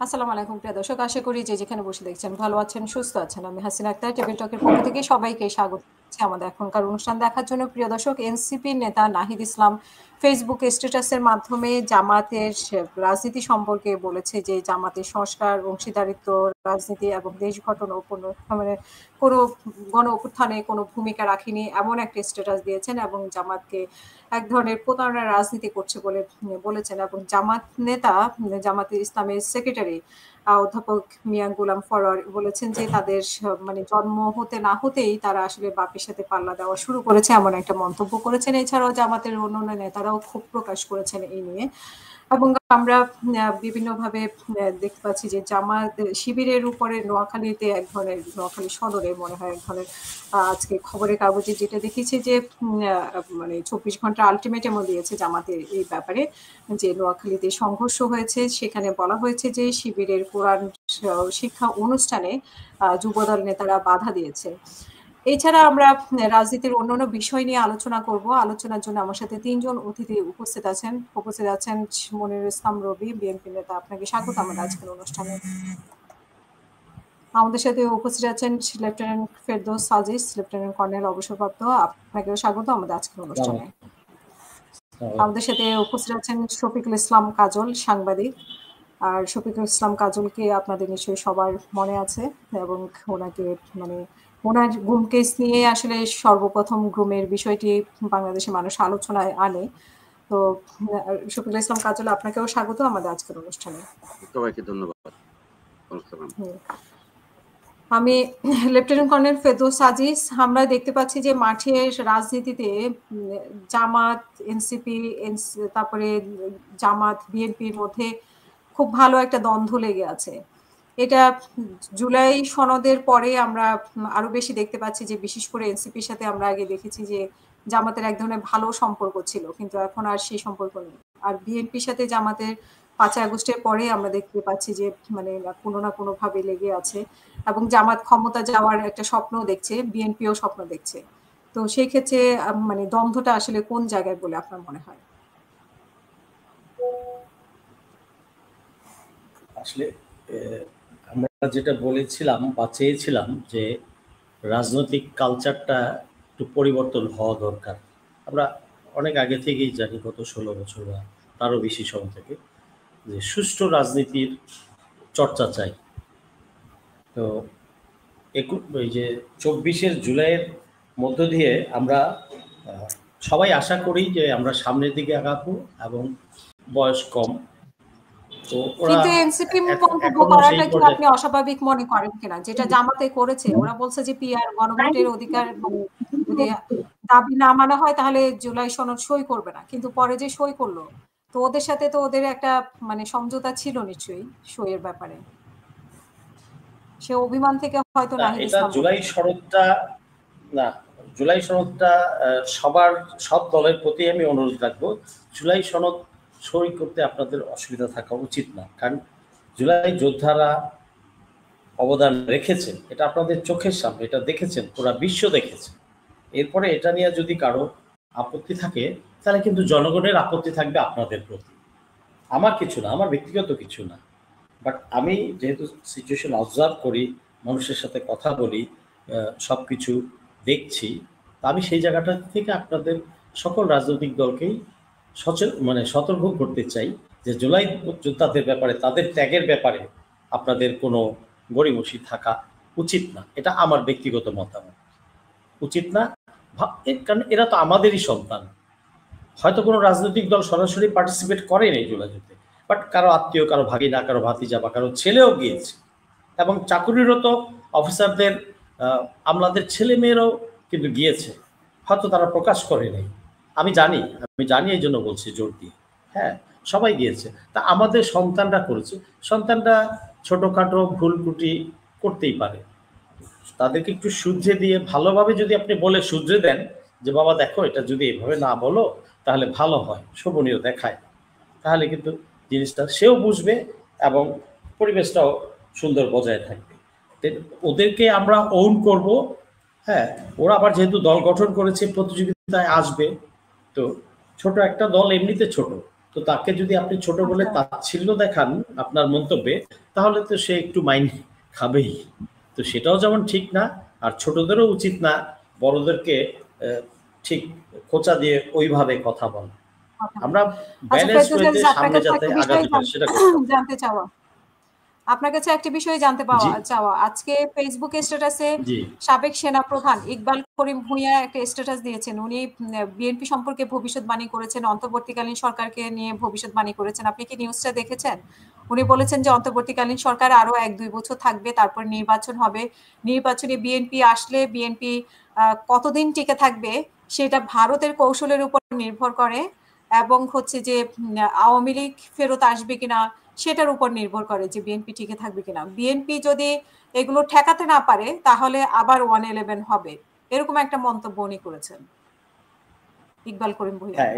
আসসালামু আলাইকুম প্রিয় দর্শক, আশা করি যে যেখানে বসে দেখছেন ভালো আছেন, সুস্থ আছেন। আমি হাসিনা আক্তার, টেবিল টকের পক্ষ থেকে সবাইকে স্বাগত জানাচ্ছি আমাদের এখনকার অনুষ্ঠান দেখার জন্য। প্রিয় দর্শক, এনসিপির নেতা নাহিদ ইসলাম ফেসবুক স্ট্যাটাসের মাধ্যমে জামাতের রাজনীতি সম্পর্কে বলেছে যে জামাতের সংস্কার, অংশীদারিত্ব, রাজনীতি এবং দেশ গঠন ও মানে কোনো গণ অভ্যুত্থানে কোনো ভূমিকা রাখেনি এমন একটা স্ট্যাটাস দিয়েছেন এবং জামাতকে এক ধরনের প্রতারণার রাজনীতি করছে বলে বলেছেন। এবং জামাত নেতা, জামাতে ইসলামের সেক্রেটারি অধ্যাপক মিয়া গোলাম ফরওয়ার বলেছেন যে তাদের মানে জন্ম হতে না হতেই তারা আসলে বাপের সাথে পাল্লা দেওয়া শুরু করেছে, এমন একটা মন্তব্য করেছেন। এছাড়াও জামাতের অন্যান্য নেতারাও ক্ষোভ প্রকাশ করেছেন এই নিয়ে। এবং আমরা বিভিন্নভাবে দেখতে পাচ্ছি যে জামাত শিবিরের উপরে নোয়াখালীতে এক ধরনের, নোয়াখালী সদরে মনে হয় এক ধরনের আজকে খবরের কাগজে যেটা দেখেছি যে মানে ২৪ ঘন্টা আলটিমেটামও দিয়েছে জামাতের এই ব্যাপারে, যে নোয়াখালীতে সংঘর্ষ হয়েছে। সেখানে বলা হয়েছে যে শিবিরের কোরআন শিক্ষা অনুষ্ঠানে যুবদল নেতারা বাধা দিয়েছে। এছাড়া আমরা রাজনীতির অন্যান্য বিষয় নিয়ে আলোচনা করব। আলোচনার জন্য আমার সাথে ৩ জন অতিথি উপস্থিত আছেন। মনিরুল ইসলাম রবি, বিএনপি নেতা। আপনাকে স্বাগত আমাদের আজকের অনুষ্ঠানে। আমাদের সাথে উপস্থিত আছেন লেফটেন্যান্ট ফেরদৌস সাজিস, লেফটেন্যান্ট কর্নেল অবসরপ্রাপ্ত। আপনাকেও স্বাগত আমাদের আজকের অনুষ্ঠানে। আমাদের সাথে উপস্থিত আছেন শফিকুল ইসলাম কাজল, সাংবাদিক। আর শফিকুল ইসলাম কাজলকে আপনাদের নিশ্চয়ই সবার মনে আছে এবং ওনাকে মানে ওনার গুম কেস নিয়ে আসলে সর্বপ্রথম গুমের বিষয়টি বাংলাদেশের মানুষ আলোচনায় আনে। তো শফিকুল ইসলাম কাজল, আপনাকেও স্বাগত আমাদের আজকের অনুষ্ঠানে। সবাইকে ধন্যবাদ। আমি লেফটেন্যান্ট কর্নেল ফেরদৌস সাজিস। আমরা দেখতে পাচ্ছি যে মাঠের রাজনীতিতে জামাত, এনসিপি, তারপরে জামাত, বিএনপির মধ্যে খুব ভালো একটা দ্বন্দ্ব লেগে আছে। এটা জুলাই সনদের পরে আমরা আরো বেশি দেখতে পাচ্ছি যে বিশেষ করে এনসিপির সাথে আমরা আগে দেখেছি যে জামাতের এক ধরনের ভালো সম্পর্ক ছিল, কিন্তু এখন আর সেই সম্পর্ক নেই। আর বিএনপির সাথে জামাতের ৫ই আগস্টের পরে আমরা দেখতে পাচ্ছি যে মানে কোনো না কোনো ভাবে লেগে আছে এবং জামাত ক্ষমতা যাওয়ার একটা স্বপ্ন দেখছে, বিএনপিও স্বপ্ন দেখছে। তো সেই ক্ষেত্রে মানে দ্বন্দ্বটা আসলে কোন জায়গায় বলে আপনার মনে হয়? আসলে আমরা যেটা বলেছিলাম বা চেয়েছিলাম যে রাজনৈতিক কালচারটা একটু পরিবর্তন হওয়া দরকার। আমরা অনেক আগে থেকেই জানি, গত ১৬ বছর বা তারও বেশি সময় থেকে, যে সুষ্ঠু রাজনীতির চর্চা চাই। তো এই যে ২৪শে জুলাইয়ের মধ্য দিয়ে আমরা সবাই আশা করি যে আমরা সামনের দিকে আগাবো এবং বয়স কম। কিন্তু এনসিপি মন্তব্য করাটা কি আপনি অস্বাভাবিক মনে করেন কিনা? যেটা জামাতে করেছে, ওরা বলছে যে পিআর গণভোটের অধিকার যদি দাবি না মানা হয় তাহলে জুলাই সনদ সই করবে না, কিন্তু পরে যে সই করলো, তো ওদের সাথে তো ওদের একটা মানে সমঝোতা ছিল নিশ্চয়ই সইয়ের ব্যাপারে। সে অভিমান থেকে হয়তো নাহিদ ইসলাম জুলাই সনদটা না, জুলাই সনদটা সব দলের প্রতি আমি অনুরোধ রাখবো, জুলাই সনদ সই করতে আপনাদের অসুবিধা থাকা উচিত না। কারণ জুলাই যোদ্ধারা অবদান রেখেছেন, এটা আপনাদের চোখের সামনে, এটা দেখেছেন, পুরো বিশ্ব দেখেছে। এরপরে এটা নিয়ে যদি কারো আপত্তি থাকে তাহলে কিন্তু জনগণের আপত্তি থাকবে আপনাদের প্রতি। আমার কিছু না, আমার ব্যক্তিগত কিছু না। বাট আমি যেহেতু সিচুয়েশন অবজার্ভ করি, মানুষের সাথে কথা বলি, সব কিছু দেখছি, আমি সেই জায়গাটা থেকে আপনাদের সকল রাজনৈতিক দলকেই সতর্ক করতে চাই যে জুলাই যোদ্ধাদের ব্যাপারে, তাদের ত্যাগের ব্যাপারে আপনাদের কোনো গড়িমসি থাকা উচিত না। এটা আমার ব্যক্তিগত মতামত। উচিত না, কারণ এরা তো আমাদেরই সন্তান। হয়তো কোনো রাজনৈতিক দল সরাসরি পার্টিসিপেট করেনি জুলাই যুদ্ধে, বাট কারো আত্মীয়, কারো ভাগিনা, কারো ভাতিজা বা কারো ছেলেও গিয়েছে, এবং চাকুরিরত অফিসারদের আমলাদের ছেলে মেয়েরাও কিন্তু গিয়েছে। হয়তো তারা প্রকাশ করে নেই, আমি জানি এই জন্য বলছি জোর দিয়ে। হ্যাঁ, সবাই গিয়েছে। তা আমাদের সন্তানরা করেছে, সন্তানরা ছোটোখাটো ভুল ত্রুটি করতেই পারে, তাদেরকে একটু শুধরে দিয়ে ভালোভাবে যদি আপনি বলে শুধরে দেন যে বাবা দেখো, এটা যদি এভাবে না বলো তাহলে ভালো হয়, শোভনীয় দেখায়, তাহলে কিন্তু জিনিসটা সেও বুঝবে এবং পরিবেশটাও সুন্দর বজায় থাকবে। ওদেরকে আমরা ওন করব। হ্যাঁ, ওরা আবার যেহেতু দল গঠন করেছে, প্রতিযোগিতায় আসবে, তো ছোট একটা দল এমনিতে ছোট, তো তাকে যদি আপনি ছোট বলে তাচ্ছিল্য দেখান আপনার মন্তব্যে, তাহলে তো সে একটু মাইন খাবেই। তো সেটাও যেমন ঠিক না, আর ছোটদেরও উচিত না বড়দেরকে ঠিক খোঁচা দিয়ে ওইভাবে কথা বলা। আমরা আচ্ছা ব্যালেন্স ফেরদৌস ওয়েতে আজিজ, আপনার সামনে কাছে যাতে একটা বিষয় আগাতে পারে সেটা করতে হবে। জানতে চাওয়া, আপনার কাছে একটি বিষয় জানতে জি চাওয়া, আজকে ফেসবুকে স্ট্যাটাসে জি সাবেক সেনাপ্রধান ইকবাল করিম ভূঁইয়া একটা স্ট্যাটাস দিয়েছেন। উনি বিএনপি সম্পর্কে ভবিষ্যৎবাণী করেছেন, অন্তর্বর্তীকালীন সরকারকে নিয়ে ভবিষ্যৎবাণী করেছেন। আপনি কি নিউজটা দেখেছেন? উনি বলেছেন যে অন্তর্বর্তীকালীন সরকার আরো 1-2 বছর থাকবে, তারপর নির্বাচন হবে। নির্বাচনে বিএনপি আসলে বিএনপি কতদিন টিকে থাকবে সেটা ভারতের কৌশলের উপর নির্ভর করে, এবং হচ্ছে যে আওয়ামী লীগ ফেরত আসবে কিনা সেটার উপর নির্ভর করে যে বিএনপি টিকে থাকবে কিনা। বিএনপি যদি এগুলো ঠেকাতে না পারে তাহলে আবার 111 হবে, এরকম একটা মন্তব্য উনি করেছেন, ইকবাল করিম ভূঁইয়া। হ্যাঁ,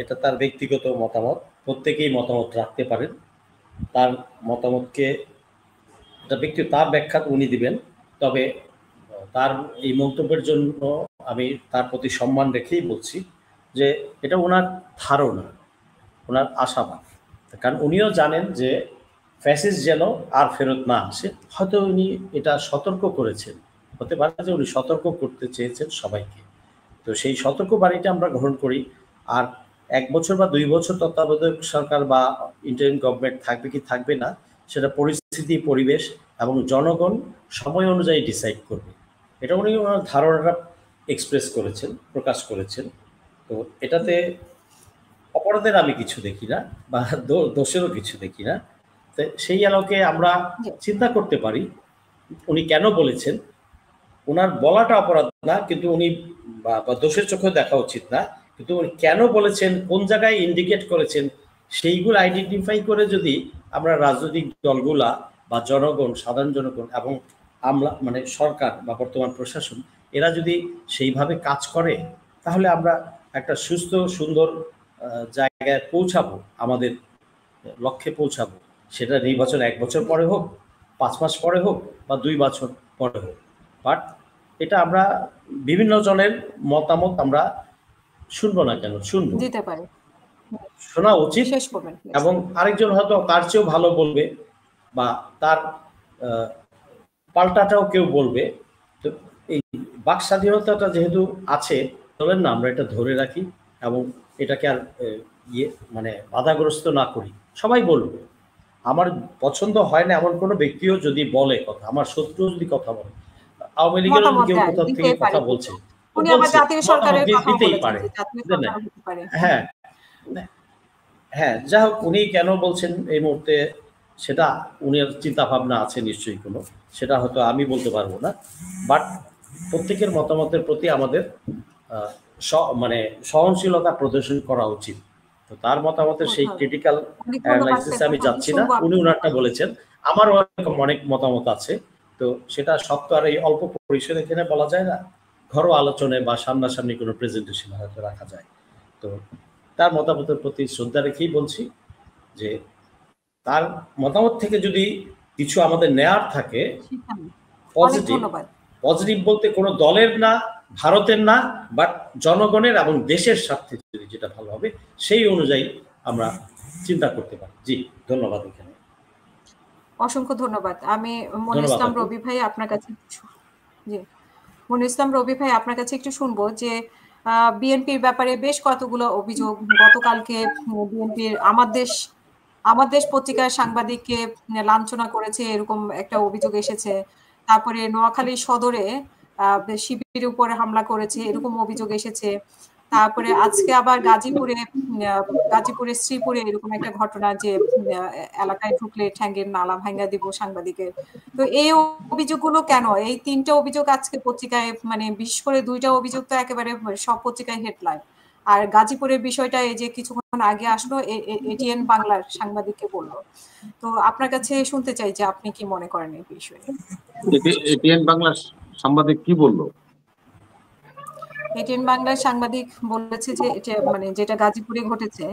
এটা তার ব্যক্তিগত মতামত। প্রত্যেকেই মতামত রাখতে পারেন। তার মতামতকে তার ব্যাখ্যা উনি দিবেন। তবে তার এই মন্তব্যের জন্য আমি তার প্রতি সম্মান রেখেই বলছি যে এটা ওনার ধারণা, ওনার আশাবাদ। কারণ উনিও জানেন যে ফ্যাসিস্ট যেন আর ফেরত না আসে। হয়তো উনি এটা সতর্ক করেছেন, হতে পারে যে উনি সতর্ক করতে চেয়েছেন সবাইকে। তো সেই সতর্কবাণীটা আমরা গ্রহণ করি। আর 1 বছর বা 2 বছর তত্ত্বাবধায়ক সরকার বা ইন্টারিম গভর্নমেন্ট থাকবে কি থাকবে না সেটা পরিস্থিতি, পরিবেশ এবং জনগণ সময় অনুযায়ী ডিসাইড করবে। এটা উনি ওনার ধারণাটা এক্সপ্রেস করেছেন, প্রকাশ করেছেন। তো এটাতে অপরাধের আমি কিছু দেখি না, বা দোষেরও কিছু দেখি না। তো সেই আলোকে আমরা চিন্তা করতে পারি উনি কেন বলেছেন। ওনার বলাটা অপরাধ না, কিন্তু উনি বা দোষের চোখে দেখা উচিত না, কিন্তু উনি কেন বলেছেন, কোন জায়গায় ইন্ডিকেট করেছেন, সেইগুলো আইডেন্টিফাই করে যদি আমরা রাজনৈতিক দলগুলা বা জনগণ, সাধারণ জনগণ এবং আমরা মানে সরকার বা বর্তমান প্রশাসন এরা যদি সেইভাবে কাজ করে, তাহলে আমরা একটা সুস্থ সুন্দর জায়গায় পৌঁছাবো, আমাদের লক্ষ্যে পৌঁছাবো। সেটা নির্বাচন 1 বছর পরে হোক, 5 মাস পরে হোক বা 2 বছর পরে হোক। বাট এটা আমরা বিভিন্ন জনের মতামত আমরা শুনবো না কেন? শুনবো, দিতে পারে। শোনা উচিত। শেষ করবেন প্লিজ। এবং আরেকজন হয়তো তার চেয়েও ভালো বলবে, বা তার পাল্টাটাও কেউ বলবে। তো এই বাক স্বাধীনতাটা যেহেতু আছে, চলেন না আমরা এটা ধরে রাখি এবং এটাকে আর মানে বাধাগ্রস্ত না করি। সবাই বলবে। আমার পছন্দ হয় না এমন কোনো ব্যক্তিও যদি বলে কথা, আমার শত্রু যদি কথা বলে, আওয়ামী লীগেরও যদি মতামত কেউ দেয়, কোথাও থেকে দিতেই পারে কথা কিন্তু। বলছে, তো উনি আবার বলছে, জাতীয় মতামত সরকারের কথাও দিতেই বলেছেন পারে। যে জাতীয় বুঝলেন না? সরকারও হতে পারে। হ্যাঁ, হ্যাঁ, যাই হোক, উনি কেন বলছেন এই মুহূর্তে সেটা উনার চিন্তা ভাবনা আছে নিশ্চয়ই কোনো, সেটা হয়তো আমি বলতে পারবো না। বাট প্রত্যেকের মতামতের প্রতি আমাদের মানে সহনশীলতা প্রদর্শন করা উচিত। তো তার মতামতের সেই ক্রিটিক্যাল অনেক ধন্যবাদ অ্যানালাইসিসে আমি ফেরদৌস আজিজ, যাচ্ছি না। শুনবো উনি আপনার উনারটা মতামত। বলেছেন, আমারও অনেক মতামত আছে। তো সেটা সব তো আর এই অল্প পরিসরে এখানে বলা যায় না। ঘরোয়া আলোচনায় বা সামনাসামনি কোনো প্রেজেন্টেশন হয়তো রাখা যায়। তো তার মতামতের প্রতি শ্রদ্ধা রেখেই বলছি যে তার মতামত থেকে যদি কিছু আমাদের নেয়ার থাকে অনেক পজিটিভ, ধন্যবাদ। পজিটিভ বলতে কোনো দলের না, ভারতের না, বাট জনগণের এবং দেশের স্বার্থে যদি যেটা ভালো হবে সেই অনুযায়ী আমরা চিন্তা করতে পারি। জি, ধন্যবাদ। এখানে অসংখ্য ধন্যবাদ। আমি মনির ধন্যবাদ ইসলাম আপু। রবি ভাই আপনার কাছে জি, মনির ইসলাম রবি ভাই আপনার কাছে একটু শুনবো যে বিএনপির ব্যাপারে বেশ কতগুলো অভিযোগ গতকালকে বিএনপির আমার দেশ পত্রিকার সাংবাদিককে লাঞ্ছনা করেছে, এরকম একটা অভিযোগ এসেছে। তারপরে নোয়াখালী সদরে শিবিরের উপরে হামলা করেছে, এরকম অভিযোগ এসেছে। তারপরে আজকে আবার গাজীপুরে শ্রীপুরে এরকম একটা ঘটনা যে এলাকায় ঢুকলে ঠ্যাঙ্গের নালা ভাঙ্গা দিব সাংবাদিকের। তো এই অভিযোগগুলো কেন? এই 3টা অভিযোগ আজকে পত্রিকায়, মানে বিশেষ করে 2টা অভিযোগ তো একেবারে সব পত্রিকায় হেডলাইন। আর গাজীপুরের বিষয়টা এই যে কিছুক্ষণ আগে আসলো, এটিএন বাংলার সাংবাদিককে বললো। তো আপনার কাছে শুনতে চাই যে আপনি কি মনে করেন এই বিষয়ে। এটিএন বাংলার সাংবাদিক কি বললো? এটিএন বাংলার সাংবাদিক বলেছে যে এটা মানে যেটা গাজীপুরে ঘটেছে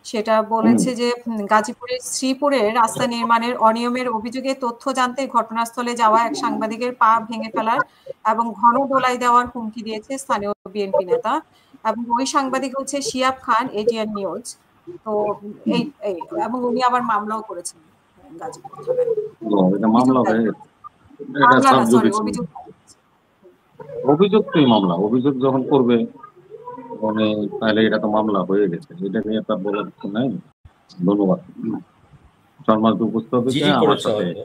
সেটা বলেছে যে গাজীপুরের শ্রীপুরে রাস্তা নির্মাণের অনিয়মের অভিযোগে তথ্য জানতে ঘটনাস্থলে যাওয়া এক সাংবাদিকের পা ভেঙে ফেলার এবং ঘন দোলাই দেওয়ার হুমকি দিয়েছে স্থানীয় বিএনপি নেতা, এবং ওই সাংবাদিক হচ্ছে শিয়াব খান, এটিএন নিউজ। তো এই এবং উনি আবার মামলাও করেছেন গাজীপুর থানায়। এটা মামলা হয়ে গেছে, এটা মামলা সাব না, সরি, জুডিশিয়াল। অভিযোগ। অভিযোগ তো মামলা, অভিযোগ যখন করবে মানে তাহলে এটা তো মামলা হয়ে গেছে, এটা নিয়ে তার বলার কিছু নাই। ধন্যবাদ। সম্মানিত উপস্থাপিকা, জিডি আমার করেছে সাথে হয়তো।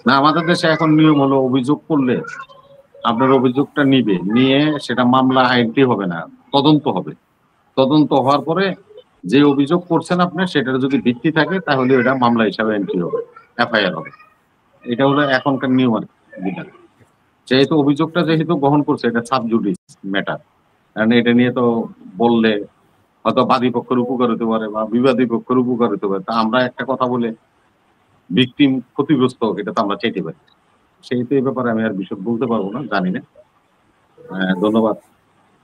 না, আমাদের দেশে এখন নিয়ম হলো অভিযোগ করলে আপনার অভিযোগটা নিবে, নিয়ে সেটা মামলা এন্ট্রি হবে না, তদন্ত হবে। তদন্ত হওয়ার পরে যে অভিযোগ করছেন আপনি সেটার যদি ভিত্তি থাকে তাহলে এটা মামলা হিসাবে এন্ট্রি হবে, এফআইআর হবে। এটা হলো এখনকার নিয়ম আর কি, বিধান। যেহেতু অভিযোগটা যেহেতু গ্রহণ করছে, এটা সাব জুডিস ম্যাটার, কারণ এটা নিয়ে তো বললে হয়তো বাদী পক্ষের উপকার হতে পারে বা বিবাদী পক্ষের উপকার হতে পারে। তা আমরা একটা কথা বলে ভিকটিম ক্ষতিগ্রস্ত হোক, এটা তো আমরা চাইতে পারি। সেহেতু এই ব্যাপারে আমি আর বিশদ বলতে পারবো না, জানি না। ধন্যবাদ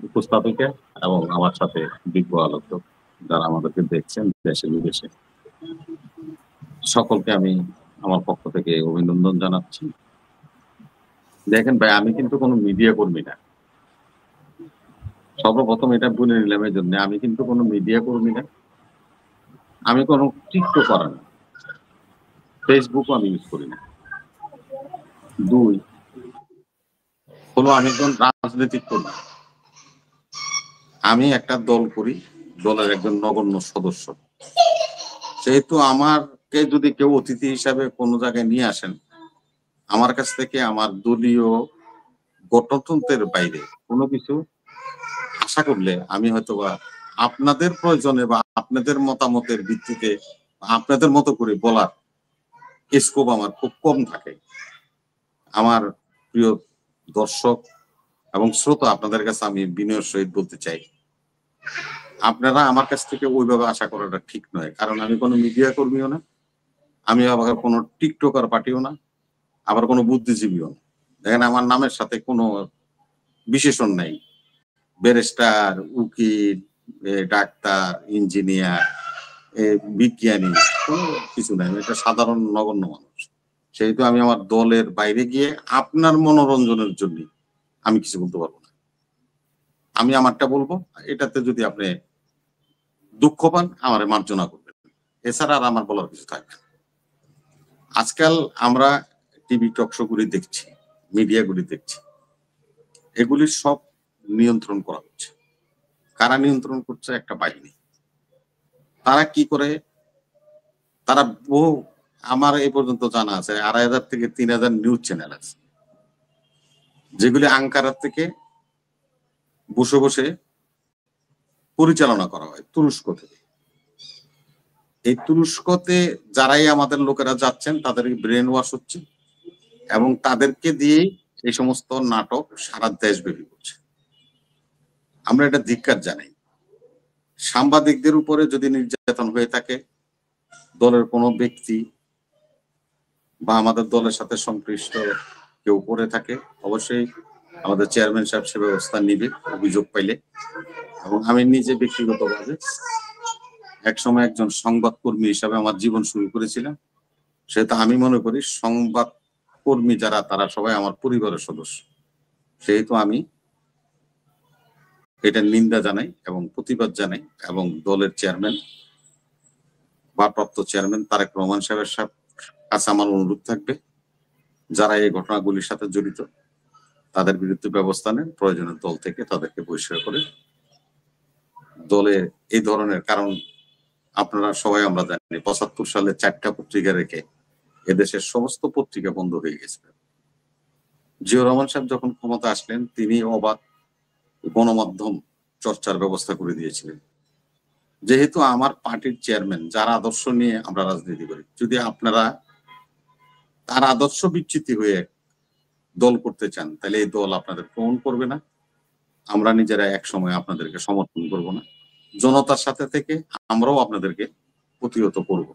উপস্থাপিকা এবং আমার সাথে বিজ্ঞ আলোচক যারা আমাদেরকে দেখছেন দেশে বিদেশে, সকলকে আমি আমার পক্ষ থেকে অভিনন্দন জানাচ্ছি। দেখেন ভাই, আমি কিন্তু কোনো মিডিয়া কর্মী না, সর্বপ্রথম এটা বলে নিলাম। এই জন্য আমি কিন্তু কোনো মিডিয়া কর্মী না, আমি কোনো টিকটকার না, ফেসবুকও আমি ইউজ করি না। দুই হলো আমি একজন রাজনৈতিক কর্মী, আমি একটা দল করি, দলের একজন নগণ্য সদস্য। সেহেতু আমাকে যদি কেউ অতিথি হিসাবে কোনো জায়গায় নিয়ে আসেন, আমার কাছ থেকে আমার দলীয় গঠনতন্ত্রের বাইরে কোনো কিছু আশা করলে আমি হয়তোবা আপনাদের প্রয়োজনে বা আপনাদের মতামতের ভিত্তিতে আপনাদের মতো করে বলার স্কোপ আমার খুব কম থাকে। আমার প্রিয় দর্শক এবং শ্রোতা, আপনাদের কাছে আমি বিনয়ের সহিত বলতে চাই, আপনারা আমার কাছ থেকে ওইভাবে আশা করাটা ঠিক নয়। কারণ আমি কোনো মিডিয়া কর্মীও না, আমি আবার কোনো টিকটকার পার্টিও না, আবার কোনো বুদ্ধিজীবীও না। দেখেন, আমার নামের সাথে কোনো বিশেষণ নাই, ব্যারিস্টার, উকিল, ডাক্তার, ইঞ্জিনিয়ার, বিজ্ঞানী, কোনো কিছু নাই। আমি একটা সাধারণ নগণ্য মানুষ। সেহেতু আমি আমার দলের বাইরে গিয়ে আপনার মনোরঞ্জনের জন্য আমি কিছু বলতে পারবো না। আমি আমারটা বলবো, এটাতে যদি আপনি দুঃখ পান আমার মার্জনা করবেন, এছাড়া আর আমার বলার কিছু থাকবে না। আজকাল আমরা টিভি টক শো গুলি দেখছি, মিডিয়াগুলি দেখছি, এগুলি সব নিয়ন্ত্রণ করা হচ্ছে। কারা নিয়ন্ত্রণ করছে? একটা বাহিনী। তারা কি করে? তারা বহু, আমার এই পর্যন্ত জানা আছে ২,৫০০ থেকে ৩,০০০ নিউজ চ্যানেল আছে, যেগুলি আঙ্কারা থেকে বসে বসে পরিচালনা করা হয় তুরস্ক থেকে। এই তুরস্কতে যারাই আমাদের লোকেরা যাচ্ছেন তাদের ব্রেন ওয়াশ হচ্ছে এবং তাদেরকে দিয়েই এই সমস্ত নাটক সারা দেশব্যাপী করছে। আমরা এটা ধিক্কার জানাই। সাংবাদিকদের উপরে যদি নির্যাতন হয়ে থাকে, দলের কোনো ব্যক্তি বা আমাদের দলের সাথে সম্পৃক্ত কেউ করে থাকে, অবশ্যই আমাদের চেয়ারম্যান সাহেব সে ব্যবস্থা নিবে অভিযোগ পাইলে। এবং আমি নিজে ব্যক্তিগতভাবে একসময় একজন সংবাদ কর্মী হিসাবে আমার জীবন শুরু করেছিলাম, সেটা আমি মনে করি সংবাদ কর্মী যারা তারা সবাই আমার পরিবারের সদস্য। সেহেতু আমি এটা নিন্দা জানাই এবং প্রতিবাদ জানাই। এবং দলের চেয়ারম্যান, ভারপ্রাপ্ত চেয়ারম্যান তারেক রহমান সাহেবের কাছে আমার অনুরোধ থাকবে, যারা এই ঘটনাগুলির সাথে জড়িত তাদের বিরুদ্ধে ব্যবস্থা নেন, প্রয়োজনে দল থেকে তাদেরকে বহিষ্কার করে দলে এই ধরনের। কারণ আপনারা সবাই আমরা জানি ৭৫ সালে ৪টা পত্রিকা রেখে এদেশের সমস্ত পত্রিকা বন্ধ হয়ে গেছিল। জিয়াউর রহমান সাহেব যখন ক্ষমতা আসলেন তিনি অবাধ গণমাধ্যম চর্চার ব্যবস্থা করে দিয়েছিলেন। যেহেতু আমার পার্টির চেয়ারম্যান, যার আদর্শ নিয়ে আমরা রাজনীতি করি, যদি আপনারা তার আদর্শ বিচ্যুতি হয়ে দল করতে চান তাহলে এই দল আপনাদের গ্রহণ করবে না। আমরা নিজেরা এক সময় আপনাদেরকে সমর্থন করব না। জনতার সাথে থেকে আমরাও আপনাদেরকে প্রতিহত করব।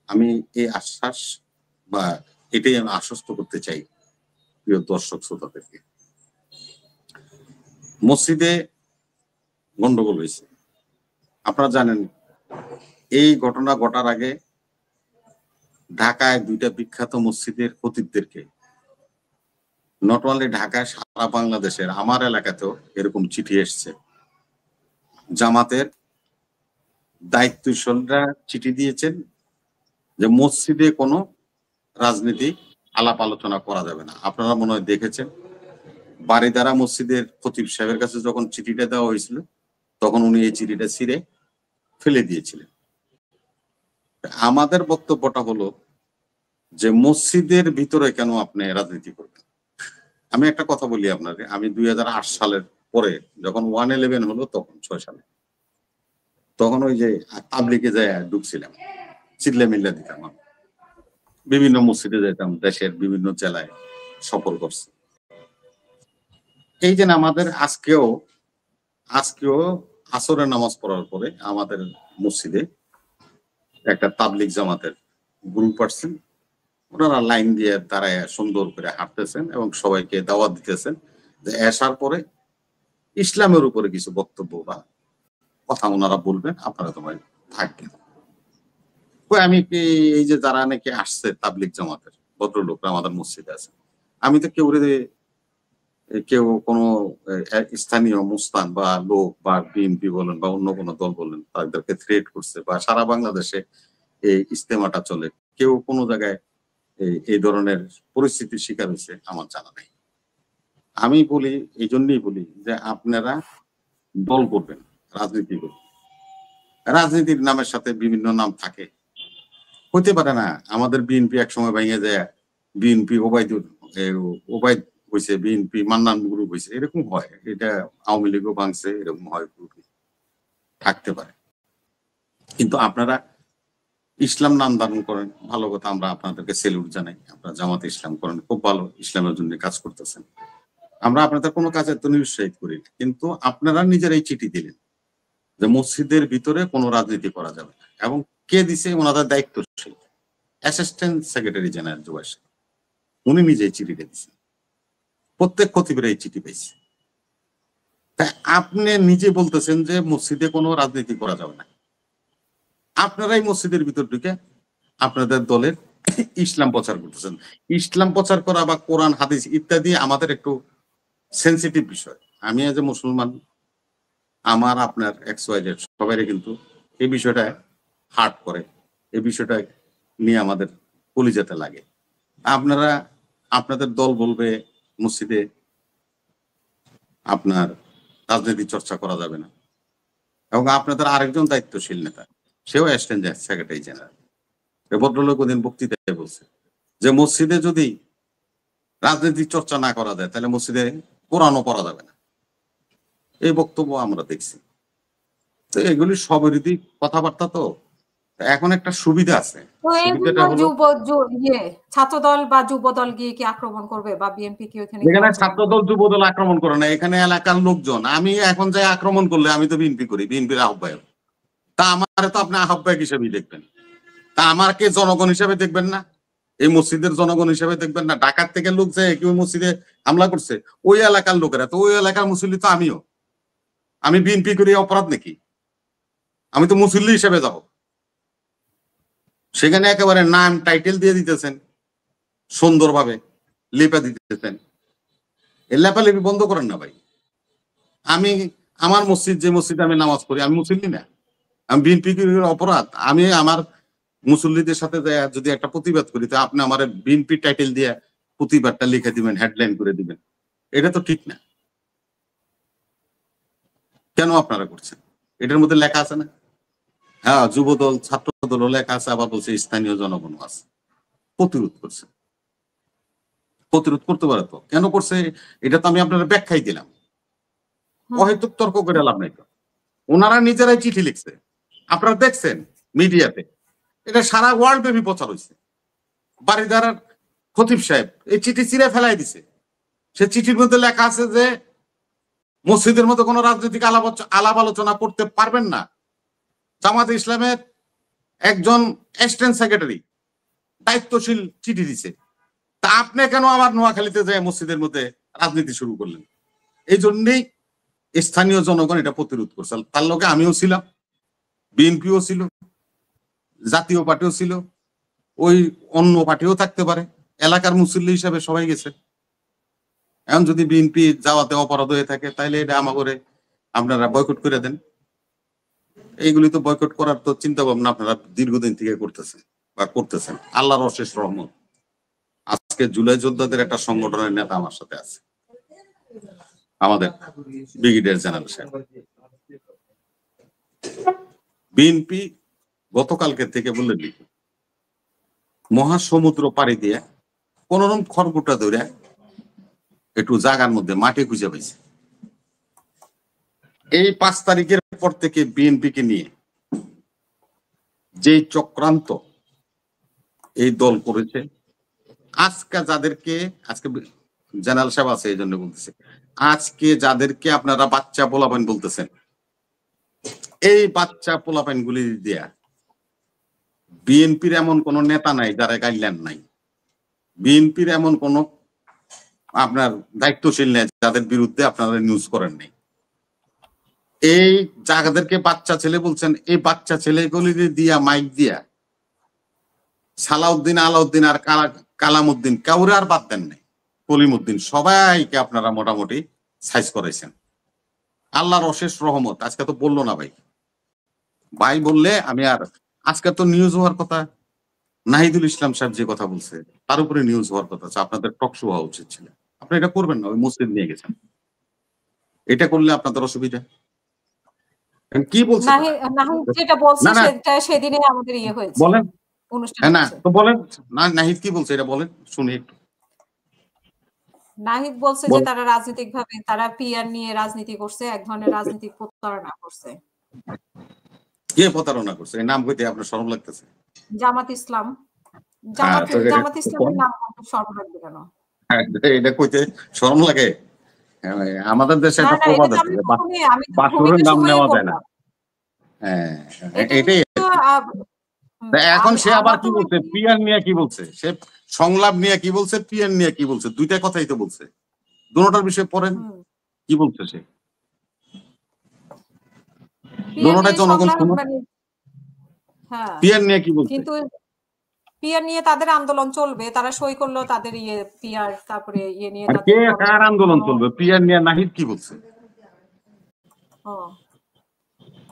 আমি এই আশ্বাস বা এটাই আমি আশ্বস্ত করতে চাই প্রিয় দর্শক শ্রোতাদেরকে। মসজিদে গন্ডগোল হয়েছে, আপনারা জানেন। এই ঘটনা ঘটার আগে ঢাকায় 2টা বিখ্যাত মসজিদের খতিবদেরকে, নট অনলি ঢাকায়, সারা বাংলাদেশের, আমার এলাকাতেও এরকম চিঠি এসছে। জামাতের দায়িত্বশীলরা চিঠি দিয়েছেন যে মসজিদে কোনো রাজনীতি আলাপ আলোচনা করা যাবে না। আপনারা মনে হয় দেখেছেন বারিধারা মসজিদের খতিব সাহেবের কাছে যখন চিঠিটা দেওয়া হয়েছিল তখন উনি এই চিঠিটা ছিঁড়ে ফেলে দিয়েছিলেন। আমাদের বক্তব্যটা হলো যে মসজিদের ভিতরে কেন আপনি রাজনীতি করবেন? আমি একটা কথা বলি আপনাকে, আমি 2008 সালের পরে যখন 1/11 হলো তখন 6 সালে, তখন ওই যে তাবলিগে যায় ঢুকছিলাম, চিল্লা মিল্লা দিতাম, বিভিন্ন মসজিদে যেতাম, দেশের বিভিন্ন জেলায় সফর করছি। এই যে আমাদের আজকেও আসরের নামাজ পড়ার পরে আমাদের মসজিদে একটা তাবলিগ জামাতের গ্রুপ আসছেন, ওনারা লাইন দিয়ে দাঁড়ায় সুন্দর করে হাঁটতেছেন এবং সবাইকে দাওয়াত দিতেছেন যে আসার পরে ইসলামের উপরে কিছু বক্তব্য বা কথা ওনারা বলবেন, আপনারা তোমায় থাকবেন। আমি কি এই যে যারা নাকি আসছে তাবলিগ জামাতের ভদ্রলোকরা আমাদের মসজিদে আছে, আমি তো কেউ কোনো স্থানীয় মুস্তান বা লোক বা বিএনপি বলেন বা অন্য কোনো দল বলেন তাদেরকে থ্রেট করছে বা সারা বাংলাদেশে এই ইজতেমাটা চলে, কেউ কোনো জায়গায় এই ধরনের পরিস্থিতির শিকার হয়েছে আমার জানা নাই। আমি বলি, এই জন্যই বলি যে আপনারা দল করবেন, রাজনীতি করবেন, রাজনীতির নামের সাথে বিভিন্ন নাম থাকে, হইতে পারে না আমাদের বিএনপি এক সময় ভেঙে যায়, বিএনপি ওবায়দ হয়েছে, বিএনপি মান্নান গ্রুপ হয়েছে, এরকম হয়। এটা আওয়ামী লীগও ভাঙছে, এরকম হয়, থাকতে পারে। কিন্তু আপনারা ইসলাম নাম ধারণ করেন, ভালো কথা, আমরা আপনাদেরকে সেলুট জানাই। আপনারা জামাতে ইসলাম করেন, খুব ভালো, ইসলামের জন্য কাজ করতেছেন, আমরা আপনাদের কোনো কাজে তো নিরুৎসাহিত করি, কিন্তু আপনারা নিজেরাই চিঠি দিলেন যে মসজিদের ভিতরে কোনো রাজনীতি করা যাবে না। এবং কে দিছে? ওনাদের দায়িত্বশীল অ্যাসিস্ট্যান্ট সেক্রেটারি জেনারেল জুবাইর সাহেব, উনি নিজেই চিঠিটা দিচ্ছেন, প্রত্যেক খতিবের এই চিঠি পাইছে। তাই আপনি নিজে বলতেছেন যে মসজিদে কোনো রাজনীতি করা যাবে না, আপনারাই মসজিদের ভিতর ঢুকে আপনাদের দলের ইসলাম প্রচার করতেছেন। ইসলাম প্রচার করা বা কোরআন হাদিস ইত্যাদি আমাদের একটু সেন্সিটিভ বিষয়। আমি এজ এ মুসলমান, আমার আপনার XYZ সবাই কিন্তু এই বিষয়টা হার্ট করে, এই বিষয়টা নিয়ে আমাদের কলিজাতে লাগে। আপনারা আপনাদের দল বলবে মসজিদে আপনার রাজনীতি চর্চা করা যাবে না, এবং আপনাদের আরেকজন দায়িত্বশীল নেতা, সেও অ্যাসিস্ট্যান্ট সেক্রেটারি জেনারেল, ভদ্রলোক ওদিন বক্তৃতায় বলছে যে মসজিদে যদি রাজনীতি চর্চা না করা যায় তাহলে মসজিদে কোরআনও পড়া যাবে না। এই বক্তব্য আমরা দেখছি। তো এগুলি সবেরই কথাবার্তা। তো এখন একটা সুবিধা আছে, সুবিধাটা হলো ছাত্রদল বা যুবদল গিয়ে কি আক্রমণ করবে বা বিএনপি কি ওখানে? এখানে ছাত্রদল যুবদল আক্রমণ করে না, এখানে এলাকার লোকজন। আমি এখন যাই আক্রমণ করলে আমি তো বিএনপি করি, বিএনপির আহ্বায়ক, তা আমার তো আপনি আহ্বায়ক হিসেবেই দেখবেন, তা আমাকে জনগণ হিসেবে দেখবেন না, এই মসজিদের জনগণ হিসেবে দেখবেন না। ঢাকার থেকে লোক যে কেউ মসজিদে হামলা করছে, ওই এলাকার লোকেরা তো, ওই এলাকার মুসল্লি তো আমিও। আমি বিএনপি করি অপরাধ নাকি? আমি তো মুসল্লি হিসেবে যাব। সেখানে একেবারে নাম টাইটেল দিয়ে দিতেছেন, সুন্দরভাবে লেপা দিতেছেন। এই লেপালেপি বন্ধ করেন না ভাই। আমি আমার মসজিদ, যে মসজিদে আমি নামাজ পড়ি, আমি মুসল্লি না, আমি বিএনপি অপরাধ? আমি আমার মুসল্লিদের সাথে যদি একটা প্রতিবাদ করি, তো আপনি আমার বিএনপি টাইটেল দিয়ে প্রতিবাদটা লিখে দিবেন, হেডলাইন করে দিবেন, এটা তো ঠিক না। কেন আপনারা করছেন? এটার মধ্যে লেখা আছে না? হ্যাঁ, যুবদল ছাত্রদলও লেখা আছে, আবার বলছে স্থানীয় জনগণ আছে। প্রতিরোধ করছে, প্রতিরোধ করতে পারে তো, কেন করছে এটা তো আমি আপনারা ব্যাখ্যাই দিলাম। অহেতুক তর্ক করে লাভ নাই তো। ওনারা নিজেরাই চিঠি লিখছে, আপনারা দেখছেন মিডিয়াতে, এটা সারা ওয়ার্ল্ড ব্যাপী প্রচার হয়েছে। বারিধারার খতিব সাহেব এই চিঠি চিরে ফেলাই দিছে। সে চিঠির মধ্যে লেখা আছে যে মসজিদের মধ্যে কোনো রাজনৈতিক আলাপ আলোচনা করতে পারবেন না। জামাতে ইসলামের একজন অ্যাসিস্ট্যান্ট সেক্রেটারি দায়িত্বশীল চিঠি দিছে, তা আপনি কেন আবার নোয়াখালীতে যায় মসজিদের মধ্যে রাজনীতি শুরু করলেন? এই জন্যই স্থানীয় জনগণ এটা প্রতিরোধ করছে। তার লগে আমিও ছিলাম, বিএনপিও ছিল, জাতীয় পার্টিও ছিল, ওই অন্য পার্টিও থাকতে পারে, এলাকার মুসল্লি হিসাবে সবাই গেছে। এখন যদি বিএনপি যাওয়াতে অপরাধ হয়ে থাকে তাহলে এটা আমাকে আপনারা বয়কট করে দেন। এইগুলি তো বয়কট করার তো চিন্তা ভাবনা আপনারা দীর্ঘদিন থেকে করতেছেন বা করতেছেন। আল্লাহর অশেষ রহমত, আজকে জুলাই যোদ্ধাদের একটা সংগঠনের নেতা আমার সাথে আছে, আমাদের ব্রিগেডিয়ার জেনারেল সাহেব। বিএনপি গতকালকে থেকে বললেন মহাসমুদ্র পাড়ি দিয়ে কোনরকম খড়কুটা ধরে একটু জায়গার মধ্যে মাটি খুঁজে পাইছে। এই 5 তারিখের পর থেকে বিএনপিকে নিয়ে যে চক্রান্ত এই দল করেছে, আজকে যাদেরকে, আজকে জেনারেল সাহেব আছে এই জন্য বলতেছে, আজকে যাদেরকে আপনারা বাচ্চা পোলাপাইন বলতেছেন, এই বাচ্চা পোলাপাইন গুলি দিয়া বিএনপির এমন কোন নেতা নাই যারা গাইডলাইন নাই, বিএনপির এমন কোন আপনার দায়িত্বশীল নেই যাদের বিরুদ্ধে আপনারা নিউজ করেন নাই। এই যাদেরকে বাচ্চা ছেলে বলছেন, এই বাচ্চা ছেলেগুলি দিয়া মাইক দিয়া সালাউদ্দিন, আলাউদ্দিন আর কালামউদ্দিন কাউরে আর বাদ দেন নাই, কলিমউদ্দিন সবাইকে আপনারা মোটামুটি সাইজ করেছেন। আল্লাহর অশেষ রহমত। আজকে তো বললো না ভাই, ভাই বললে আমি আর, আজকে তো নিউজ হওয়ার কথা নাহিদুল ইসলাম সাহেব যে কথা বলছে তার উপরে নিউজ হওয়ার কথা, আপনাদের টক শো হওয়া উচিত ছিল। আপনি এটা করবেন না, ওই মসজিদ নিয়ে গেছেন, এটা করলে আপনাদের অসুবিধা। কি বলছে যেটা বলছে সেটা সেদিনে আমাদের ইয়ে হয়েছে, বলেন অনুষ্ঠান না তো বলেন না, নাহিদ কি বলছে এটা বলেন শুনি একটু। নাহিদ বলছে যে তারা রাজনৈতিক ভাবে তারা পিআর নিয়ে রাজনীতি করছে, এক ধরনের রাজনীতিক প্রতারণা করছে। কে প্রতারণা করছে? এই নাম কইতে আপনার শরম লাগতেছে? জামাত ইসলাম। জামাত ইসলামের নাম শরম লাগবে কেন? এটা কইতে শরম লাগে? আমাদের দেশে একটা প্রবাদ আছে, বাছুরের নাম নেওয়া যায় না। হ্যাঁ, এটাই। এখন সে আবার কি বলছে, পিয়ার নিয়ে কি বলছে, সে সংলাপ নিয়ে কি বলছে, পিয়ার নিয়ে কি বলছে, দুইটা কথাই তো বলছে। দুটোটার বিষয়ে পড়েন কি বলছে সে, দুটোটাই জনগণ শুনুন। পিয়ার নিয়ে কি বলছে? কিন্তু পিয়ার নিয়ে তাদের আন্দোলন চলবে, তারা সই করলো তাদের ইয়ে পিয়ার, তারপরে ইয়ে নিয়ে কে কার আন্দোলন চলবে? পিয়ার নিয়ে নাহিদ কি বলছে?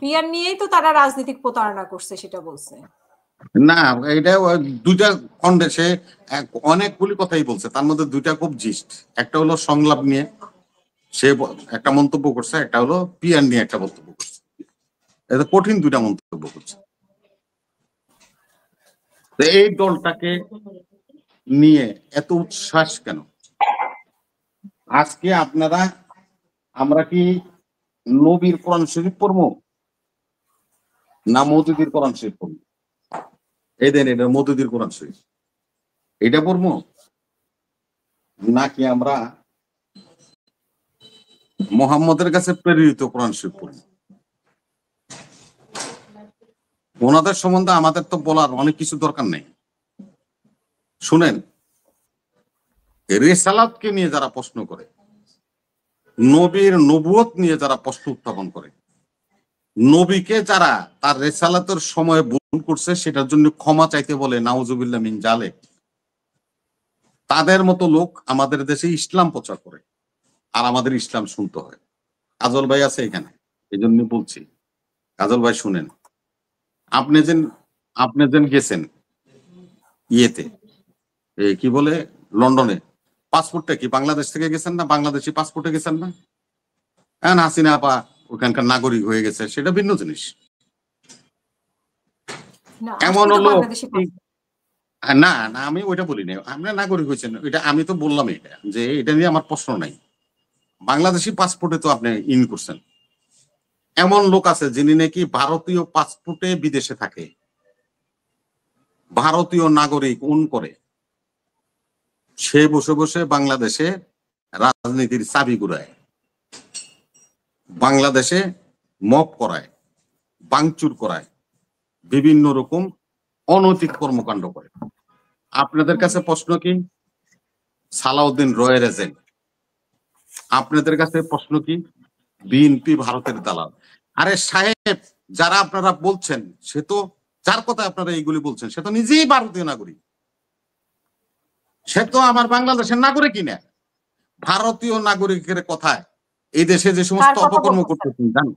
পিয়ার নিয়েই তো তারা রাজনৈতিক প্রতারণা করছে সেটা বলছে না। এটা দুইটা খণ্ডে সে অনেকগুলি কথাই বলছে, তার মধ্যে দুইটা খুব জিস্ট। একটা হলো সংলাপ নিয়ে সে একটা মন্তব্য করছে, একটা হলো পিয়ার নিয়ে একটা মন্তব্য করছে। এটা কঠিন দুইটা মন্তব্য করছে। এই দলটাকে নিয়ে এত উচ্ছ্বাস কেন? আজকে আপনারা, আমরা কি নবীর কোরআন শরীফ পড়বো না মওদুদির কোরআন শরীফ পড়বো? এই দেন, এটা মওদুদির কোরআন শরীফ, এটা পড়বো নাকি আমরা মুহাম্মদের কাছে প্রেরিত কোরআন শরীফ পড়বো? ওনাদের সম্বন্ধে আমাদের তো বলার অনেক কিছু দরকার নেই। শুনেন, রিসালাতকে নিয়ে যারা প্রশ্ন করে, নবীর নবুয়ত নিয়ে যারা প্রশ্ন উত্থাপন করে, নবীকে যারা তার রিসালাতের সময় ভুল করছে সেটার জন্য ক্ষমা চাইতে বলে নাউজুবিল্লাহ মিন জালেক, তাদের মতো লোক আমাদের দেশে ইসলাম প্রচার করে, আর আমাদের ইসলাম শুনতে হয়। কাজল ভাই আছে এখানে, এই জন্য বলছি, কাজল ভাই শুনেন, আপনি যেন গেছেন ইয়েতে, কি বলে, লন্ডনে, পাসপোর্টটা কি বাংলাদেশ থেকে গেছেন না বাংলাদেশি পাসপোর্টে গেছেন না? হ্যাঁ, হাসিনা আপা ওখানকার নাগরিক হয়ে গেছে, সেটা ভিন্ন জিনিস। এমন লোক না, না আমি ওইটা বলি না, আপনার নাগরিক হয়েছেন এটা আমি তো বললাম, এটা যে এটা নিয়ে আমার প্রশ্ন নাই। বাংলাদেশি পাসপোর্টে তো আপনি ইন করছেন। এমন লোক আছে যিনি নাকি ভারতীয় পাসপোর্টে বিদেশে থাকে, ভারতীয় নাগরিক উন করে, সে বসে বসে বাংলাদেশে রাজনীতির চাবি ঘুরায়, বাংলাদেশে মব করায়, ভাঙচুর করায়, বিভিন্ন রকম অনৈতিক কর্মকাণ্ড করে। আপনাদের কাছে প্রশ্ন কি সালাউদ্দিন রয়ের এজেন্ট? আপনাদের কাছে প্রশ্ন কি বিএনপি ভারতের দালাল? আরে সাহেব, যারা আপনারা বলছেন, সে তো, যার কথা আপনারা এইগুলি বলছেন, সে তো নিজেই ভারতীয় নাগরিক, সে তো আমার বাংলাদেশের নাগরিকই না। ভারতীয় নাগরিকের কথায় এই দেশে যে সমস্ত অপকর্ম করতেছেন জানেন,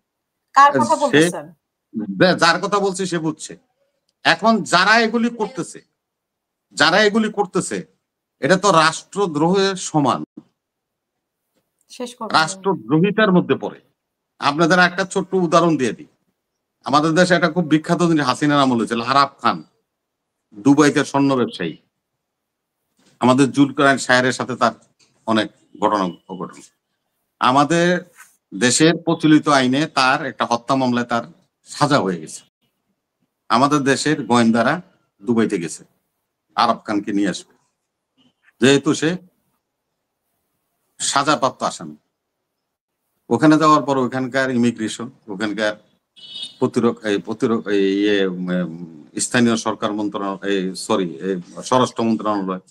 যার কথা বলছি সে বুঝছে। এখন যারা এগুলি করতেছে এটা তো রাষ্ট্রদ্রোহের সমান, শেষ করবেন। রাষ্ট্রদ্রোহিতার মধ্যে পড়ে। আপনাদের একটা ছোট্ট উদাহরণ দিয়ে দিই। আমাদের দেশে একটা খুব বিখ্যাত জিনিস হাসিনার আমলে ছিল, আরাফ খান, দুবাইতে স্বর্ণ ব্যবসায়ী। আমাদের জুলকারনাইন সাহেবের সাথে তার অনেক ঘটনা অঘটন। আমাদের দেশের প্রচলিত আইনে তার একটা হত্যা মামলায় তার সাজা হয়ে গেছে। আমাদের দেশের গোয়েন্দারা দুবাইতে গেছে আরাফ খানকে নিয়ে আসবে, যেহেতু সে সাজাপ্রাপ্ত আসামি। ওখানে যাওয়ার পর ওখানকার ইমিগ্রেশন, ওখানকার স্থানীয় সরকার মন্ত্রণালয়, স্বরাষ্ট্র মন্ত্রণালয়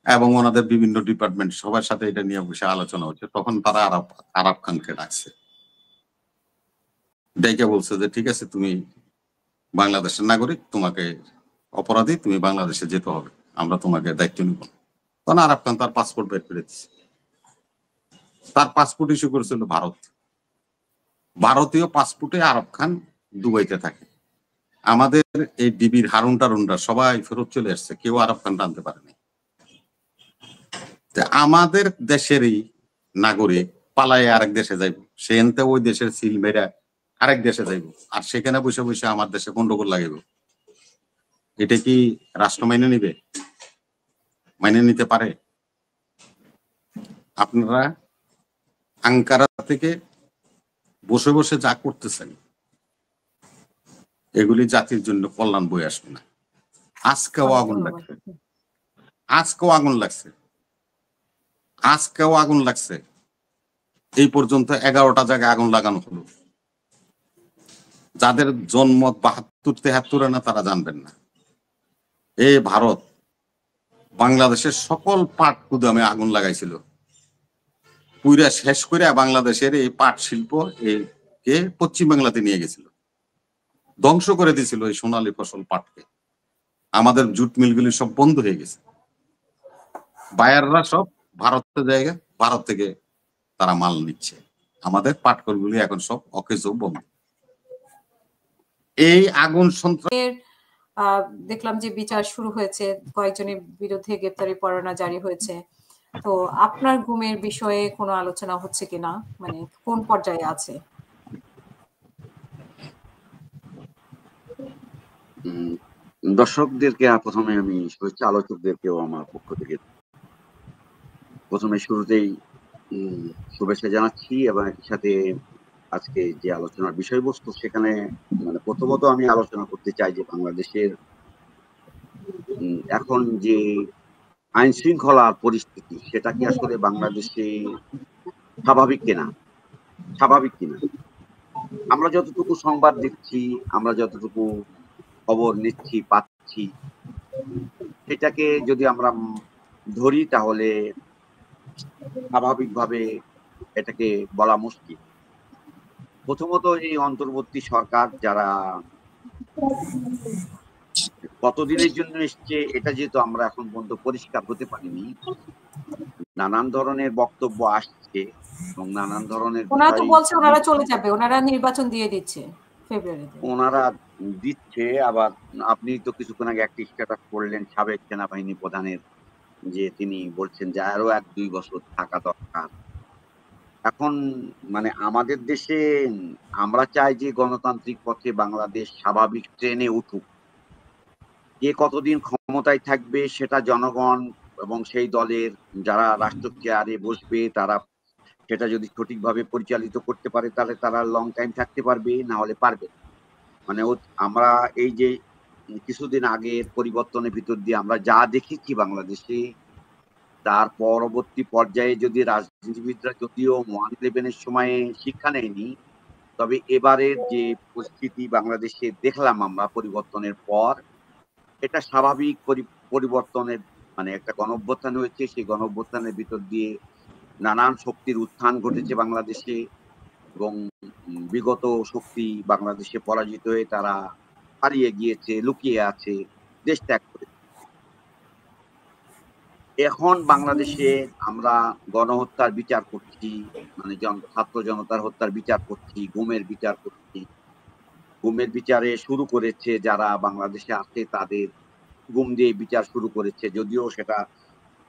এবং ওনাদের বিভিন্ন ডিপার্টমেন্ট সবার সাথে এটা নিয়ে বসে আলোচনা হচ্ছে। তখন তারা আরাফ খানকে ডাকছে, ডেকে বলছে যে ঠিক আছে, তুমি বাংলাদেশের নাগরিক, তোমাকে অপরাধী, তুমি বাংলাদেশে যেতে হবে, আমরা তোমাকে দায়িত্ব নিব। তখন আরাফ খান তার পাসপোর্ট বের করে দিচ্ছে। তার পাসপোর্ট ইস্যু করেছিল ভারত। ভারতীয় পাসপোর্টে আরাফ খান দুবাইতে থাকে। আমাদের এই ডিবির হারুন টারুনরা সবাই ফেরত চলে আসছে, কেউ আরাফ খান টানতে পারেনি। আমাদের দেশেরই নাগরিক পালায় আরেক দেশে যাইব, সে এনতে ওই দেশের সিল মেরা আরেক দেশে যাইব, আর সেখানে বসে বসে আমার দেশে গন্ডগোল লাগাইব। এটা কি রাষ্ট্র মাইনে নিবে? মাইনে নিতে পারে? আপনারা আঙ্কারা থেকে বসে বসে যা করতেছেন এগুলি জাতির জন্য কল্যাণ বয়ে আসবে না। আজকেও আগুন লাগছে, আজকেও আগুন লাগছে, আজকেও আগুন লাগছে। এই পর্যন্ত 11টা জায়গায় আগুন লাগানো হলো। যাদের জন্ম 72-73 না তারা জানবেন না। এই ভারত বাংলাদেশের সকল পাট গুদামে আগুন লাগাইছিল, পুরা শেষ করে বাংলাদেশের এই পাট শিল্প কে পশ্চিম বাংলাতে নিয়ে গেছিল, ধ্বংস করে দিয়েছিল এই সোনালী ফসল পাটকে। আমাদের জুট মিলগুলি সব বন্ধ হয়ে গেছে, বায়াররা সব ভারতের জায়গা, ভারত থেকে তারা মাল নিচ্ছে। আমাদের পাটকলগুলি এখন সব অকেজ বন্ধ। এই আগুন সন্ত্রাস দেখলাম যে বিচার শুরু হয়েছে, কয়েকজনের বিরুদ্ধে গ্রেপ্তারি পরোয়ানা জারি হয়েছে। তো আপনার গুমের বিষয়ে কোনো আলোচনা হচ্ছে কিনা, মানে কোন পর্যায়ে আছে? দর্শকদেরকে প্রথমে আমি শুভেচ্ছা, আলোচকদেরকেও আমার পক্ষ থেকে প্রথমে শুরুতেই শুভেচ্ছা জানাচ্ছি, এবং একই সাথে আজকে যে আলোচনার বিষয়বস্তু সেখানে মানে প্রথমত আমি আলোচনা করতে চাই যে বাংলাদেশের এখন যে আইন শৃঙ্খলার পরিস্থিতি, সেটা কি আসলে বাংলাদেশে স্বাভাবিক কিনা। আমরা যতটুকু সংবাদ দেখছি, আমরা যতটুকু খবর নিচ্ছি পাচ্ছি, সেটাকে যদি আমরা ধরি তাহলে স্বাভাবিকভাবে এটাকে বলা মুশকিল। প্রথমত এই অন্তর্বর্তী সরকার যারা কতদিনের জন্য এসছে এটা যেহেতু আমরা এখন পর্যন্ত পরিষ্কার হতে পারিনি, নানান ধরনের বক্তব্য আসছে এবং নানান ধরনের ওনারা তো বলছে ওনারা চলে যাবে, ওনারা নির্বাচন দিয়ে দিচ্ছে ফেব্রুয়ারিতে। ওনারা দিচ্ছে, আবার আপনি তো কিছুক্ষণ আগে একটি স্ট্যাটাস করলেন সাবেক সেনাবাহিনী প্রধানের, যে তিনি বলছেন যে আরো 1-2 বছর থাকা দরকার। এখন মানে আমাদের দেশে আমরা চাই যে গণতান্ত্রিক পথে বাংলাদেশ স্বাভাবিক ট্রেনে উঠুক। কে কতদিন ক্ষমতায় থাকবে সেটা জনগণ এবং সেই দলের যারা রাষ্ট্র চেয়ারে বসবে তারা সেটা যদি সঠিকভাবে পরিচালিত করতে পারে তাহলে তারা লং টাইম থাকতে পারবে, না হলে পারবে। মানে আমরা এই যে কিছুদিন আগের পরিবর্তনের ভিতর দিয়ে আমরা যা দেখেছি বাংলাদেশে, তার পরবর্তী পর্যায়ে যদি রাজনীতিবিদরা যদিও 1/11-এর সময়ে শিক্ষা নেয়নি, তবে এবারের যে পরিস্থিতি বাংলাদেশে দেখলাম আমরা পরিবর্তনের পর, এটা স্বাভাবিক পরিবর্তনের মানে একটা গণঅভ্যুত্থান হয়েছে। সেই গণঅভ্যুত্থানের ভিতর দিয়ে নানান শক্তির উত্থান ঘটেছে বাংলাদেশে, এবং বিগত শক্তি বাংলাদেশে পরাজিত হয়ে তারা হারিয়ে গিয়েছে, লুকিয়ে আছে, দেশ ত্যাগ করে। এখন বাংলাদেশে আমরা গণহত্যার বিচার করছি, মানে ছাত্র জনতার হত্যার বিচার করছি, গুমের বিচার করছি, গুমের বিচারে শুরু করেছে, যারা বাংলাদেশে আছে তাদের গুম দিয়ে বিচার শুরু করেছে, যদিও সেটা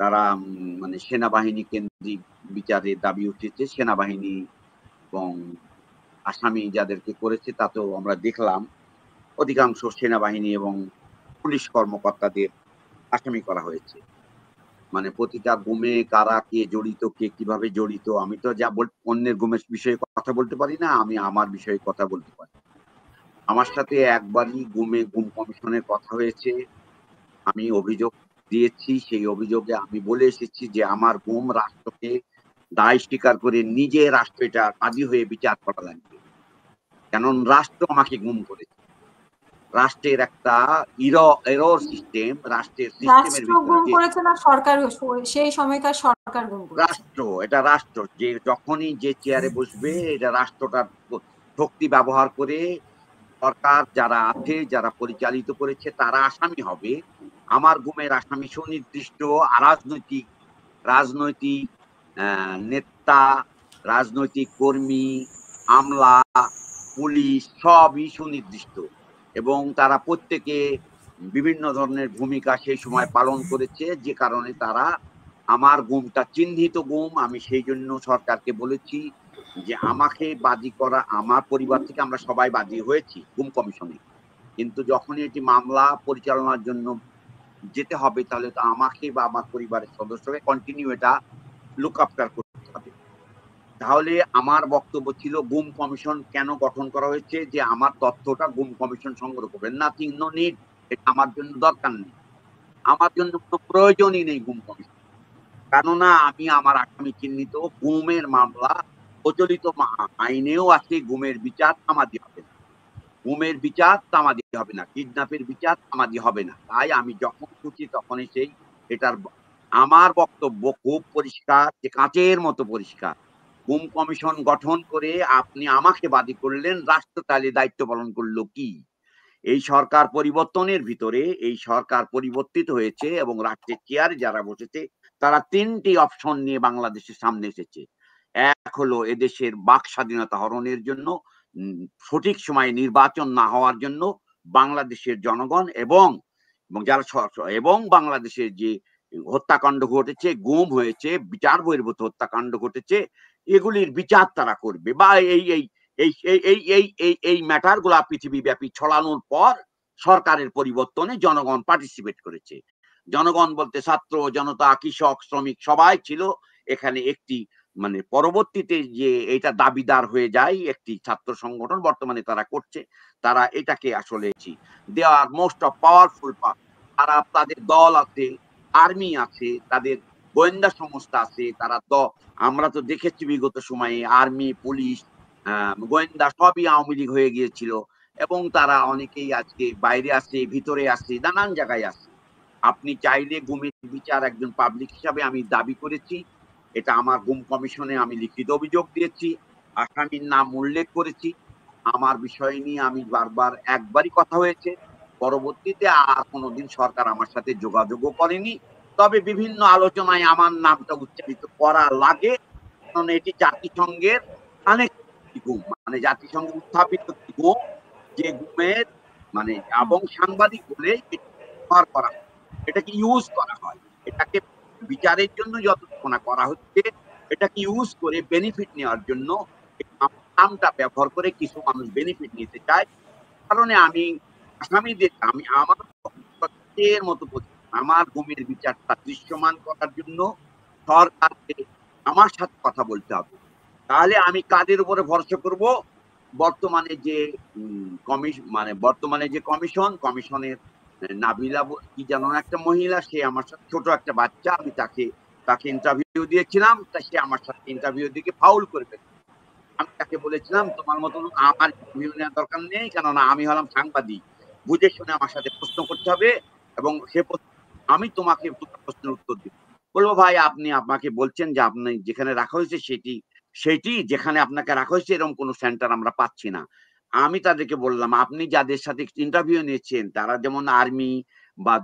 তারা মানে সেনাবাহিনী কেন্দ্রিক বিচারের দাবি উঠেছে। সেনাবাহিনী এবং আসামি যাদেরকে করেছে তাতেও আমরা দেখলাম অধিকাংশ সেনাবাহিনী এবং পুলিশ কর্মকর্তাদের আসামি করা হয়েছে। মানে প্রতিটা গুমে কারা কে জড়িত, কে কিভাবে জড়িত, আমি তো যা অন্যের গুমের বিষয়ে কথা বলতে পারি না, আমি আমার বিষয়ে কথা বলতে পারি। আমার সাথে একবারই গুম কমিশনের কথা হয়েছে, আমি অভিযোগ দিয়েছি। সেই অভিযোগে আমি বলে এসেছি যে আমার গুম রাষ্ট্রকে দায় স্বীকার করে নিজে রাষ্ট্র এটা বাদী হয়ে বিচার করা লাগবে, কারণ রাষ্ট্র আমাকে গুম করেছে। রাষ্ট্রের একটা এরর সিস্টেম, রাষ্ট্রের সিস্টেমের রাষ্ট্র ভিতরে গুম যে করেছে না সরকার, সেই সময়কার সরকার গুম করেছে? রাষ্ট্র, এটা রাষ্ট্র যে যখনই যে চেয়ারে বসবে এটা রাষ্ট্রটার শক্তি ব্যবহার করে সরকার যারা আছে, যারা পরিচালিত করেছে তারা আসামি হবে। আমার গুমের আসামি সুনির্দিষ্ট রাজনৈতিক রাজনৈতিক নেতা, রাজনৈতিক কর্মী, আমলা, পুলিশ সবই সুনির্দিষ্ট, এবং তারা প্রত্যেকে বিভিন্ন ধরনের ভূমিকা সেই সময় পালন করেছে, যে কারণে তারা আমার গুমটা চিহ্নিত গুম। আমি সেই জন্য সরকারকে বলেছি যে আমাকে বাদী করা, আমার পরিবার থেকে আমরা সবাই বাদী হয়েছি গুম কমিশনে, কিন্তু যখনই এটি মামলা পরিচালনার জন্য যেতে হবে তাহলে তো আমাকে বা আমার পরিবারের সদস্যকে কন্টিনিউ এটা লুক আফটার করতে হবে। তাহলে আমার বক্তব্য ছিল গুম কমিশন কেন গঠন করা হয়েছে, যে আমার তথ্যটা গুম কমিশন সংগ্রহ করবে। নাথিং, নো নিড, এটা আমার জন্য দরকার নেই, আমার জন্য কোনো প্রয়োজনই নেই গুম কমিশন। কেননা আমি আমার আসামি চিহ্নিত, গুমের মামলা প্রচলিত আইনেও আছে, গুমের বিচার থামাতে হবে না, গুমের বিচার থামাতে হবে না, কিডন্যাপের বিচার থামাতে হবে না। তাই আমি যখন খুশি তখনই সেই এটার আমার বক্তব্য খুব পরিষ্কার, যে কাঁচের মতো পরিষ্কার। গুম কমিশন গঠন করে আপনি আমাকে বাদী করলেন, রাষ্ট্র তাহলে দায়িত্ব পালন করলো কি? এই সরকার পরিবর্তনের ভিতরে এই সরকার পরিবর্তিত হয়েছে এবং রাষ্ট্রের চেয়ারে যারা বসেছে তারা তিনটি অপশন নিয়ে বাংলাদেশের সামনে এসেছে। এক হলো এদেশের বাক স্বাধীনতা হরণের জন্য, সঠিক সময়ে নির্বাচন না হওয়ার জন্য বাংলাদেশের জনগণ এবং যারা এবং বাংলাদেশের যে হত্যাকাণ্ড ঘটেছে, গুম হয়েছে, বিচার বহির্ভূত হত্যাকাণ্ড ঘটেছে, এগুলির বিচার তারা করবে। বা এই এই এই এই এই এই এই ম্যাটার গুলা পৃথিবী ব্যাপী ছড়ানোর পর সরকারের পরিবর্তনে জনগণ পার্টিসিপেট করেছে। জনগণ বলতে ছাত্র জনতা, কৃষক, শ্রমিক সবাই ছিল এখানে। একটি মানে পরবর্তীতে যে এটা দাবিদার হয়ে যায় একটি ছাত্র সংগঠন, বর্তমানে তারা করছে, তারা এটাকে আসলে দে আর মোস্ট অফ পাওয়ারফুল। তারা তাদের দল আছে, আর্মি আছে, তাদের গোয়েন্দা সংস্থা আছে, তারা আমরা তো দেখেছি বিগত সময়ে আর্মি, পুলিশ, গোয়েন্দা সবই আওয়ামী লীগ হয়ে গিয়েছিল, এবং তারা অনেকেই আজকে বাইরে আছে, ভিতরে আছে, নানান জায়গায় আছে। আপনি চাইলে গুমের বিচার একজন পাবলিক হিসাবে আমি দাবি করেছি, এটা আমার গুম কমিশনে আমি লিখিত অভিযোগ দিয়েছি, আসামির নাম উল্লেখ করেছি, আমার বিষয় নিয়ে আমি বারবার একবারই কথা হয়েছে। পরবর্তীতে আর কোনোদিন সরকার আমার সাথে যোগাযোগও করেনি, তবে বিভিন্ন আলোচনায় আমার নামটা উচ্চারিত করা লাগে, কারণ এটি জাতিসংঘের গুম, মানে জাতিসংঘ উত্থাপিত গুম, যে গুমের মানে এবং সাংবাদিক বলে ব্যবহার করা হয়, এটাকে ইউজ করা হয়, এটাকে বিচারের জন্য যতক্ষণ করা হচ্ছে, এটাকে ইউজ করে বেনিফিট নেওয়ার জন্য নামটা ব্যবহার করে কিছু মানুষ বেনিফিট নিতে চায়। কারণে আমি আসামিদের আমি আমার মতো আমার গুমের বিচারটা দৃশ্যমান করার জন্য সরকারকে আমার সাথে কথা বলতে হবে। তাহলে আমি কাদের উপরে ভরসা করব? বর্তমানে যে বর্তমানে যে কমিশনের নাবিলা কি যেন একটা মহিলা, সে আমার সাথে, ছোট একটা বাচ্চা, আমি তাকে ইন্টারভিউ দিয়েছিলাম, তা সে আমার সাথে ইন্টারভিউ দিকে ফাউল করবে। আমি তাকে বলেছিলাম তোমার মতো আমার ইন্টারভিউ নেওয়ার দরকার নেই, কেননা আমি হলাম সাংবাদিক, বুঝে শুনে আমার সাথে প্রশ্ন করতে হবে, এবং আমি তোমাকে প্রশ্নের উত্তর দিব। বলবো ভাই আপনি আমাকে বলছেন যে আপনি যেখানে রাখা হয়েছে সেটি যেখানে আপনাকে রাখা হয়েছে এরকম কোনো সেন্টার আমরা পাচ্ছি না। আমি তাদেরকে বললাম আপনি যাদের সাথে ইন্টারভিউ নিয়েছেন তারা যেমন আর্মি বা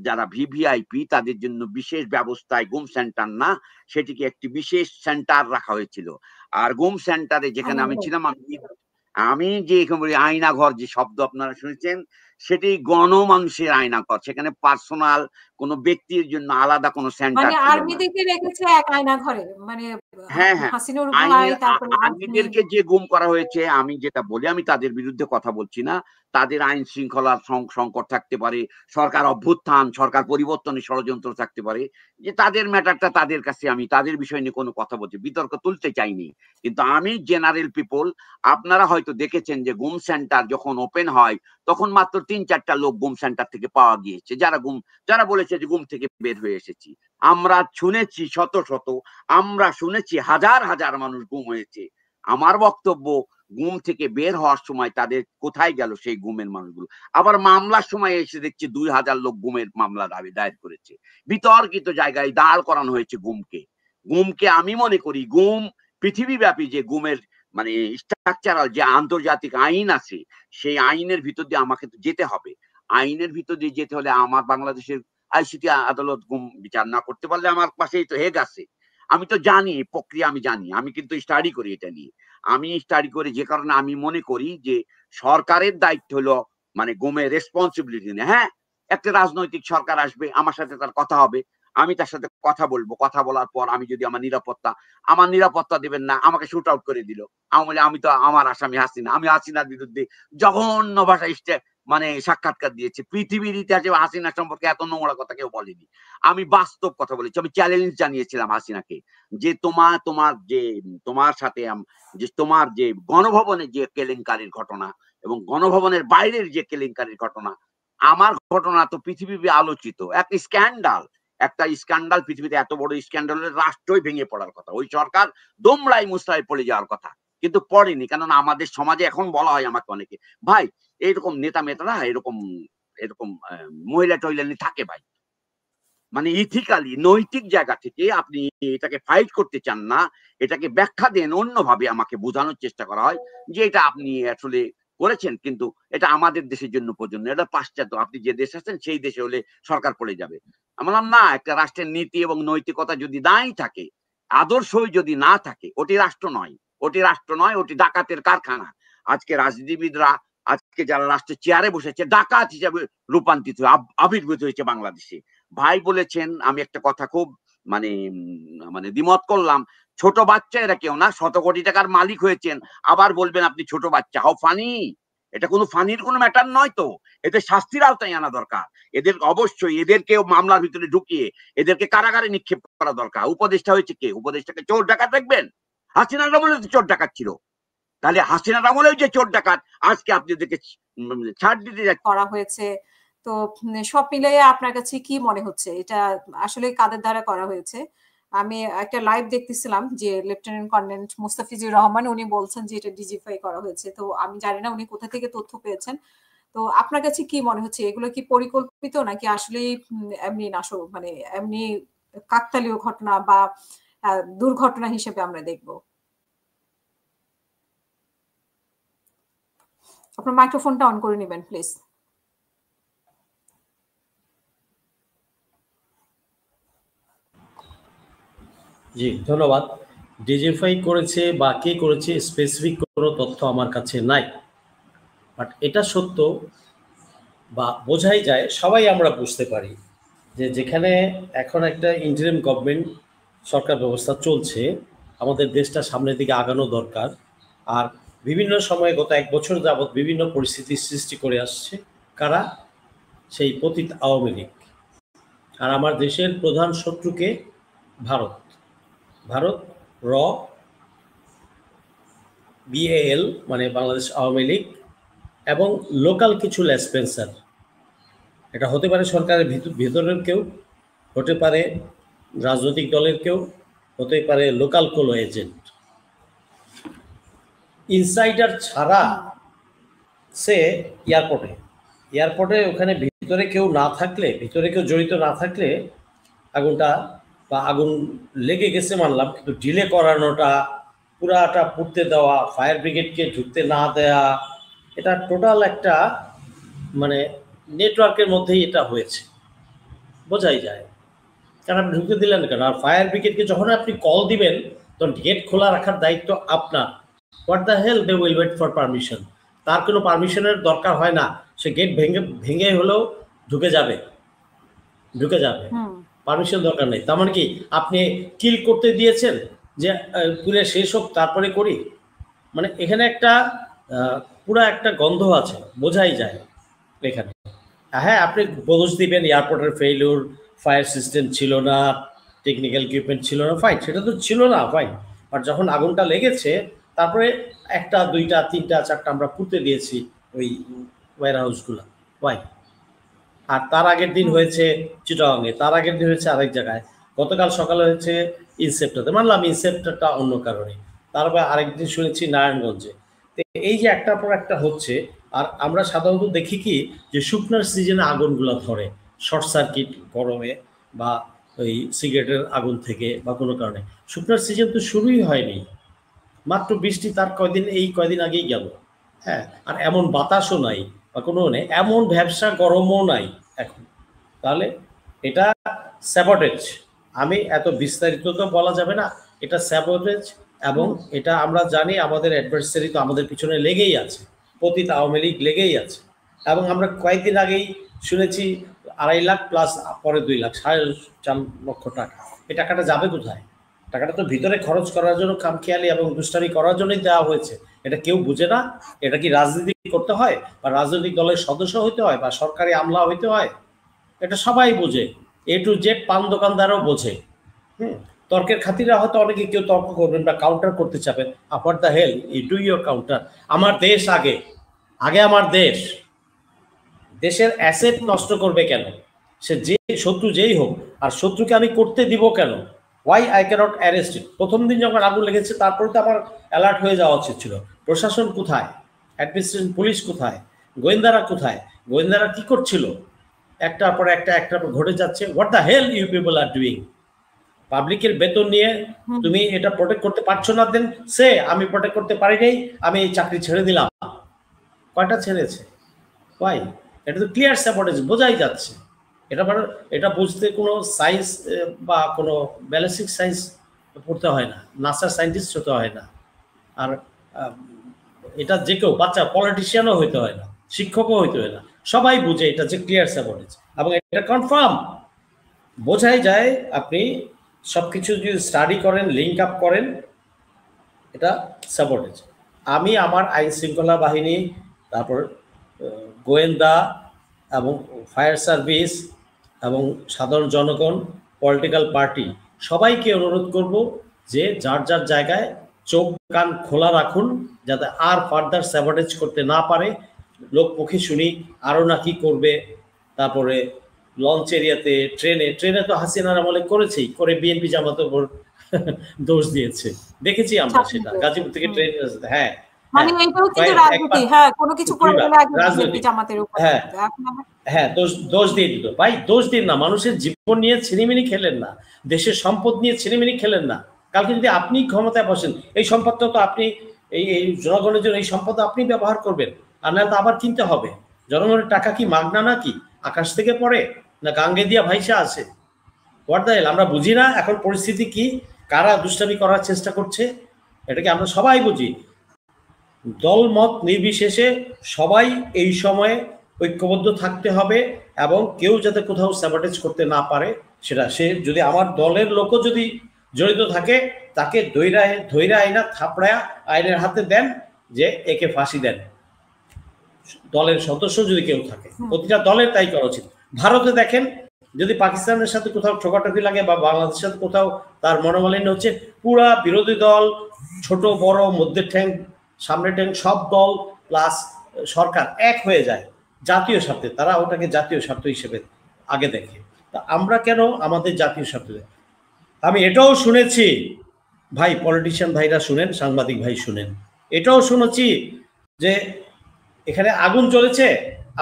যারা ভিভিআইপি, তাদের জন্য বিশেষ ব্যবস্থায় গুম সেন্টার না, সেটিকে একটি বিশেষ সেন্টার রাখা হয়েছিল। আর গুম সেন্টারে যেখানে আমি ছিলাম, আমি যে বলি আয়নাঘর যে শব্দ আপনারা শুনেছেন, সেটি গণমানুষের আয়নাঘর। সেখানে পার্সোনাল কোনো ব্যক্তির জন্য আলাদা কোনো সেন্টার মানে ছিল না। আর্মিদেরকে রেখেছে এক আয়না ঘরে, মানে হ্যাঁ, হ্যাঁ। হাসিনুর ভাই, তারপরে আপনি। আর্মিদেরকে যে গুম করা হয়েছে, আমি যেটা বলি, আমি তাদের বিরুদ্ধে কথা বলছি না। তাদের আইন শৃঙ্খলার সংকট থাকতে পারে, সরকার অভ্যুত্থান, সরকার পরিবর্তনের ষড়যন্ত্র থাকতে পারে। যে তাদের ম্যাটারটা তাদের কাছে, আমি তাদের বিষয় নিয়ে কোনো কথা বলছি, বিতর্ক তুলতে চাইনি। কিন্তু আমি জেনারেল পিপল, আপনারা হয়তো দেখেছেন যে গুম সেন্টার যখন ওপেন হয় তখন মাত্র ৩-৪টা লোক গুম সেন্টার থেকে পাওয়া গিয়েছে, যারা বলেছে যে গুম থেকে বের হয়ে এসেছি। আমরা শুনেছি শত শত, আমরা শুনেছি হাজার হাজার মানুষ গুম হয়েছে। আমার বক্তব্য, গুম থেকে বের হওয়ার সময় তাদের কোথায় গেল সেই গুমের মানুষগুলো? আবার মামলার সময় এসে দেখছি ২,০০০ লোক গুমের মামলা দায়ের করেছে। বিতর্কিত জায়গায় দাঁড় করানো হয়েছে গুমকে আমি মনে করি গুম পৃথিবীব্যাপী যে গুমের মানে স্ট্রাকচারাল যে আন্তর্জাতিক আইন আছে, সেই আইনের ভিতর দিয়ে আমাকে তো যেতে হবে। আইনের ভিতর দিয়ে যেতে হলে আমার বাংলাদেশের আইসিটি আদালত গুম বিচার না করতে পারলে, আমার পাশেই তো হেগ আছে, আমি তো জানি প্রক্রিয়া, আমি জানি, আমি কিন্তু স্টাডি করি এটা নিয়ে। আমি স্টাডি করি যে কারণে আমি মনে করি যে সরকারের দায়িত্ব হলো মানে গুমের রেসপন্সিবিলিটি নিয়ে। হ্যাঁ, একটা রাজনৈতিক সরকার আসবে, আমার সাথে তার কথা হবে, আমি তার সাথে কথা বলবো। কথা বলার পর আমি যদি আমার নিরাপত্তা দেবেন না, আমাকে শুট আউট করে দিল, আমি তো আমার আসামি হাসিনা, আমি হাসিনার বিরুদ্ধে জঘন্য ভাষায় মানে সাক্ষাৎকার দিয়েছি। পৃথিবীর ইতিহাসে হাসিনা সম্পর্কে এত নোংরা কথা কেউ বলেনি। আমি বাস্তব কথা বলেছি, আমি চ্যালেঞ্জ জানিয়েছিলাম হাসিনাকে যে তোমার সাথে যে তোমার যে গণভবনের যে কেলেঙ্কারির ঘটনা এবং গণভবনের বাইরের যে কেলেঙ্কারির ঘটনা, আমার ঘটনা তো পৃথিবী আলোচিত একটা স্ক্যান্ডাল, পৃথিবীতে এত বড় স্ক্যান্ডালের রাষ্ট্রই ভেঙে পড়ার কথা, ওই সরকার দোমড়ায় মুসড়ায় পড়ে যাওয়ার কথা, কিন্তু পড়েনি। কেননা আমাদের সমাজে এখন বলা হয় আমাকে অনেকে, ভাই এইরকম নেতা মেতারা এরকম এরকম মহিলা টয়লা নিয়ে থাকে ভাই, মানে ইথিক্যালি নৈতিক জায়গা থেকে আপনি এটাকে ফাইট করতে চান না, এটাকে ব্যাখ্যা দেন অন্যভাবে, আমাকে বোঝানোর চেষ্টা করা হয় যে এটা আপনি আসলে করেছেন, কিন্তু এটা আমাদের দেশের জন্য প্রয়োজন, এটা পাশ্চাত্য, আপনি যে দেশ আছেন সেই দেশে হলে সরকার পড়ে যাবে। আমরা না, একটা রাষ্ট্রের নীতি এবং নৈতিকতা যদি নাই থাকে, আদর্শই যদি না থাকে, ওটি রাষ্ট্র নয়, ওটি ডাকাতের কারখানা। আজকে রাজনীতিবিদরা, আজকে যারা রাষ্ট্রের চেয়ারে বসেছে, ডাকাত হিসাবে রূপান্তরিত আবির্ভূত হয়েছে বাংলাদেশে। ভাই বলেছেন, আমি একটা কথা খুব মানে মানে দ্বিমত করলাম, ছোট বাচ্চা এরা কেউ না, 100 কোটি টাকার মালিক হয়েছেন, আবার বলবেন আপনি ছোট বাচ্চা, হাউ ফানি। এটা কোনো ফানির কোনো ম্যাটার নয় তো, এদের শাস্তির আওতায় আনা দরকার। এদের অবশ্যই এদেরকে মামলার ভিতরে ঢুকিয়ে এদেরকে কারাগারে নিক্ষেপ করা দরকার। উপদেষ্টা হয়েছে কে? উপদেষ্টাকে চোর ডাকাত দেখবেন? হাসিনার আমলে তো চোর ডাকাত ছিল, তাহলে হাসিনার আমলেও যে চোর ডাকাত, আজকে আপনি এদেরকে ছাড় দিতে যাচ্ছেন করা হয়েছে। তো সব মিলিয়ে আপনার কাছে কি মনে হচ্ছে এটা আসলে কাদের দ্বারা করা হয়েছে? আমি একটা লাইভ দেখতেছিলাম যে লেফটেন্যান্ট কর্নেল মুস্তাফিজুর রহমান উনি বলছেন যে এটা ডিজিফাই করা হয়েছে। তো আমি জানি না উনি কোথা থেকে তথ্য পেয়েছেন। তো আপনার কাছে কি মনে হচ্ছে, এগুলো কি পরিকল্পিত নাকি আসলেই এমনি মানে এমনি কাকতালীয় ঘটনা বা দুর্ঘটনা হিসেবে আমরা দেখব? আপনার মাইক্রোফোনটা অন করে নেবেন প্লিজ। জি, ধন্যবাদ। ডিজিফাই করেছে বা কে করেছে স্পেসিফিক কোনো তথ্য আমার কাছে নাই, বাট এটা সত্য বা বোঝাই যায়, সবাই আমরা বুঝতে পারি যে যেখানে এখন একটা ইন্টারিম গভর্নমেন্ট সরকার ব্যবস্থা চলছে, আমাদের দেশটা সামনের দিকে আগানো দরকার। আর বিভিন্ন সময়ে গত 1 বছর যাবৎ বিভিন্ন পরিস্থিতির সৃষ্টি করে আসছে কারা? সেই পতিত আওয়ামী লীগ। আর আমার দেশের প্রধান শত্রুকে ভারত র BAL মানে বাংলাদেশ আওয়ামী লীগ এবং লোকাল কিছু লেসপেন্সার। এটা হতে পারে সরকারের ভিতরের কেউ, হতে পারে রাজনৈতিক দলের কেউ, হতে পারে লোকাল কোনো এজেন্ট। ইনসাইডার ছাড়া সে এয়ারপোর্টে ওখানে ভিতরে কেউ না থাকলে, ভিতরে কেউ জড়িত না থাকলে আগুন লেগে গেছে মানলাম, কিন্তু ডিলে করানোটা, পুরাটা পুড়তে দেওয়া, ফায়ার ব্রিগেডকে ঢুকতে না দেওয়া, এটা টোটাল একটা মানে নেটওয়ার্কের মধ্যেই এটা হয়েছে, বোঝাই যায়। কারণ আপনি ঢুকতে দিলেন কেন? আর ফায়ার ব্রিগেডকে যখন আপনি কল দিবেন তখন গেট খোলা রাখার দায়িত্ব আপনার, what the hell they will wait for permission. তার কোনো পারমিশনের দরকার হয় না, সে গেট ভেঙে হলেও ঢুকে যাবে। পারমিশন দরকার নেই। তার মানে কি আপনি কিল করতে দিয়েছেন যে পুরে শেষ হোক তারপরে করি? মানে এখানে একটা পুরা একটা গন্ধ আছে, বোঝাই যায় এখানে। হ্যাঁ, আপনি দোষ দিবেন এয়ারপোর্টের ফেইলিউর, ফায়ার সিস্টেম ছিল না, টেকনিক্যাল ইকুইপমেন্ট ছিল না, ফাইন, সেটা তো ছিল না, ফাইন। বাট যখন আগুনটা লেগেছে তারপরে একটা, দুইটা, তিনটা, চারটা আমরা পুঁতে দিয়েছি ওই ওয়্যার হাউসগুলো, ওয়াই? আর তার আগের দিন হয়েছে চিটাগাঙে, তার আগের দিন হয়েছে আরেক জায়গায়, গতকাল সকালে হয়েছে ইনসেপ্টাতে, মানলাম ইনসেপ্টারটা অন্য কারণে, তারপর আরেকদিন শুনেছি নারায়ণগঞ্জে। তো এই যে একটার পর একটা হচ্ছে, আর আমরা সাধারণত দেখি কি যে শুকনার সিজনে আগুনগুলো ধরে, শর্ট সার্কিট গরমে বা ওই সিগারেটের আগুন থেকে বা কোনো কারণে। শুকনার সিজন তো শুরুই হয়নি, মাত্র বৃষ্টি তার কয়দিন আগেই গেল। হ্যাঁ, আর এমন বাতাসও নাই বা কোনো নেই, এমন ভ্যাবসা গরমও নাই এখন। তাহলে এটা স্যাবটেজ। আমি এত বিস্তারিত তো বলা যাবে না, এটা স্যাবটেজ। এবং এটা আমরা জানি আমাদের অ্যাডভার্সারি তো আমাদের পিছনে লেগেই আছে, পতিত আওয়ামী লীগ লেগেই আছে। এবং আমরা কয়েকদিন আগেই শুনেছি 2.5 লাখ প্লাস পরে 2 লাখ, 4.5 লক্ষ টাকা। এই টাকাটা যাবে কোথায়? টাকাটা তো ভিতরে খরচ করার জন্য, খামখেয়ালি এবং দুষ্টামি করার জন্যই দেওয়া হয়েছে। এটা কেউ বুঝে না। এটা কি রাজনীতি করতে হয় বা রাজনৈতিক দলের সদস্য হইতে হয় বা সরকারি আমলা হইতে হয়? এটা সবাই বোঝে, এ টু জেড পান দোকানদারও বোঝে। তর্কের খাতিরে হয়তো অনেকে কেউ তর্ক করবেন বা কাউন্টার করতে চাবেন। What the hell you do your counter? আমার দেশ আগে, আমার দেশ, দেশের অ্যাসেট নষ্ট করবে কেন? সে যে শত্রু যেই হোক, আর শত্রুকে আমি করতে দিব কেন? ওয়াই আই ক্যানট অ্যারেস্ট ইট? প্রথম দিন যখন আগুন লেগেছে তারপরে তো আমার অ্যালার্ট হয়ে যাওয়া উচিত ছিল। প্রশাসন কোথায়? অ্যাডমিনিস্ট্রেশন, পুলিশ কোথায়? গোয়েন্দারা কোথায়? গোয়েন্দারা কি করছিল? একটার পর একটা ঘটে যাচ্ছে। What the hell you people are doing? পাবলিকের বেতন নিয়ে তুমি এটা প্রোটেক্ট করতে পারছো না, দেন সে আমি প্রোটেক্ট করতে পারি নাই, আমি এই চাকরি ছেড়ে দিলাম। কয়টা ছেড়েছে? ওয়াই? এটা তো ক্লিয়ার স্যাবটেজ, বোঝাই যাচ্ছে। এটা বুঝতে কোনো সায়েন্স বা কোনো ব্যালিস্টিক সায়েন্স পড়তে হয় না, নাসার সায়েন্টিস্ট হতে হয় না, আর এটা যে কেউ, বাচ্চা পলিটিশিয়ানও হইতে হয় না, শিক্ষকও হইতে হয় না, সবাই বুঝে এটা যে ক্লিয়ার স্যাবটেজ। এবং এটা কনফার্ম বোঝাই যায়। আপনি সবকিছু যদি স্টাডি করেন, লিঙ্ক আপ করেন, এটা স্যাবটেজ। আমি আমার আইন শৃঙ্খলা বাহিনী, তারপর গোয়েন্দা এবং ফায়ার সার্ভিস এবং সাধারণ জনগণ, পলিটিক্যাল পার্টি, সবাইকে অনুরোধ করব যে যার যার জায়গায় চোখ কান খোলা রাখুন, যাতে আর ফার্দার স্যাবটেজ করতে না পারে। লোকমুখে শুনি আরও নাকি করবে, তারপরে লঞ্চ এরিয়াতে, ট্রেনে তো হাসিনার আমলে করেছেই, করে বিএনপি জামাতের উপর দোষ দিয়েছে, দেখেছি আমরা সেটা, গাজীপুর থেকে ট্রেন। হ্যাঁ, মানে এটাও কিন্তু রাজনীতি। হ্যাঁ, কোনো কিছু করে গেলে আগে বিএনপি জামাতের উপর। হ্যাঁ, দোষ দিয়ে দিত। ভাই দোষ দিন না, মানুষের জীবন নিয়ে ছিনিমিনি খেলেন না, দেশের সম্পদ নিয়ে ছিনিমিনি খেলেন না। কালকে যদি আপনি ক্ষমতায় বসেন, এই সম্পদটা তো আপনি, এই জনগণের জন্য এই সম্পদ আপনি ব্যবহার করবেন, আর নাহলে তো আবার কিনতে হবে। জনগণের টাকা কি মাগনা নাকি? আকাশ থেকে পড়ে না গাঙ্গে দিয়া ভাইসা আছে? What the hell? আমরা বুঝি না এখন পরিস্থিতি কি, কারা দুষ্টামি করার চেষ্টা করছে? এটাকে আমরা সবাই বুঝি। দলমত নির্বিশেষে সবাই এই সময়ে ঐক্যবদ্ধ থাকতে হবে, এবং কেউ যাতে কোথাও স্যাবটেজ করতে না পারে। সেটা সে যদি আমার দলের লোকও যদি জড়িত থাকে, তাকে ধৈরা আইনা থাপড়ায়া আইনের হাতে দেন, যে একে ফাঁসি দেন। দলের সদস্য যদি কেউ থাকে, প্রতিটা দলের তাই করা উচিত। ভারতে দেখেন, যদি পাকিস্তানের সাথে কোথাও ঠোকাঠকি লাগে বা বাংলাদেশের সাথে কোথাও তার মনোমালিন্য হচ্ছে, পুরা বিরোধী দল, ছোট বড়, মধ্যে ঠ্যাং, সামনে ঠ্যাং, সব দল প্লাস সরকার এক হয়ে যায় জাতীয় স্বার্থে। তারা ওটাকে জাতীয় স্বার্থ হিসেবে আগে দেখে। তা আমরা কেন আমাদের জাতীয় স্বার্থ? আমি এটাও শুনেছি ভাই, পলিটিশিয়ান ভাইরা শুনেন, সাংবাদিক ভাই শুনেন, এটাও শুনেছি যে এখানে আগুন চলেছে,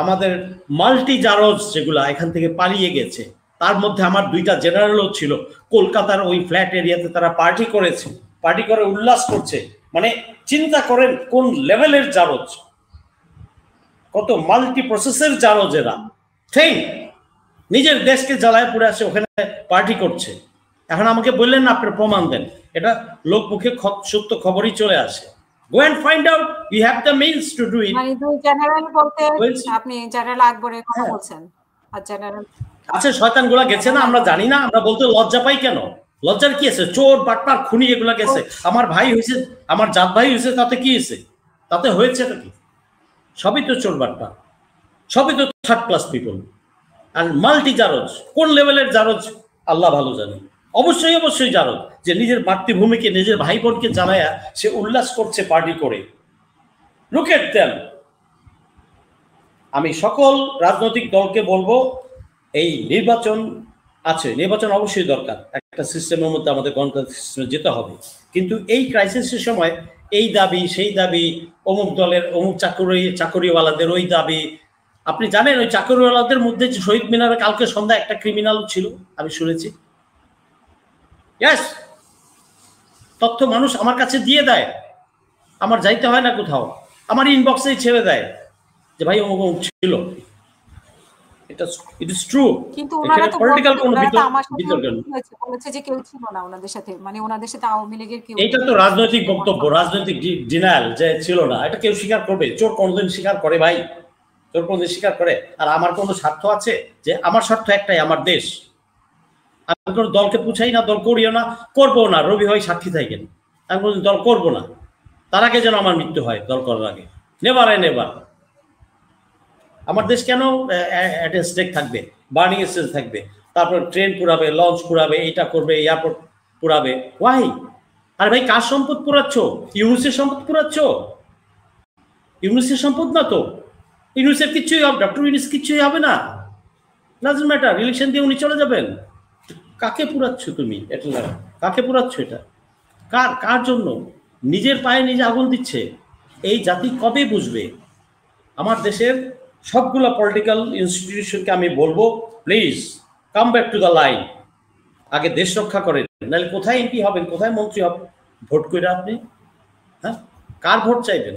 আমাদের মাল্টি জারজ যেগুলা এখান থেকে পালিয়ে গেছে, তার মধ্যে আমার 2টা জেনারেলও ছিল। কলকাতার ওই ফ্ল্যাট এরিয়াতে তারা পার্টি করেছে, পার্টি করে উল্লাস করছে। মানে চিন্তা করেন কোন লেভেলের জারজ, কত মাল্টি প্রসেসের জারজ এরা। ঠিক নিজের দেশকে জ্বালায় পুড়ে আসে, ওখানে পার্টি করছে। এখন আমাকে বললেন না, আপনার প্রমাণ দেন। এটা লোকমুখে সত্য খবরই চলে আসে। Go and find out. You have the means to do it. মানে দুই জেনারেল বলতে বলছি। আপনি জেনারেল আকবরের কথা হ্যাঁ। বলছেন আর জেনারেল আচ্ছা শয়তানগুলা গেছে না, আমরা জানি না, আমরা বলতে লজ্জা পাই কেন? লজ্জার কি আছে? চোর বাটপার খুনি এগুলা গেছে। আমার ভাই হয়েছে, আমার জাত ভাই হয়েছে, তাতে কি হয়েছে? তাতে হয়েছে কি? সবই তো চোর বাটপার, সবই তো থার্ড ক্লাস পিপল আর মাল্টি জারজ। কোন লেভেলের জারজ আল্লাহ ভালো জানে। অবশ্যই অবশ্যই জারজ যে নিজের মাতৃভূমিকে, নিজের ভাই বোনকে জানায়া সে উল্লাস করছে পার্টি করে। Look at them. আমি সকল রাজনৈতিক দলকে বলবো, এই নির্বাচন আছে, নির্বাচন অবশ্যই দরকার, একটা সিস্টেমের মধ্যে আমাদের গণতান্ত্রিক সিস্টেমে যেতে হবে। কিন্তু এই ক্রাইসিসের সময় এই দাবি সেই দাবি, অমুক দলের অমুক চাকরিওয়ালাদের ওই দাবি। আপনি জানেন ওই চাকরিওয়ালাদের মধ্যে যে শহীদ মিনারে কালকে সন্ধ্যা একটা ক্রিমিনাল ছিল, আমি শুনেছি। ইয়েস, তথ্য মানুষ আমার কাছে দিয়ে দেয়, আমার যাইতে হয় না কোথাও, আমার ইনবক্সেই ছেড়ে দেয় যে ভাই অমুক অমুক ছিল। এটা ইট ইজ ট্রু। কিন্তু ওনারা তো পলিটিক্যাল কোনো আমার সাথে বিতর্ক বলেছে যে কেউ ছিল না ওনাদের সাথে, মানে ওনাদের সাথে আওয়ামী লীগের কেউ। এইটা তো রাজনৈতিক বক্তব্য, রাজনৈতিক ডিনায়াল যে ছিল না, এটা কেউ স্বীকার করবে? চোর কোনদিন স্বীকার করে ভাই? চোর কোনদিন স্বীকার করে? আর আমার কোনো স্বার্থ আছে? যে আমার স্বার্থ একটাই, আমার দেশ। আমি কোনো দলকে পুছাই না, দল করিও না, করবো না। রবি ভাই সাক্ষী থাকেন, আমি কোনোদিন দল করবো না। তার আগে যেন আমার মৃত্যু হয়, দল করার আগে। Never a never. আমার দেশ কেন অ্যাট এ স্টেক থাকবে, বার্নিং স্টেজ থাকবে, তারপর ট্রেন পুরাবে, লঞ্চ পুরাবে, এইটা করবে, এয়ারপোর্ট পুরাবে। ওয়াই? আর ভাই কার সম্পদ পুরাচ্ছ? ইউনুসের সম্পদ পুরাচ্ছ? ইউনুসের সম্পদ না তো। ইউনুসের কিচ্ছুই হবে, ডক্টর ইউনুস কিচ্ছুই হবে না। ডাজন্ট ম্যাটার, ইলেকশন দিয়ে উনি চলে যাবেন। কাকে পুরাচ্ছ তুমি? এটা কাকে পুরাচ্ছ? এটা কার জন্য? নিজের পায়ে নিজে আগুন দিচ্ছে। এই জাতি কবে বুঝবে? আমার দেশের সবগুলো পলিটিক্যাল ইনস্টিটিউশনকে আমি বলবো, please come back to the line. আগে দেশ রক্ষা করেন, নাহলে কোথায় এমপি হবেন, কোথায় মন্ত্রী হবেন? ভোট করে আপনি, হ্যাঁ, কার ভোট চাইবেন?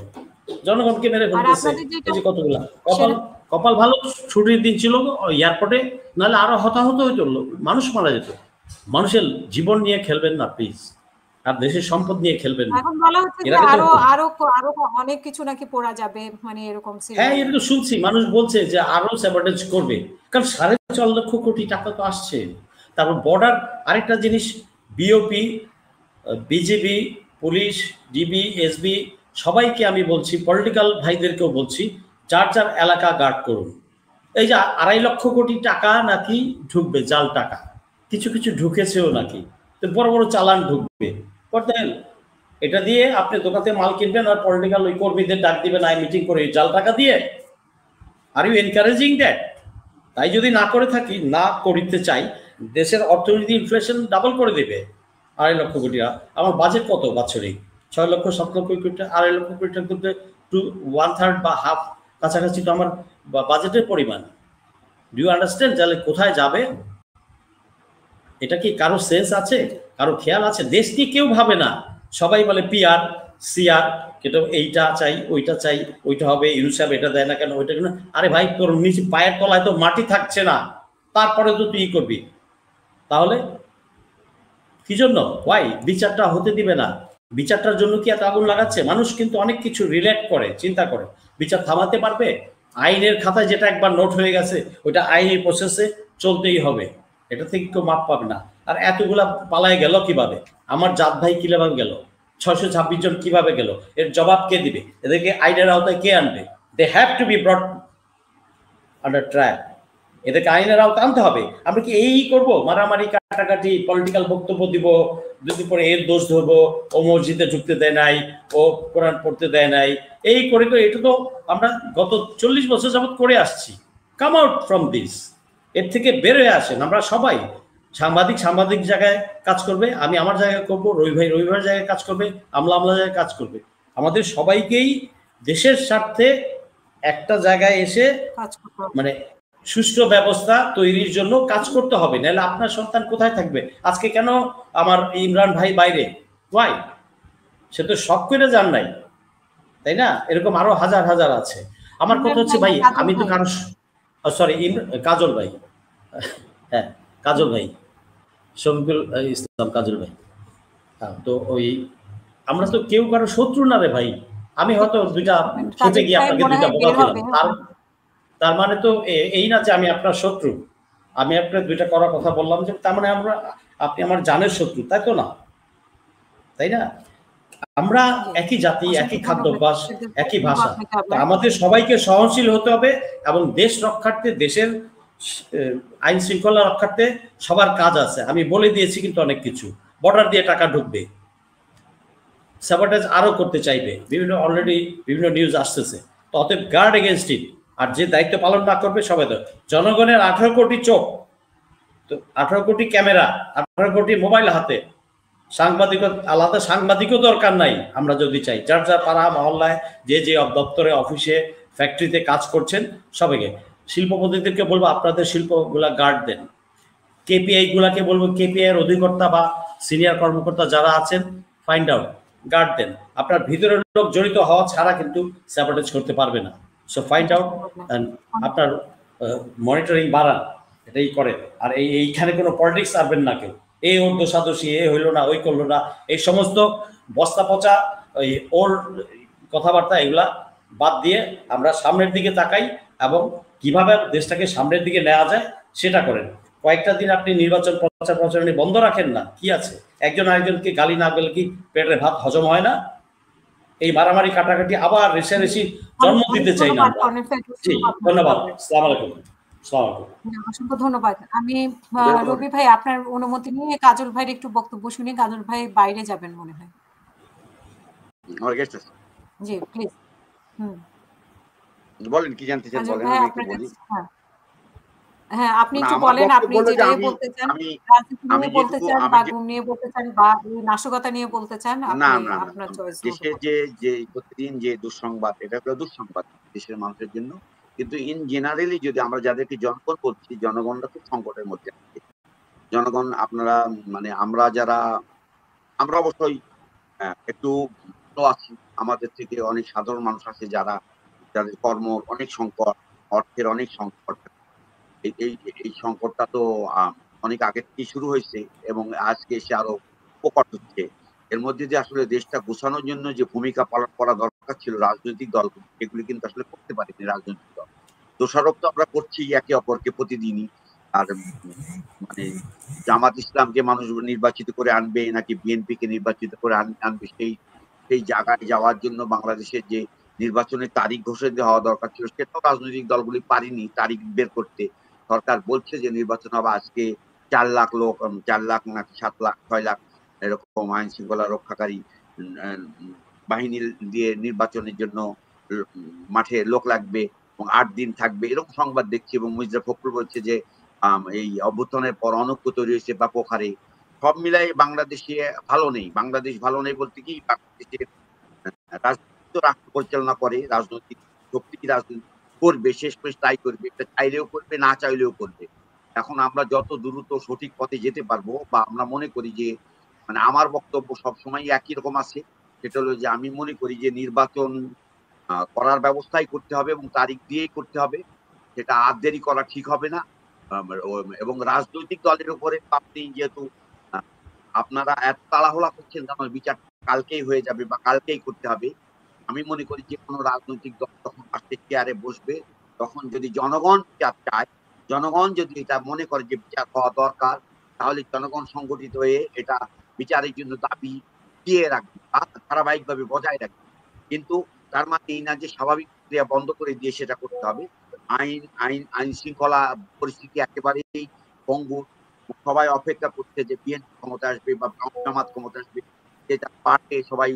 জনগণকে মেরে ফেলতেছে। এই যে কতগুলা কপাল ভালো, ছুটির দিন ছিল এয়ারপোর্টে, নাহলে আরো হতাহত হইতো, মানুষ মারা যেত। মানুষের জীবন নিয়ে খেলবেন না প্লিজ, আর দেশের সম্পদ নিয়ে খেলবেন না। এখন বলা হচ্ছে যে আরো আরো আরো অনেক কিছু নাকি পড়া যাবে, মানে এরকম। হ্যাঁ, এরকম শুনছি, মানুষ বলছে যে আরো স্যাবোটেজ করবে, কারণ 4.5 লক্ষ কোটি টাকা তো আসছে। তারপর বর্ডার, আরেকটা জিনিস, BOP, BGB, police, DB, SB, সবাইকে আমি বলছি, পলিটিক্যাল ভাইদেরকেও বলছি, যার যার এলাকা গার্ড করুন। এই যে 2.5 লক্ষ কোটি টাকা নাকি ঢুকবে, জাল টাকা, কিছু কিছু ঢুকেছেও নাকি, তো বড় বড় চালান ঢুকবে। এটা দিয়ে আপনি দোকানে মাল কিনবেন আর পলিটিক্যাল ওই কর্মীদের ডাক দিবেন, আই মিটিং করে জাল টাকা দিয়ে। Are you encouraging that? তাই যদি না করে থাকি, না করতে চাই, দেশের অর্থনীতি ইনফ্লেশন ডাবল করে দেবে। 2.5 লক্ষ কোটি। আমার বাজেট কত বাৎসরিক? 6 লক্ষ 7 লক্ষ কোটি। 2.5 লক্ষ কোটি টাকা করতে 1/3 বা হাফ কাছাকাছি তো আমার বাজেটের পরিমাণ। Do you understand? তাহলে কোথায় যাবে? এটা কি কারো সেন্স আছে, কারো খেয়াল আছে? দেশ নিয়ে কেউ ভাবে না, সবাই বলে পিআর সিআর, কেটে এইটা চাই, ওইটা চাই, ওইটা হবে, ইউসাব এটা দেয় না কেন, ওইটা কেন। আরে ভাই, তোর নিচে পায়ের তলায় তো মাটি থাকছে না, তারপরে তো তুই করবি। তাহলে কি জন্য? ওয়াই? বিচারটা হতে দিবে না। বিচারটার জন্য কি এত আগুন লাগাচ্ছে? মানুষ কিন্তু অনেক কিছু রিলেট করে, চিন্তা করে। বিচার থামাতে পারবে? আইনের খাতায় যেটা একবার নোট হয়ে গেছে, ওইটা আইনি প্রসেসে চলতেই হবে, এটা থেকে কেউ মাপ পাবে না। আর এতগুলা পালায় গেল কিভাবে? আমার জাত ভাই কিভাবে গেল? 626 জন কিভাবে গেল? এর জবাব কে দিবে? এদেরকে আইনের আওতায় কে আনবে? They have to be brought under trial. এদেরকে আইনের আওতায় আনতে হবে। আমরা কি এই করব, মারামারি, কাটাকাটি, পলিটিক্যাল বক্তব্য দিব, যদি পরে এর দোষ ধরবো, ও মসজিদে ঢুকতে দেয় নাই, ও কোরআন পড়তে দেয় নাই, এই করে করে এটা তো আমরা গত 40 বছর যাবৎ করে আসছি। Come out from this. এর থেকে বের হয়ে আসেন। আমরা সবাই সাংবাদিক জায়গায় কাজ করবে, আমি আমার জায়গায় করবো, রবি ভাইয়ের জায়গায় কাজ করবে, আমলা জায়গায় কাজ করবে। আমাদের সবাইকেই দেশের স্বার্থে একটা জায়গায় এসে মানে সুষ্ঠু ব্যবস্থা তৈরির জন্য কাজ করতে হবে, নাহলে আপনার সন্তান কোথায় থাকবে? আজকে কেন আমার ইমরান ভাই বাইরে? ওয়াই? সে তো সব করে যান নাই, তাই না? এরকম আরো হাজার হাজার আছে। আমার কথা হচ্ছে ভাই, আমি তো কারো, সরি, কাজল ভাই, হ্যাঁ কাজল ভাই, শফিকুল ইসলাম কাজল ভাই। হ্যাঁ, তো ওই আমরা তো কেউ কারো শত্রু না রে ভাই। আমি হয়তো দুইটা খেপে কাজল গিয়ে ভাই আপনাকে মনে দুইটা হয় বকা বের দিলাম, হবে। তার মানে তো এই না যে আমি আপনার শত্রু। আমি আপনার দুইটা করার কথা বললাম যে তার মানে আপনি আমার জানের শত্রু, তাই তো না? তাই না? আমরা জি, একই জাতি, অসংখ্য একই ধন্যবাদ। খাদ্যাভ্যাস, একই ধন্যবাদ ভাষা। আপনাকে তো আবার। আমাদের সবাইকে সহনশীল হতে হবে এবং দেশ রক্ষার্থে, দেশের আইন শৃঙ্খলা রক্ষার্থে সবার কাজ আছে। আমি বলে দিয়েছি কিন্তু অনেক কিছু। বর্ডার দিয়ে টাকা ঢুকবে, স্যাবোটেজ আরও করতে চাইবে, অলরেডি বিভিন্ন নিউজ আসতেছে। তো অতএব গার্ড এগেনস্ট ইট। আর যে দায়িত্ব পালন না করবে সবাই তো জনগণের 18 কোটি চোখ, তো 18 কোটি ক্যামেরা, 18 কোটি মোবাইল হাতে, আলাদা সাংবাদিকও দরকার নাই। আমরা যদি চাই, যার যার পাড়া মহল্লায় যে যে দপ্তরে, অফিসে, ফ্যাক্টরিতে কাজ করছেন সবাইকে, শিল্পপতিদেরকে বলবো আপনাদের শিল্পগুলা গার্ড দেন। কেপিআই গুলাকে বলবো, কেপিআই এর অধিকর্তা বা সিনিয়র কর্মকর্তা যারা আছেন, ফাইন্ড আউট, গার্ড দেন। আপনার ভিতরের লোক জড়িত হওয়া ছাড়া কিন্তু স্যাবোটেজ করতে পারবে না। সো ফাইন্ড আউট, আপনার মনিটরিং বাড়ান, এটাই করেন। আর এইখানে কোনো পলিটিক্স আনবেন না কেউ। এই ওর দোষাদোষী, এ হইলো না, ওই করলো না, এই সমস্ত বস্তা পচা ওই ওর কথাবার্তা এগুলা বাদ দিয়ে আমরা সামনের দিকে তাকাই এবং কিভাবে দেশটাকে সামনের দিকে নেওয়া যায় সেটা করেন। কয়েকটা দিন আপনি নির্বাচন প্রচারণী বন্ধ রাখেন না, কি আছে? একজন আরেকজনকে গালি না গেলে কি পেটের ভাত হজম হয় না? এই মারামারি কাটাকাটি আবার রেষারেষি জন্ম দিতে চাই না আমরা। জি, ধন্যবাদ। আসসালামু আলাইকুম। অসংখ্য ধন্যবাদ। আমি রবি ভাই আপনার অনুমতি নিয়ে কাজল ভাইয়ের একটু বক্তব্য শুনি। কাজল ভাই বাইরে যাবেন মনে হয়। জি প্লিজ। বলেন কি জানতে চান, বলেন, আমি একটু বলি। হ্যাঁ, আপনি একটু বলেন, আপনি যেটা বলতে চান, রাজনীতি নিয়ে বলতে চান বা গুম নিয়ে বলতে চান বা নাশকতা নিয়ে বলতে চান, না আপনি না আপনার না, চয়েস দেশে যে প্রতিদিন যে দুঃসংবাদ, এটা হলো দুঃসংবাদ দেশের মানুষের জন্য। কিন্তু ইন জেনারেলি যদি আমরা যাদেরকে জনগণ বলছি, জনগণরা খুব সংকটের মধ্যে আছে। জনগণ, আপনারা মানে আমরা অবশ্যই একটু ভালো আছি। আমাদের থেকে অনেক সাধারণ মানুষ আছে যাদের কর্ম অনেক সংকট, অর্থের অনেক সংকট। এই সংকটটা তো অনেক আগে থেকে শুরু হয়েছে এবং আজকে এসে আরো প্রকট হচ্ছে। এর মধ্যে যে আসলে দেশটা গোছানোর জন্য যে ভূমিকা পালন করা দরকার ছিল রাজনৈতিক দলগুলো, সেগুলি কিন্তু আসলে করতে পারেনি রাজনৈতিক দল। দোষারোপ তো আমরা করছি একে অপরকে প্রতিদিনই। আর মানে জামাত ইসলামকে মানুষ নির্বাচিত করে আনবে নাকি বিএনপি কে নির্বাচিত করে আনবে, সেই জায়গায় যাওয়ার জন্য বাংলাদেশের যে নির্বাচনের তারিখ ঘোষণা হওয়া দরকার ছিল, সেটাও রাজনৈতিক দলগুলি পারেনি তারিখ বের করতে। সরকার বলছে যে নির্বাচন হবে আজকে, 4 লাখ লোক, 4 লাখ নাকি 7 লাখ 6 লাখ এরকম আইন শৃঙ্খলা রক্ষাকারী বাহিনী দিয়ে নির্বাচনের জন্য মাঠে লোক লাগবে এবং 8 দিন থাকবে, এরকম সংবাদ দেখছি। এবং মির্জা ফখরুল বলছে যে এই অভ্যুত্থানের পর অনৈক্য তৈরি হয়েছে ব্যাপক হারে। সব মিলাই বাংলাদেশে ভালো নেই। বাংলাদেশ ভালো নেই বলতে কি, বাংলাদেশের রাজনীতি রাষ্ট্র পরিচালনা করে, রাজনৈতিক শক্তি রাজনীতি করবে, শেষ পেশ তাই করবে, এটা চাইলেও করবে, না চাইলেও করবে। এখন আমরা যত দ্রুত সঠিক পথে যেতে পারবো, বা আমরা মনে করি যে, মানে আমার বক্তব্য সবসময় একই রকম আছে, সেটা হলো যে আমি মনে করি যে নির্বাচন করার ব্যবস্থাই করতে হবে এবং তারিখ দিয়েই করতে হবে। সেটা আর দেরি করা ঠিক হবে না। এবং রাজনৈতিক দলের উপরে আপনি যেহেতু আপনারা এত তাড়াহুড়া করছেন, আমার বিচার কালকেই হয়ে যাবে বা কালকেই করতে হবে। আমি মনে করি যে কোনো রাজনৈতিক দল যখন পাশে চেয়ারে বসবে, তখন যদি জনগণ চায়, জনগণ যদি এটা মনে করে যে বিচার হওয়া দরকার, তাহলে জনগণ সংগঠিত হয়ে এটা বিচারের জন্য দাবি দিয়ে রাখবে বা ধারাবাহিকভাবে বজায় রাখবে। কিন্তু তার মানে এই না যে স্বাভাবিক ক্রিয়া বন্ধ করে দিয়ে সেটা করতে হবে। আইন শৃঙ্খলা পরিস্থিতি একেবারেই পঙ্গু। সবাই অপেক্ষা করছে যে বিএনপি ক্ষমতা আসবে বা জামাত ক্ষমতা আসবে, যেটা পার্টি সবাই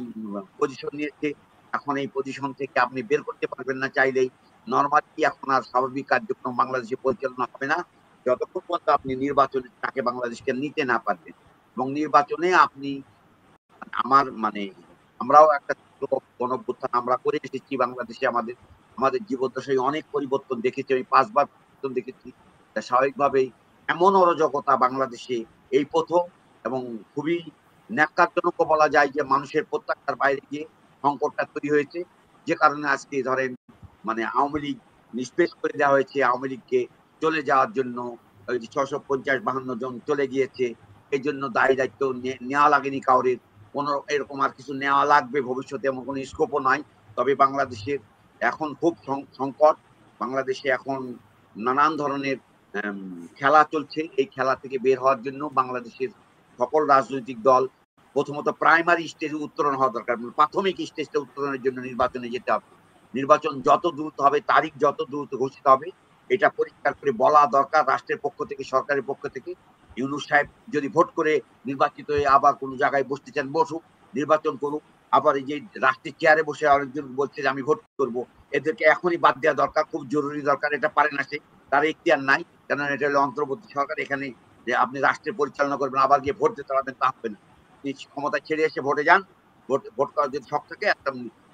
পজিশন নিয়েছে। এখন এই পজিশন থেকে আপনি বের করতে পারবেন না চাইলেই। নরমালি এখন আর স্বাভাবিক কার্যক্রম বাংলাদেশে পরিচালনা হবে না যতক্ষণ পর্যন্ত আপনি নির্বাচনে তাকে বাংলাদেশকে নিতে না পারবেন। এবং নির্বাচনে আপনি আমরাও একটা গণঅভ্যুত্থান আমরা করে এসেছি বাংলাদেশে। আমাদের জীবদ্দশায় অনেক পরিবর্তন দেখেছি, আমি 5 বার পরিবর্তন দেখেছি। স্বাভাবিকভাবেই এমন অরাজকতা বাংলাদেশে এই প্রথম, এবং খুবই ন্যাক্কারজনক বলা যায় যে মানুষের প্রত্যাশার বাইরে গিয়ে সংকটটা তৈরি হয়েছে, যে কারণে আজকে ধরেন আওয়ামী লীগ নিষ্পেষ করে দেওয়া হয়েছে। আওয়ামী লীগকে চলে যাওয়ার জন্য ওই যে 650-52 জন চলে গিয়েছে, এই জন্য দায়ী দায়িত্ব নেওয়া লাগেনি কাউরের। কোনো এরকম আর কিছু নেওয়া লাগবে ভবিষ্যতে, এমন কোনো স্কোপও নাই। তবে বাংলাদেশের এখন খুব সংকট। বাংলাদেশে এখন নানান ধরনের খেলা চলছে। এই খেলা থেকে বের হওয়ার জন্য বাংলাদেশের সকল রাজনৈতিক দল প্রথমত প্রাইমারি স্টেজে উত্তরণ হওয়া দরকার। প্রাথমিক স্টেজটা উত্তরণের জন্য নির্বাচনে যেতে হবে। নির্বাচন যত দ্রুত হবে, তারিখ যত দ্রুত ঘোষিত হবে, এটা পরিষ্কার করে বলা দরকার রাষ্ট্রের পক্ষ থেকে, সরকারের পক্ষ থেকে। ইউনূস সাহেব যদি ভোট করে নির্বাচিত হয়ে আবার কোনো জায়গায় বসতে চান, বসুক, নির্বাচন করুক। আবার এই যে রাষ্ট্রের চেয়ারে বসে আরেকজন বলছে যে আমি ভোট করবো, এদেরকে এখনই বাদ দেওয়া দরকার, খুব জরুরি দরকার। এটা পারে না সে, তার এখতিয়ার নাই, কেননা এটা হলো অন্তর্বর্তী সরকার। এখানে যে আপনি রাষ্ট্রের পরিচালনা করবেন আবার গিয়ে ভোট দিতে পারবেন তা হবে না। ক্ষমতা ছেড়ে এসে ভোটে যান, ভোট করার যদি শখ থাকে একটা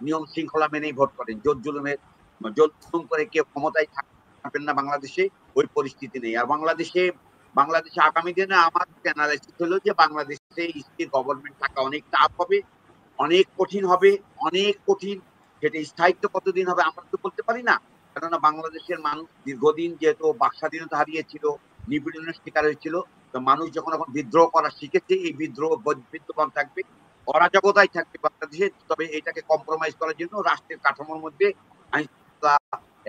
নিয়ম শৃঙ্খলা মেনেই ভোট করেন। জোর জুলুম করে কেউ ক্ষমতায় থাকবেন না বাংলাদেশে, ওই পরিস্থিতি নেই। আর বাংলাদেশে আগামী দিনে আমার অ্যানালাইসিস হলো যে বাংলাদেশে স্থির গভর্নমেন্ট থাকা অনেক টাফ হবে, অনেক কঠিন হবে, অনেক কঠিন। সেটা স্থায়িত্ব কতদিন হবে আমরা তো বলতে পারি না, কেননা বাংলাদেশের মানুষ দীর্ঘদিন যেহেতু বাক স্বাধীনতা হারিয়েছিল, নিপীড়নের শিকার হয়েছিল, তো মানুষ যখন এখন বিদ্রোহ করা শিখেছে, এই বিদ্রোহ বিদ্যমান থাকবে, অরাজকতাই থাকবে বাংলাদেশে। তবে এটাকে কম্প্রোমাইজ করার জন্য রাষ্ট্রের কাঠামোর মধ্যে আইন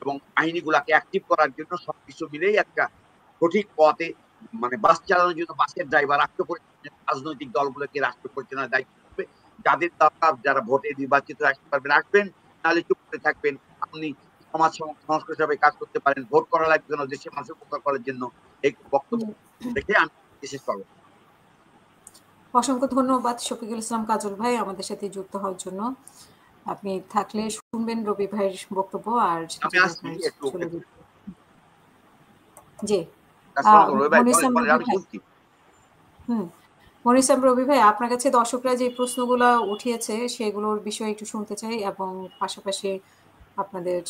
এবং আইনিগুলাকে অ্যাক্টিভ করার জন্য সবকিছু মিলেই একটা সঠিক পথে বাস চালানোর জন্য বাসের ড্রাইভার রাজনৈতিক দলগুলোকে রাষ্ট্র পরিচালনার দায়িত্ব হবে। যাদের দরকার, যারা ভোটে নির্বাচিত আসতে পারবেন আসবেন, নাহলে চুপ করে থাকবেন। আপনি সমাজ সংস্কার হিসাবে কাজ করতে পারেন, ভোট করা লাগবে না দেশের মানুষের উপকার করার জন্য। এই বক্তব্য দেখে আমি শেষ করবো। অসংখ্য ধন্যবাদ শফিকুল ইসলাম কাজল ভাই আমাদের সাথে যুক্ত হওয়ার জন্য। আপনি থাকলে শুনবেন রবি ভাইয়ের বক্তব্য। আর জি, মনিসাম রবি ভাই, আপনার কাছে দর্শকরা যে প্রশ্নগুলো উঠিয়েছে সেগুলোর বিষয়ে একটু শুনতে চাই, এবং পাশাপাশি আপনাদের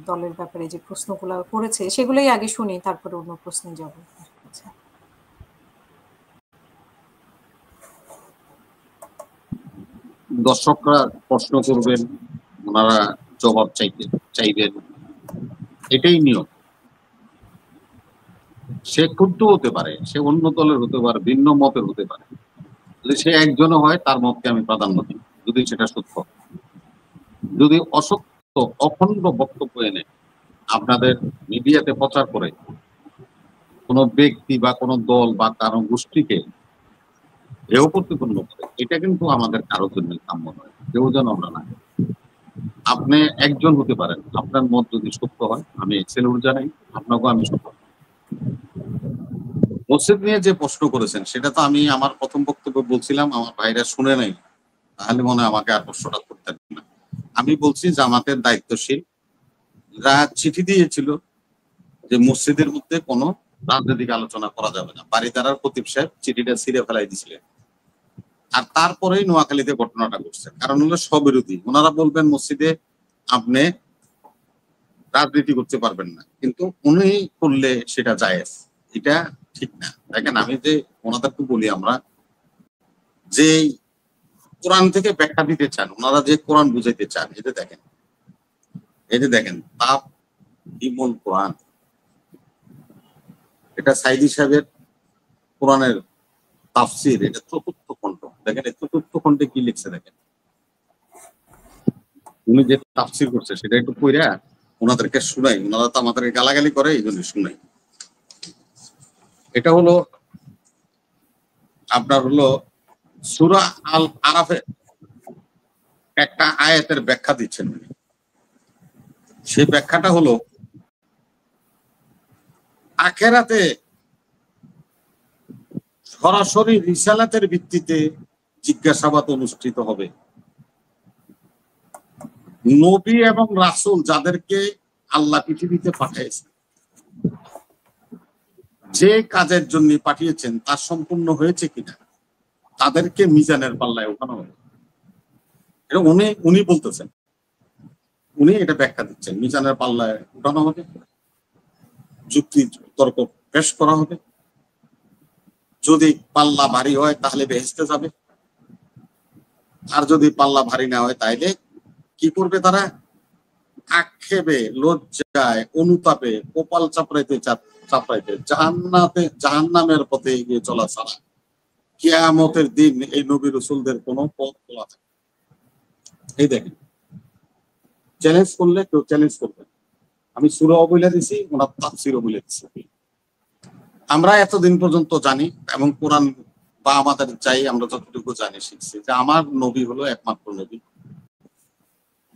দলের ব্যাপারে যে প্রশ্নগুলো করেছে সেগুলোই আগে শুনি, তারপরে অন্য প্রশ্নে যাব। দর্শকরা প্রশ্ন করবেন, ওনারা জবাব চাইবেন, এটাই নিয়ম। সে ক্ষুব্ধ হতে পারে, সে অন্য দলের হতে পারে, ভিন্ন মতের হতে পারে। যদি সে একজনও হয় তার মতকে আমি প্রাধান্য দিই, যদি সেটা সত্য। যদি অসত্য অখণ্ড বক্তব্য এনে আপনাদের মিডিয়াতে প্রচার করে কোনো ব্যক্তি বা কোনো দল বা কারো গোষ্ঠীকে হেয় প্রতিপন্ন করে, এটা কিন্তু আমাদের কারোর জন্য কাম্য নয়। কেউ যেন আমরা না, আপনি একজন হতে পারেন, আপনার মত যদি সত্য হয় আমি সেলুট জানাই, আপনাকেও আমি সত্য। মসজিদ নিয়ে যে প্রশ্ন করেছেন সেটা তো আমি আমার প্রথম বক্তব্য বলছিলাম, আমার ভাইরা শুনে নাই, তাহলে মনে হয় আমাকে আর প্রশ্নটা করতেন না। আমি বলছি জামাতের দায়িত্বশীল চিঠি দিয়েছিল যে মসজিদের মধ্যে কোনো রাজনৈতিক আলোচনা করা যাবে না। বাড়িদারার খতিব সাহেব চিঠিটা ছিঁড়ে ফেলাই দিয়েছিলেন। আর তারপরেই নোয়াখালীতে ঘটনাটা ঘটছে। কারণ হলো স্ববিরোধী। ওনারা বলবেন মসজিদে আপনি রাজনীতি করতে পারবেন না, কিন্তু উনি করলে সেটা জায়েজ, এটা ঠিক না। দেখেন, আমি যে ওনাদেরকে বলি, আমরা যে কোরআন থেকে ব্যাখ্যা দিতে চান, ওনারা যে কোরআন বুঝাইতে চান, এই যে দেখেন তাপ ইমন কোরআন, এটা সাইদি সাহেবের কোরআনের তাফসির, এটা চতুর্থ খণ্ড। দেখেন এই চতুর্থ খণ্ডে কি লিখছে দেখেন, উনি যে তাফসির করছে সেটা একটু কইরা ওনাদেরকে শুনাই। ওনারা তো আমাদেরকে গালাগালি করে, এই জন্য শুনাই। এটা হলো আপনার সূরা আল আরাফে একটা আয়াতের ব্যাখ্যা দিচ্ছেন। সেই ব্যাখ্যাটা হলো আখিরাতে সরাসরি রিসালাতের ভিত্তিতে জিজ্ঞাসাবাদ অনুষ্ঠিত হবে। নবী এবং রাসূল যাদেরকে আল্লাহ পৃথিবীতে পাঠিয়েছেন, যে কাজের জন্য পাঠিয়েছেন তা সম্পূর্ণ হয়েছে কিনা তাদেরকে মিজানের পাল্লায় ওঠানো হবে। এটা উনি বলতেছেন, উনি এটা ব্যাখ্যা দিচ্ছেন। মিজানের পাল্লায় উঠানো হবে, যুক্তি তর্ক পেশ করা হবে। যদি পাল্লা ভারী হয় তাহলে বেহেশতে যাবে, আর যদি পাল্লা ভারী না হয় তাহলে কি করবে? তারা আক্ষেপে, লজ্জায়, অনুতাপে, কপাল চাপড়াইতে চাপড়াইতে জাহান্নামের পথে এগিয়ে চলা ছাড়া কিয়ামতের দিন এই নবী রাসূলদের কোনো পথ খোলা থাকে। এই দেখেন, চ্যালেঞ্জ করলে কেউ চ্যালেঞ্জ করবে। আমি সূরা বলে দিছি, ওনার তাফসীরও বলে দিছি। আমরা এতদিন পর্যন্ত জানি এবং কোরআন বা আমাদের চাই আমরা যতটুকু জানি শিখছি যে আমার নবী হলো একমাত্র নবী,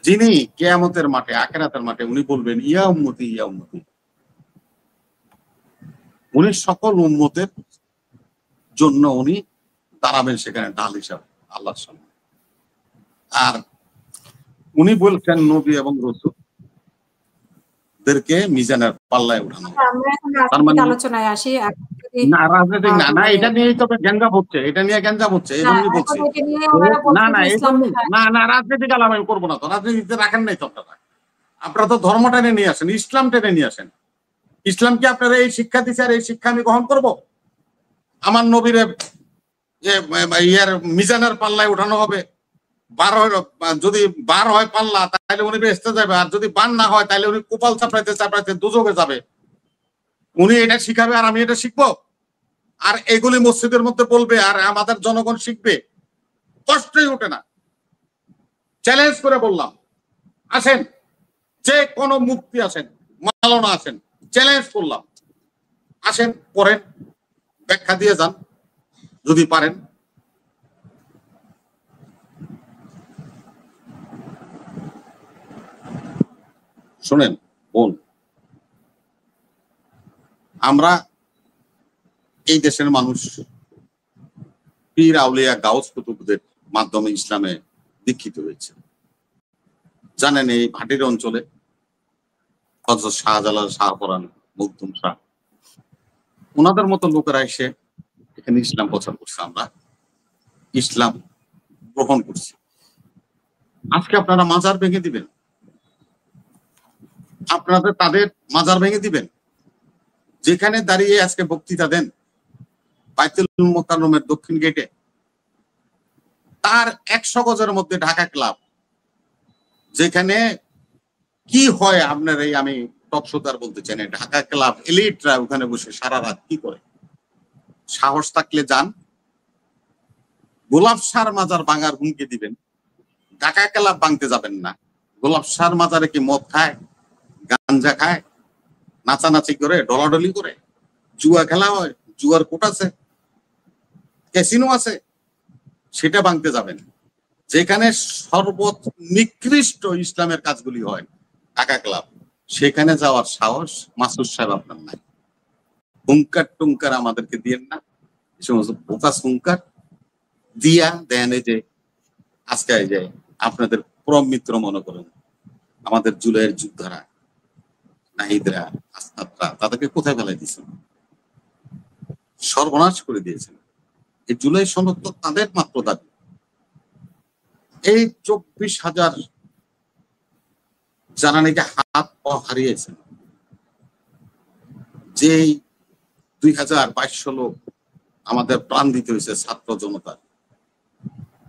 যিনি কিয়ামতের মাঠে আখিরাতের মাঠে উনি বলবেন ইয়া উম্মতি ইয়া উম্মতি। উনি সকল উম্মতের জন্য উনি দাঁড়াবেন সেখানে ঢাল হিসাবে আল্লাহর সামনে। আর উনি বলছেন নবী এবং রাসূলদেরকে মিজানের পাল্লায় উঠানো। আমরা এখন তার মানে রাজনৈতিক আলোচনায় আসি। এখন যদি না রাজনৈতিক না, না মানে এটা নিয়েই তবে গ্যাঞ্জাম হচ্ছে, এটা নিয়ে গ্যাঞ্জাম হচ্ছে, এই জন্যই এখন বলছি। এটা নিয়ে ওনারা না বলছে না যে এই ইসলাম জন্যই না না রাজনৈতিক আলাপ আমি করবো না। তো রাজনীতিতে রাখেন নাই তো আপনারা তো ধর্ম টেনে নিয়ে আসেন, ইসলাম টেনে নিয়ে আসেন। ইসলামকে আপনারা এই শিক্ষা দিচ্ছে, আর এই শিক্ষা আমি গ্রহণ করব? আমার নবীরে যে ইয়ার মিজানের পাল্লায় উঠানো হবে, যদি বার হয় পাল্লা তাহলে উনি বেহেশতে যাবে, আর যদি বার না হয় তাহলে উনি কপাল চাপড়াইতে চাপড়াইতে দুজকে যাবে। উনি এটা শিখাবে আর আমি এটা শিখবো, আর এগুলি মসজিদের মধ্যে বলবে আর আমাদের জনগণ শিখবে। কষ্টই ওঠে না। চ্যালেঞ্জ করে বললাম, আসেন যে কোনো মুক্তি আসেন, মালানা আসেন, চ্যালেঞ্জ করলাম, আসেন পড়েন, ব্যাখ্যা দিয়ে যান যদি পারেন। শুনেন বোন, আমরা এই দেশের মানুষ পীর আউলিয়া গাউস কুতুবদের মাধ্যমে ইসলামে দীক্ষিত হয়েছে। জানেন এই ভাটির অঞ্চলে হযরত শাহজালাল, শাহপরান, মখদুম শাহ, ওনাদের মতো লোকেরা এসে এখানে ইসলাম প্রচার করছে, আমরা ইসলাম গ্রহণ করছি। আজকে আপনারা মাজার ভেঙে দিবেন, আপনাদের তাদের মাজার ভেঙে দিবেন। যেখানে দাঁড়িয়ে আজকে বক্তৃতা দেন বাইতুল মুকাররমের দক্ষিণ গেটে, তার 100 গজের মধ্যে ঢাকা ক্লাব, যেখানে কি হয় আপনার এই আমি টকশোদার বলতে চাই না, ঢাকা ক্লাব এলিটরা ওখানে বসে সারা রাত কি করে। সাহস থাকলে যান, গোলাপ শাহর মাজার ভাঙার হুমকি দিবেন, ঢাকা ক্লাব ভাঙতে যাবেন না। গোলাপ শাহর মাজারে কি মদ খায়, গাঞ্জা খায়, নাচানাচি করে, ডলাডলি করে, জুয়া খেলা হয়, জুয়ার কোট আছে, ক্যাসিনো আছে, সেটা ভাঙতে যাবেন। যেখানে সর্বনিকৃষ্ট ইসলামের কাজগুলি হয় ঢাকা ক্লাব, সেখানে যাওয়ার সাহস মাসুদ সাহেব আপনার নাই। হুঙ্কার টুঙ্কার আমাদেরকে দিয়েন না, এই সমস্ত বোকাস হুঙ্কার দিয়া দেন। এই যে আজকে এই যে আপনাদের পরম মিত্র মনে করেন আমাদের জুলাইয়ের যোদ্ধারা, নাহিদরা, আসনাদরা, তাদেরকে কোথায় ফেলাই দিয়েছেন? সর্বনাশ করে দিয়েছেন। এই জুলাই সনদ তো তাদের মাত্র দাবি। এই 24,000 যারা নাকি হাত পা হারিয়েছেন, যে 2,200 লোক আমাদের প্রাণ দিতে হয়েছে ছাত্র জনতা,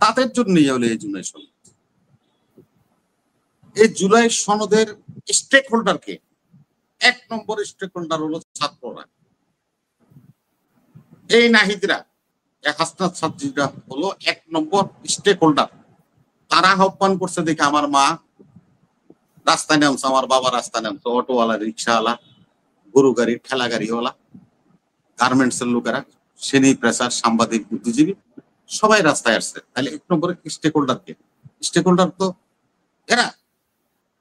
তাদের জন্যই হলো এই জুলাই সনদ। এই জুলাই সনদের স্টেক হোল্ডারকে, 1 নম্বর স্টেক হোল্ডার হলো ছাত্ররা। এই নাহিদরা, হাসনাত ছাত্রীরা হলো 1 নম্বর স্টেক হোল্ডার। তারা আহ্বান করছে দেখে আমার মা রাস্তায় নামছে, আমার বাবা রাস্তায় নামছে, অটোওয়ালা, রিক্সাওয়ালা, গরু গাড়ি, ঠেলা গাড়িওয়ালা, গার্মেন্টস এর লোকেরা, শ্রেণী পেশার, সাংবাদিক, বুদ্ধিজীবী, সবাই রাস্তায় আসছে। তাহলে 1 নম্বরে স্টেক হোল্ডার কে? স্টেক হোল্ডার তো এরা।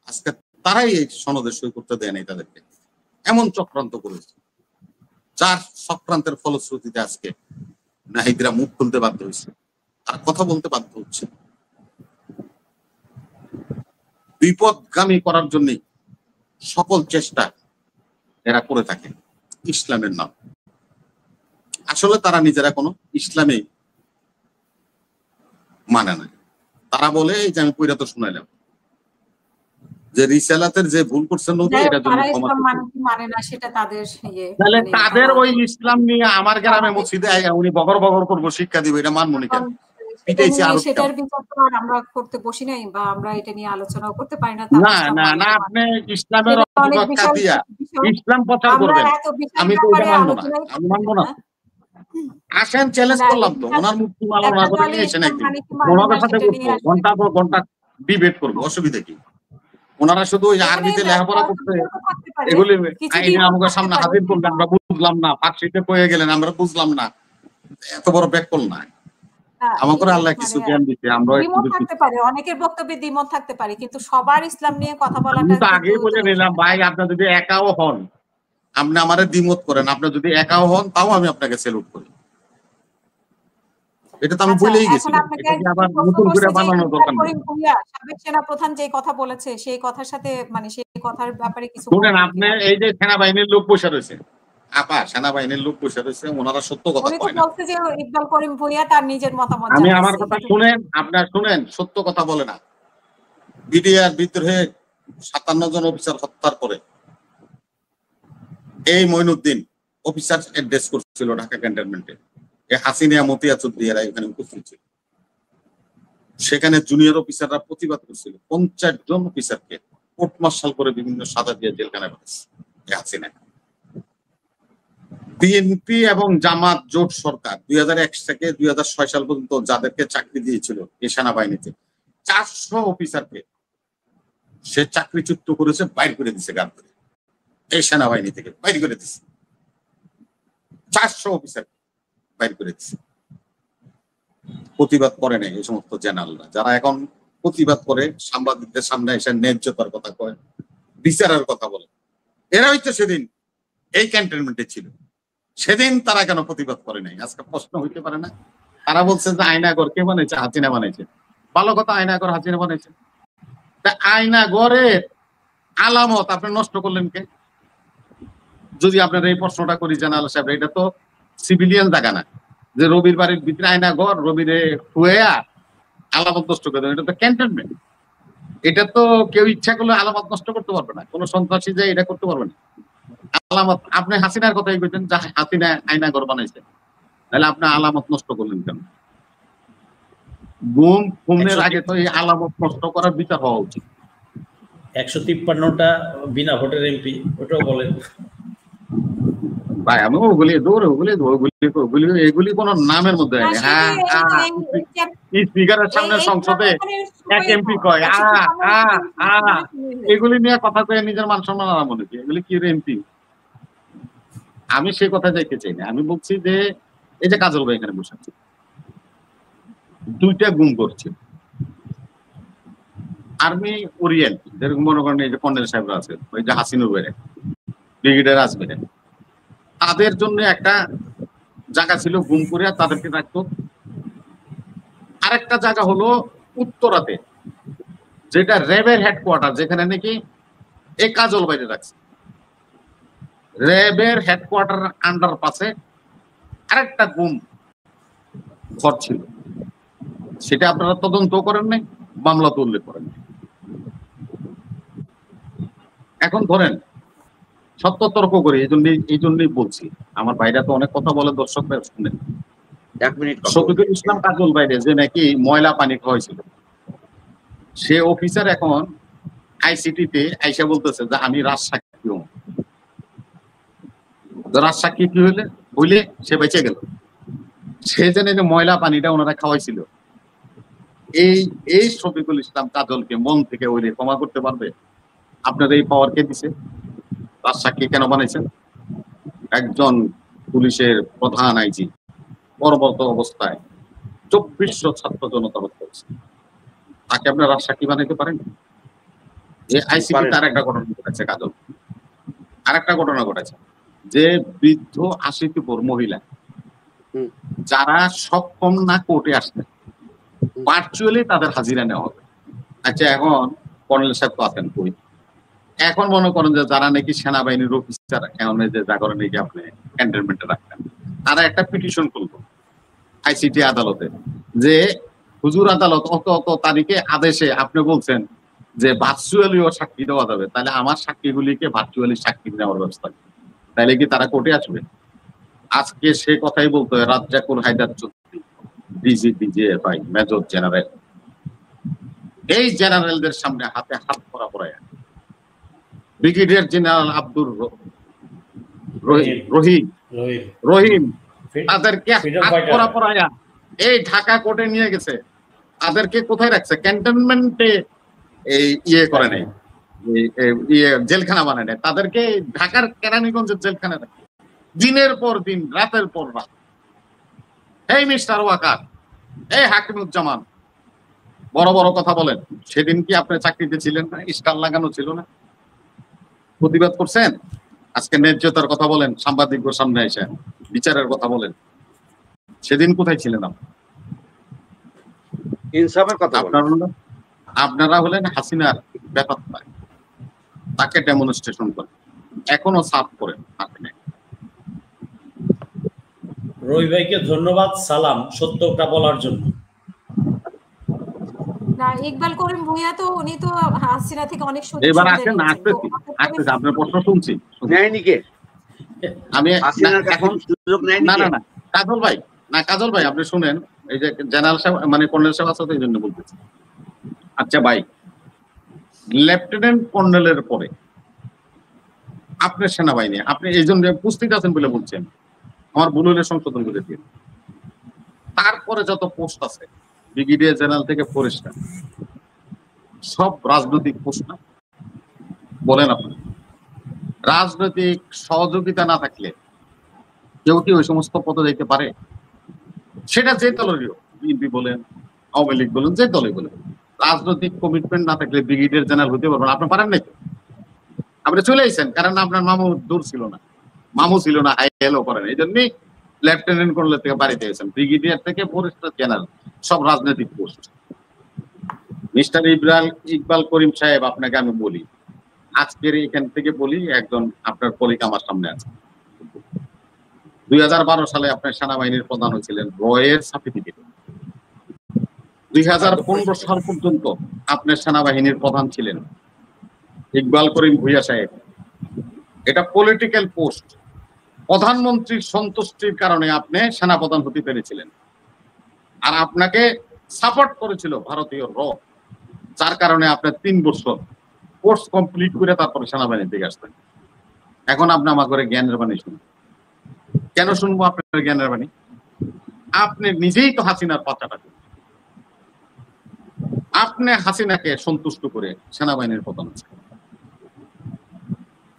আজকে তারাই এই সনদে সই করতে দেয় নাই তাদেরকে, এমন চক্রান্ত করেছে, যার চক্রান্তের ফলশ্রুতিতে আজকে নাহিদরা মুখ খুলতে বাধ্য হয়েছে, আর কথা বলতে বাধ্য হচ্ছে। বিপদগামী করার জন্য সকল চেষ্টা এরা করে থাকে ইসলামের নাম। আসলে তারা নিজেরা কোনো ইসলামে মানে না। তারা বলে, এই যে আমি পইরা তো শুনাইলাম, যে রিসালাতের যে ভুল করছেন নবী, এটা জন্য ক্ষমা মানে না, সেটা তাদের ইয়ে। তাহলে তাদের ওই ইসলাম নিয়ে আমার গ্রামে মসজিদে উনি বগর বগর করবো, শিক্ষা দিব, এটা মানবো নি কেন? সেটার বিচার তো আর আমরা করতে বসি নাই, বা আমরা এটা নিয়ে আলোচনাও করতে পারি না। না না না, আপনি ইসলামের অপব্যাখ্যা দিয়া ইসলাম প্রচার করবেন, আমি তো এটা মানবো না, আমি মানবো না। আসেন, চ্যালেঞ্জ না, করলাম তো, ওনার মুক্তি মালানা একটা করে দলই নিয়ে এসেন ইসলাম একদিন, মানে কি মানে না ওনাদের সাথে সেটা বসবো, নিয়ে আসলে ঘন্টা পর ঘন্টা ডিবেট করবো, অসুবিধা কি? ওনারা শুধু ওই এখানে আরবিতে লেখাপড়া করতে বিতর্ক থাকতে পারে, এগুলি কিছু আইনে দ্বিমত আমাদের থাকতে সামনে পারে, হাজির করলে কিন্তু আমরা বুঝলাম না, ফার্সিতে কয়ে গেলেন আমরা বুঝলাম না, এত বড় ব্যাকল না। আমাকে আল্লাহ কিছু মানে জ্ঞান দিতে, আমরা দ্বিমত থাকতে পারে, অনেকের বক্তব্যে দ্বিমত থাকতে পারে, কিন্তু সবার ইসলাম নিয়ে কথা বলাটা আমি তো কিন্তু আগেই বলে নিলাম ভাই, আপনার যদি একাও হন, আপনি আমারে দ্বিমত করেন, আপনি যদি একাও হন তাও আমি আপনাকে সেলুট করি, এটা তো আমি আচ্ছা, বলেই এখন গেছিলাম, আপনাকে এটা কি আবার প্রশ্ন নতুন করে করছে যে বানানোর ইকবাল দরকার নেই। করিম ভূঁইয়া সাবেক সেনাপ্রধান যে কথা বলেছে সেই কথার সাথে মানে সেই কথার ব্যাপারে কিছু শুনেন, বলবেন আপনি কিনা? এই যে সেনাবাহিনীর লোক বসে রয়েছে, আপা সেনাবাহিনীর লোক বসে রয়েছে, ওনারা সত্য কথা উনি তো কয় না। বলছে যে ইকবাল করিম ভূঁইয়া তার নিজের মতামত আমি আমার জানাইছে, কথা কিন্তু শুনেন, আপনার শুনেন, সত্য কথা বলে না। বিডিআর বিদ্রোহে 57 জন অফিসার হত্যার পরে এই মঈনুদ্দিন অফিসার অ্যাড্রেস করছিল ঢাকা ক্যান্টনমেন্টে, এই হাসিনা মতিয়া চৌধুরীরা এখানে উপস্থিত ছিল, সেখানে জুনিয়র অফিসাররা প্রতিবাদ করছিল, 50 জন অফিসারকে কোর্ট মার্শাল করে বিভিন্ন সাজা দিয়ে জেলখানায় পাঠাচ্ছে এই হাসিনা। বিএনপি এবং জামাত জোট সরকার 2001 থেকে 2006 সাল পর্যন্ত যাদেরকে চাকরি দিয়েছিল এই সেনাবাহিনীতে, 400 অফিসারকে সে চাকরিচ্যুত করেছে, বাইর করে দিছে গান করে, এই সেনাবাহিনী থেকে বাইর করে দিছে, 400 অফিসার বাইর করে দিছে। প্রতিবাদ করে নাই এই সমস্ত জেনারেলরা, যারা এখন প্রতিবাদ করে সাংবাদিকদের সামনে এসে ন্যায্যতার কথা কয়, বিচারের কথা বলে, এরা হইতো সেদিন এই ক্যান্টনমেন্টে ছিল, সেদিন তারা কেন প্রতিবাদ করে নাই? আজকে প্রশ্ন হইতে পারে না? তারা বলছে যে আয়নাগর কে বানাইছে? হাসিনা বানাইছে। ভালো কথা, আয়নাগর হাসিনা বানাইছে। আয়নাগরের আলামত আপনি নষ্ট করলেন কে? যদি আপনার এই প্রশ্নটা করি জানাল সাহেব, এটা তো সিভিলিয়ান জায়গা না যে রবির বাড়ির ভিতরে আয়নাগর, রবিরে খুয়া আলামত নষ্ট করে দেন, এটা তো ক্যান্টনমেন্ট। এটা তো কেউ ইচ্ছা করলে আলামত নষ্ট করতে পারবে না, কোনো সন্ত্রাসী যে এটা করতে পারবে না। আলামত আপনি হাসিনার কথাই কইতেন যে হাসিনা আয়নাগর বানাইছে, তাহলে আপনি আলামত নষ্ট করলেন কেন? গুম খুনের আগে তো এই আলামত নষ্ট করার বিচার হওয়া উচিত। 153টা বিনা ভোটের এমপি, ওটাও বলেন ভাই আমি এগুলি কোন নামের মধ্যে আইনি। স্পিকারের সামনে সংসদে এক এমপি কয় এগুলি নিয়ে কথা কয়ে নিজের মান সম্মান আরাম মনে কি? এগুলি কি এমপি? আমি সে কথা যাইতে চাই না। আমি বলছি যে এই যে কাজল ভাই এখানে বসে আছে, 2টা গুম করছে আর্মি ওরিয়েন্ট, যেরকম মনে করেন এই যে কর্নেল সাহেবরা আছে, ওই যে হাসিনুর বেড়ে ব্রিগেডিয়ার আসবেন, তাদের জন্য একটা জায়গা ছিল গুম করে তাদেরকে রাখতো। আরেকটা জায়গা হলো উত্তরাতে, যেটা র্যাবের হেডকোয়ার্টার, যেখানে নাকি এই কাজল বাইরে রাখছে। র্যাবের হেডকোয়ার্টার আন্ডার পাশে আরেকটা গুম ঘর ছিল, সেটা আপনারা তদন্ত করেন নাই, মামলা তো উল্লেখ করেন। এখন ধরেন সত্য তর্ক করি, এই জন্যই বলছি, আমার ভাইরা তো অনেক কথা বলে, দর্শক ভাই শুনেন। 1 মিনিট শফিকুল ইসলাম কাজল বাইরে যে নাকি ময়লা পানি খাওয়াইছিল, সে অফিসার এখন আইসিটিতে আইসা বলতেছে যে আমি রাজসাক্ষী হব। রাজসাক্ষী কি হইলে সে বেঁচে গেল, সে জেনে যে ময়লা পানিটা ওনারা খাওয়াইছিল। এই শফিকুল ইসলাম কাজলকে মন থেকে ওই ক্ষমা করতে পারবে? আপনার এই পাওয়ার কে দিছে? রাজসাক্ষী কেন বানাইছেন? একজন পুলিশের প্রধান আইজি কর্মরত অবস্থায় 2400 ছাত্র জনতা হত্যা করছে, তাকে আপনার রাজসাক্ষী বানাইতে পারেন? এই আইসিটি তার একটা ঘটনা ঘটেছে, কাজল আরেকটা ঘটনা ঘটেছে, যে বৃদ্ধ 80 মহিলা যারা সক্ষম না কোর্টে আসতে, ভার্চুয়ালি তাদের হাজিরা নেওয়া হবে। আচ্ছা, এখন কর্নেল সাহেব তো আছেন কই? এখন মনে করেন যে যারা নাকি সেনাবাহিনীর অফিসার এখন যে জাগরণ নাকি আপনি ক্যান্টনমেন্টে রাখতেন, তারা একটা পিটিশন করলো আইসিটি আদালতে যে হুজুর আদালত অত অত তারিখে আদেশে আপনি বলছেন যে ভার্চুয়ালিও সাক্ষী দেওয়া যাবে, তাহলে আমার সাক্ষীগুলিকে ভার্চুয়ালি সাক্ষী নেওয়ার ব্যবস্থা, তাহলে কি তারা কোর্টে আসবে? আজকে সে কথাই বলতো Razzakul Haider Chowdhury, DGFI major general, এই জেনারেলদের সামনে হাতে হাত পরা পড়ায় ব্রিগেডিয়ার জেনারেল আব্দুর রহিম তাদেরকে হাত করা পড়ায়া এই ঢাকা কোর্টে নিয়ে গেছে, তাদেরকে কোথায় রাখছে? ক্যান্টনমেন্টে এই ইয়ে করে নাই, জেলখানা বানায় নেয়, তাদেরকে ঢাকার কেরানীগঞ্জের জেলখানা রাখে দিনের পর দিন, রাতের পর রাত। এই মিস্টার ওয়াকার, এই হাকিমুজ্জামান, বড় বড় কথা বলেন। সেদিন কি আপনি চাকরিতে ছিলেন না? স্টার লাগানো ছিল না? প্রতিবাদ করছেন? আজকে ন্যায্যতার কথা বলেন, সাংবাদিকদের সামনে এসে বিচারের কথা বলেন। সেদিন কোথায় ছিলেন আপনি? ইনসাফের কথা আপনারা হলেন হাসিনার ব্যাপার, তাকে ডেমনস্ট্রেশন করেন, এখনো সাফ করেন আপনি। রবি ভাইকে ধন্যবাদ, সালাম সত্যটা বলার জন্য। না, ইকবাল করিম ভূঁইয়া তো উনি তো হাসিনা থেকে অনেক সুযোগ এবার সুবিধা আসেন, নিয়েছেন। আপনার প্রশ্ন শুনছি। নেয়নি কে? আমি এখন সুযোগ নেয়নি। না কাজল ভাই, কাজল ভাই আপনি শুনেন, এই যে জেনারেল সাহেব মানে কর্নেল সাহেব আছে তো এই জন্য বলতেছি। আচ্ছা ভাই, লেফটেন্যান্ট কর্নেলের পরে আপনার সেনাবাহিনী, আপনি এই জন্য উপস্থিত আছেন বলে বলছেন, আমার ভুল হলে সংশোধন করে দিন। তারপরে যত পোস্ট আছে ব্রিগেডিয়ার জেনারেল থেকে ফরেস্টার, সব রাজনৈতিক পোস্ট না? বলেন আপনি, রাজনৈতিক সহযোগিতা না থাকলে কেউ কি ওই সমস্ত পদে যেতে পারে? সেটা যে দলেরই, বিএনপি বলেন, আওয়ামী লীগ বলেন, যে দলই বলেন, রাজনৈতিক কমিটমেন্ট না থাকলে ব্রিগেডিয়ার জেনারেল হতে পারবেন। আপনি পারেন নাকি? আপনি চলে আইছেন, কারণ আপনার মামু দূর ছিল না, মামু ছিল না, হাই হেলো করেন, এই জন্যই লেফটেন্যান্ট কর্নেল থেকে বাড়িতে গেছেন। ব্রিগেডিয়ার থেকে ফরেস্টার জেনারেল সব রাজনৈতিক পোস্ট। মিস্টার ইকবাল করিম সাহেব, আপনাকে আমি বলি, আজকের এখান থেকে বলি, একজন আপনার কলিগ আমার সামনে আছে। 2012 সালে আপনার সেনাবাহিনীর প্রধান হয়েছিলেন রয়ের সার্টিফিকেট। 2015 সাল পর্যন্ত আপনার সেনাবাহিনীর প্রধান ছিলেন ইকবাল করিম ভূঁইয়া সাহেব। এটা পলিটিক্যাল পোস্ট। প্রধানমন্ত্রীর সন্তুষ্টির কারণে আপনি সেনাপ্রধান হতে পেরেছিলেন, আর আপনাকে সাপোর্ট করেছিল ভারতীয় র, যার কারণে আপনার 3 বছর কোর্স কমপ্লিট করে তারপরে সেনাবাহিনী থেকে আসতেন। এখন আপনি আমার করে জ্ঞানের বাণী শুনুন। কেন শুনবো আপনার জ্ঞানের বাণী? আপনি নিজেই তো হাসিনার পাচাটা, আপনি হাসিনাকে সন্তুষ্ট করে সেনাবাহিনীর প্রধান আছে।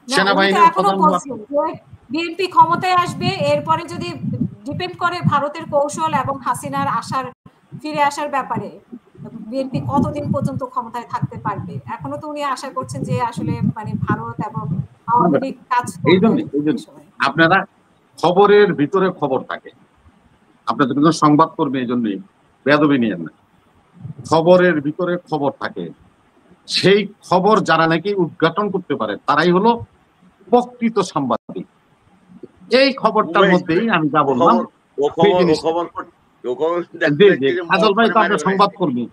সেনাবাহিনীর প্রধান বিএনপি ক্ষমতায় আসবে, এরপরে যদি ডিপেন্ড করে ভারতের কৌশল এবং হাসিনার ফিরে আসার ব্যাপারে, বিএনপি কতদিন পর্যন্ত ক্ষমতায় থাকতে পারবে। এখনো তো উনি আশা করছেন যে আসলে মানে ভারত এবং আওয়ামী লীগ কাজ করবে। আপনারা খবরের ভিতরে খবর থাকে, আপনাদের কিন্তু সংবাদ কর্মী, এই জন্যই বেয়াদবি নিয়েন না। খবরের ভিতরে খবর থাকে, সেই খবর যারা নাকি উদ্ঘাটন করতে পারে তারাই হলো প্রকৃত সাংবাদিক। এই খবরটার মধ্যেই আমি যা বললাম, কাজল ভাই তো আপনার সংবাদকর্মী,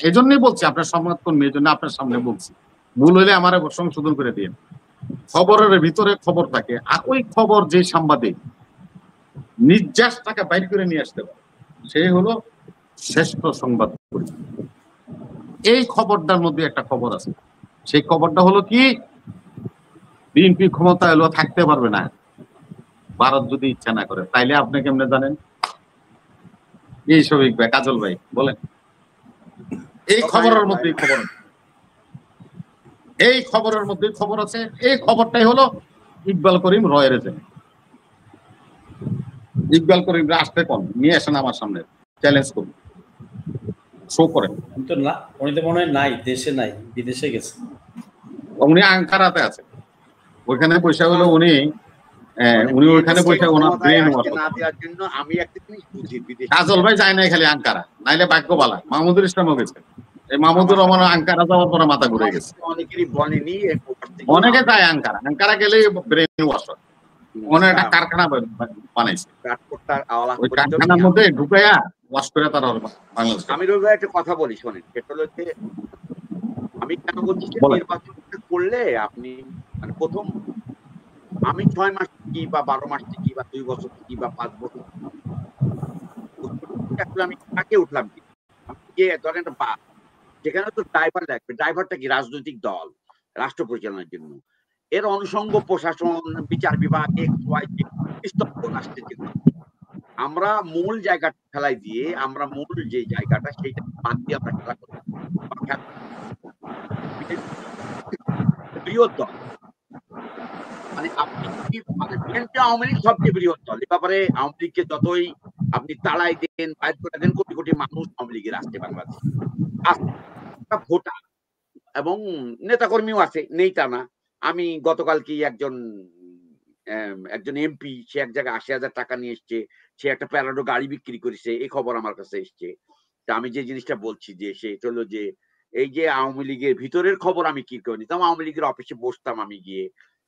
এই জন্যই বলছি আপনার সংবাদকর্মী, এই জন্য আপনার সামনে বলছি। ভুল হইলে আমার সংশোধন করে দিন। খবরের ভিতরে খবর থাকে, আর ওই খবর যে সাংবাদিক নির্যাসটাকে বাইর করে নিয়ে আসতে পারে, সে হলো শ্রেষ্ঠ সংবাদকর্মী। এই খবরটার মধ্যে একটা খবর আছে, সেই খবরটা হলো কি, বিএনপি ক্ষমতা এলো থাকতে পারবে না ভারত যদি ইচ্ছা না করে। তাইলে আপনি কেমনে জানেন? এই শফিক ভাই, কাজল ভাই বলেন, এই খবরের মধ্যে খবর, এই খবরের মধ্যে খবর আছে। এই খবরটাই হলো ইকবাল করিম রয়ের এজেন্ট। ইকবাল করিম আসতে কম নিয়ে আসেন আমার সামনে, চ্যালেঞ্জ করুন, শো করেন। কিন্তু না, উনি তো মনে হয় নাই, দেশে নাই, বিদেশে গেছে। উনি আঙ্কারাতে আছে, ওইখানে পয়সা হলো উনি ওইখানে বসে ওনার ব্রেন ওয়াশ না দেওয়ার জন্য আমি একটা জিনিস বুঝি, কাজল ভাই যায় নাই খালি আঙ্কারা, নাইলে ভাগ্যবালা মাহমুদুর ইসলামও গেছে। এই মাহমুদুর রহমান আঙ্কারা যাওয়ার পরে মাথা ঘুরে গেছে। অনেকেরই বলেনি, অনেকে যায় আঙ্কারা, আঙ্কারা গেলে ব্রেন ওয়াশ হয়। ওনার একটা কারখানা বানাইছে, ওই কারখানার মধ্যে ঢুকাইয়া ওয়াশ করে তারা বাংলাদেশ। আমি রবি ভাই একটা কথা বলি, শোনেন, সেটা হচ্ছে আমি কেন বলছি, নির্বাচন করলে আপনি মানে প্রথম আমি 6 মাস কি বা 12 মাস কি বা 2 বছর কি বা 5 বছর আমি কাকে উঠলাম কি, ধরেন একটা বাস, যেখানে তো ড্রাইভার লাগবে, ড্রাইভারটা কি রাজনৈতিক দল, রাষ্ট্র পরিচালনার জন্য, এর অনুষঙ্গ প্রশাসন, বিচার বিভাগ, রাষ্ট্রের জন্য আমরা মূল জায়গাটা ফেলাই দিয়ে আমরা মূল যে জায়গাটা সেইটা বাদ দিয়ে আমরা খেলা করতে বৃহৎ দল, মানে আপনি মানে বিএনপি আওয়ামী লীগ সবচেয়ে বৃহৎ দল। এ ব্যাপারে আওয়ামী লীগকে যতই আপনি তাড়াই দেন, বাইর করে দেন, কোটি কোটি মানুষ আওয়ামী লীগের আসছে বাংলাদেশে, ভোটার এবং নেতাকর্মীও আছে, নেই তা না। আমি গতকাল কি একজন এমপি, সে এক জায়গায় ৮০,০০০ টাকা নিয়ে এসছে, সে একটা প্যারাডো গাড়ি বিক্রি করেছে, এই খবর আমার কাছে এসছে। তা আমি যে জিনিসটা বলছি যে সেটা হলো যে এই যে আওয়ামী লীগের ভিতরের খবর আমি কি করে নিতাম, আওয়ামী লীগের অফিসে বসতাম আমি গিয়ে,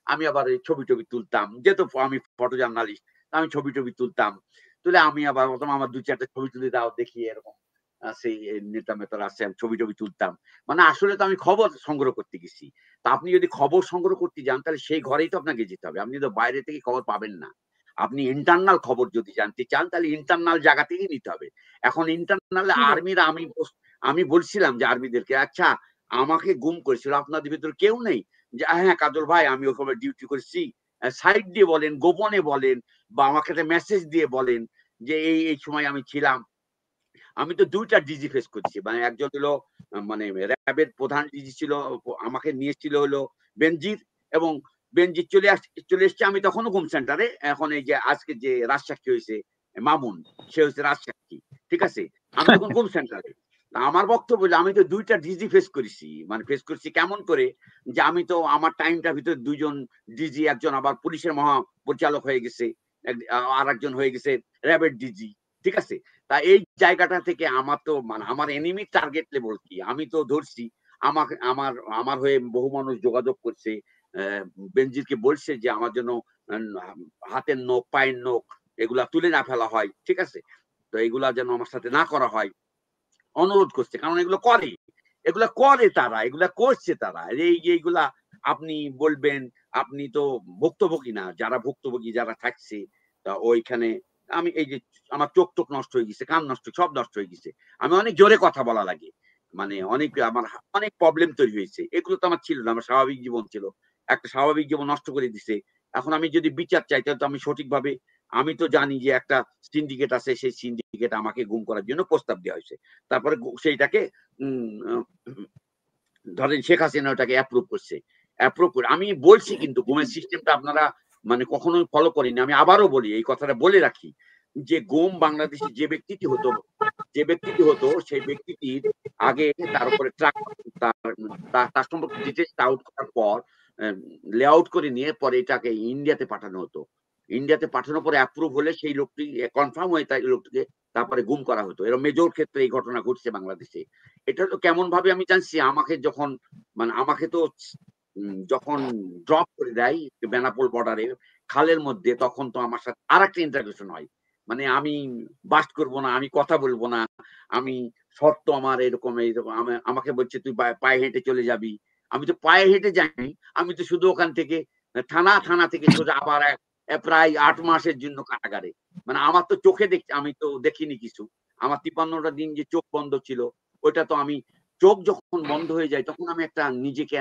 আমি আবার ছবি টবি তুলতাম, যেহেতু আমি ফটো জার্নালিস্ট, আমি ছবি টবি তুলতাম, তুলে আমি আবার আমার ২-৪টা ছবি তুলে দাও দেখি, এরকম সেই নেতা মেতারা আছে, ছবি টবি তুলতাম। মানে আসলে তো আমি খবর সংগ্রহ করতে গেছি। তা আপনি যদি খবর সংগ্রহ করতে যান তাহলে সেই ঘরেই তো আপনাকে যেতে হবে, আপনি তো বাইরে থেকে খবর পাবেন না। আপনি ইন্টারনাল খবর যদি জানতে চান তাহলে ইন্টারনাল জায়গা থেকেই নিতে হবে। এখন ইন্টারনাল আর্মিরা, আমি বলছিলাম যে আর্মিদেরকে, আচ্ছা আমাকে গুম করেছিল, আপনাদের ভিতরে কেউ নেই যে হ্যাঁ কাজল ভাই আমি ওখানে ডিউটি করেছি, সাইড দিয়ে বলেন, গোপনে বলেন, বা আমাকে একটা মেসেজ দিয়ে বলেন যে এই সময় আমি ছিলাম। আমি তো ২টা ডিজি ফেস করছি, মানে একজন হলো মানে র্যাবের প্রধান ডিজি ছিল, আমাকে নিয়েছিল হলো বেনজির, এবং বেনজির চলে এসছে, আমি তখনও ঘুম সেন্টারে। এখন এই যে আজকে যে রাজসাক্ষী হয়েছে মামুন, সে হচ্ছে রাজসাক্ষী, ঠিক আছে, আমি তখন ঘুম সেন্টারে। আমার বক্তব্য যে আমি তো ২টা ডিজি ফেস করেছি, মানে ফেস করছি কেমন করে, যে আমি তো আমার টাইমটার ভিতরে ২জন ডিজি, একজন আবার পুলিশের মহাপরিচালক হয়ে গেছে, আর একজন হয়ে গেছে র্যাবের ডিজি, ঠিক আছে। তা এই জায়গাটা থেকে আমার তো মানে আমার এনিমি টার্গেট লেভেল কি, আমি তো ধরছি, আমাকে আমার হয়ে বহু মানুষ যোগাযোগ করছে, বেনজিরকে বলছে যে আমার জন্য হাতের নখ, পায়ের নখ এগুলা তুলে না ফেলা হয়, ঠিক আছে, তো এগুলা যেন আমার সাথে না করা হয়, অনুরোধ করছে। কারণ এগুলা করছে তারা, এইগুলা আপনি বলবেন আপনি তো ভুক্তভোগী না, যারা ভুক্তভোগী যারা থাকছে তা ওইখানে, আমি এই যে আমার চোখ নষ্ট হয়ে গেছে, কান নষ্ট, সব নষ্ট হয়ে গেছে, আমি অনেক জোরে কথা বলা লাগে, মানে আমার অনেক প্রবলেম তৈরি হয়েছে, এগুলো তো আমার ছিল না, আমার স্বাভাবিক জীবন ছিল, একটা স্বাভাবিক জীবন নষ্ট করে দিছে। এখন আমি যদি বিচার চাই তাহলে তো আমি সঠিকভাবে, আমি তো জানি যে একটা সিন্ডিকেট আছে, সেই সিন্ডিকেট আমাকে গুম করার জন্য প্রস্তাব দেওয়া হয়েছে, তারপরে সেইটাকে ধরেন শেখ হাসিনা ওটাকে অ্যাপ্রুভ করছে, আমি বলছি, কিন্তু গুমের সিস্টেমটা আপনারা মানে কখনোই ফলো করেনি। আমি আবারও বলি, এই কথাটা বলে রাখি, যে গুম বাংলাদেশে যে ব্যক্তিটি হতো সেই ব্যক্তিটির আগে তার উপরে তার সম্পর্কে ডিটেলস আউট করার পর লেআউট করে নিয়ে পরে এটাকে ইন্ডিয়াতে পাঠানো হতো, ইন্ডিয়াতে পাঠানোর পরে অ্যাপ্রুভ হলে সেই লোকটি কনফার্ম হয়ে তাই লোকটিকে তারপরে গুম করা হতো। এরকম মেজর ক্ষেত্রে এই ঘটনা ঘটছে বাংলাদেশে। এটা তো কেমন ভাবে আমি জানছি, আমাকে তো যখন ড্রপ করে দেয় বেনাপোল বর্ডারে খালের মধ্যে, তখন তো আমার সাথে আর একটা ইন্টারভিউশন হয়, মানে আমি বাস্ট করবো না, আমি কথা বলবো না, আমি শর্ত আমার এরকম আমাকে বলছে তুই পায়ে হেঁটে চলে যাবি, আমি তো পায়ে হেঁটে যাইনি, আমি তো শুধু ওখান থেকে থানা থেকে সোজা আবার প্রায় ৮ মাসের জন্য কারাগারে, মানে আমার তো চোখে দেখছি, আমি তো দেখিনি কিছু, আমার ৫৩টা দিন যে চোখ বন্ধ ছিল, ওইটা তো আমি, চোখ যখন বন্ধ হয়ে যায় তখন আমি একটা নিজেকে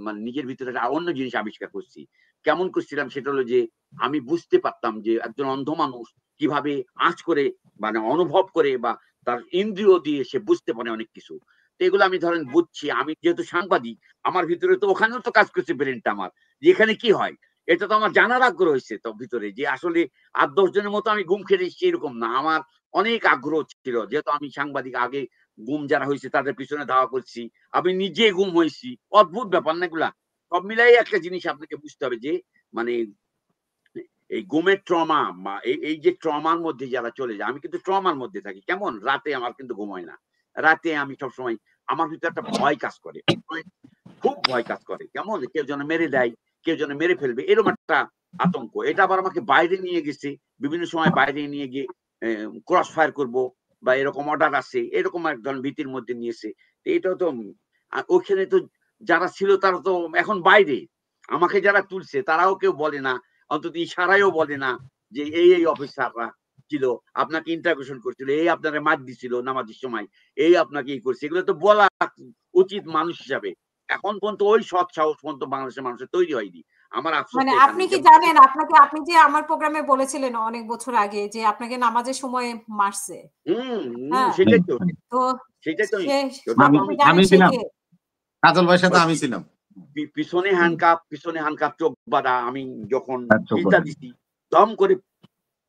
মানে নিজের ভিতরে একটা অন্য জিনিস আবিষ্কার করছি। কেমন করছিলাম সেটা হলো যে আমি বুঝতে পারতাম যে একজন অন্ধ মানুষ কিভাবে আঁচ করে মানে অনুভব করে বা তার ইন্দ্রিয় দিয়ে সে বুঝতে পারে অনেক কিছু। তো এগুলো আমি ধরেন বুঝছি, আমি যেহেতু সাংবাদিক, আমার ভিতরে তো ওখানেও তো কাজ করছে ব্রেনটা আমার, যে এখানে কি হয়, এটা তো আমার জানার আগ্রহ হয়েছে তো ভিতরে, যে আসলে ৮-১০ জনের মতো আমি গুম খেতে এসেছি এরকম না, আমার অনেক আগ্রহ ছিল, যেহেতু আমি সাংবাদিক, আগে গুম যারা হয়েছে তাদের পিছনে ধাওয়া করছি, আমি নিজে গুম হয়েছি, অদ্ভুত ব্যাপার না এগুলা, সব মিলাই একটা জিনিস আপনাকে বুঝতে হবে যে মানে এই গুমের ট্রমা বা এই যে ট্রমার মধ্যে যারা চলে যায়, আমি কিন্তু ট্রমার মধ্যে থাকি, কেমন রাতে আমার কিন্তু ঘুম হয় না, রাতে আমি সবসময় আমার ভিতরে একটা ভয় কাজ করে, খুব ভয় কাজ করে, কেমন কেউ যেন মেরে দেয়, কেউ যেন মেরে ফেলবে, এরকম একটা আতঙ্ক। এটা আবার আমাকে বাইরে নিয়ে গেছে, বিভিন্ন সময় বাইরে নিয়ে গিয়ে ক্রস ফায়ার করবো বা এরকম অর্ডার আছে, এরকম একজন ভীতির মধ্যে নিয়েছে। এটাও তো ওখানে তো যারা ছিল তারা তো এখন বাইরে, আমাকে যারা তুলছে তারাও কেউ বলে না, অন্তত ইশারায়ও বলে না যে এই অফিসাররা ছিল, আপনাকে ইন্টারভিউশন করছিল, এই আপনারা মার দিছিল নামাজের সময়, এই আপনাকে এই করছে, এগুলো তো বলা উচিত মানুষ হিসাবে। এখন পর্যন্ত ওই সৎ সাহস পর্যন্ত বাংলাদেশের মানুষের তৈরি হয়নি। আমার মানে আফসোসটা আপনি এখানে কি যে জানেন আপনি যে আমার প্রোগ্রামে বলেছিলেন অনেক বছর আগে যে আপনাকে নামাজের সময় মারছে। হ্যাঁ? সেটাই তো তো সেটাই তো ওটা তো আপনি কি আমি জানেন আমি সে ছিলাম, কে? কাজল ভাইয়ের সাথে ওই আমি ছিলাম। পিছনে হুম, হ্যান্ডকাপ চোখ বাঁধা। আমি যখন তার চোখ সিজদা বাঁধা। দিছি দম করে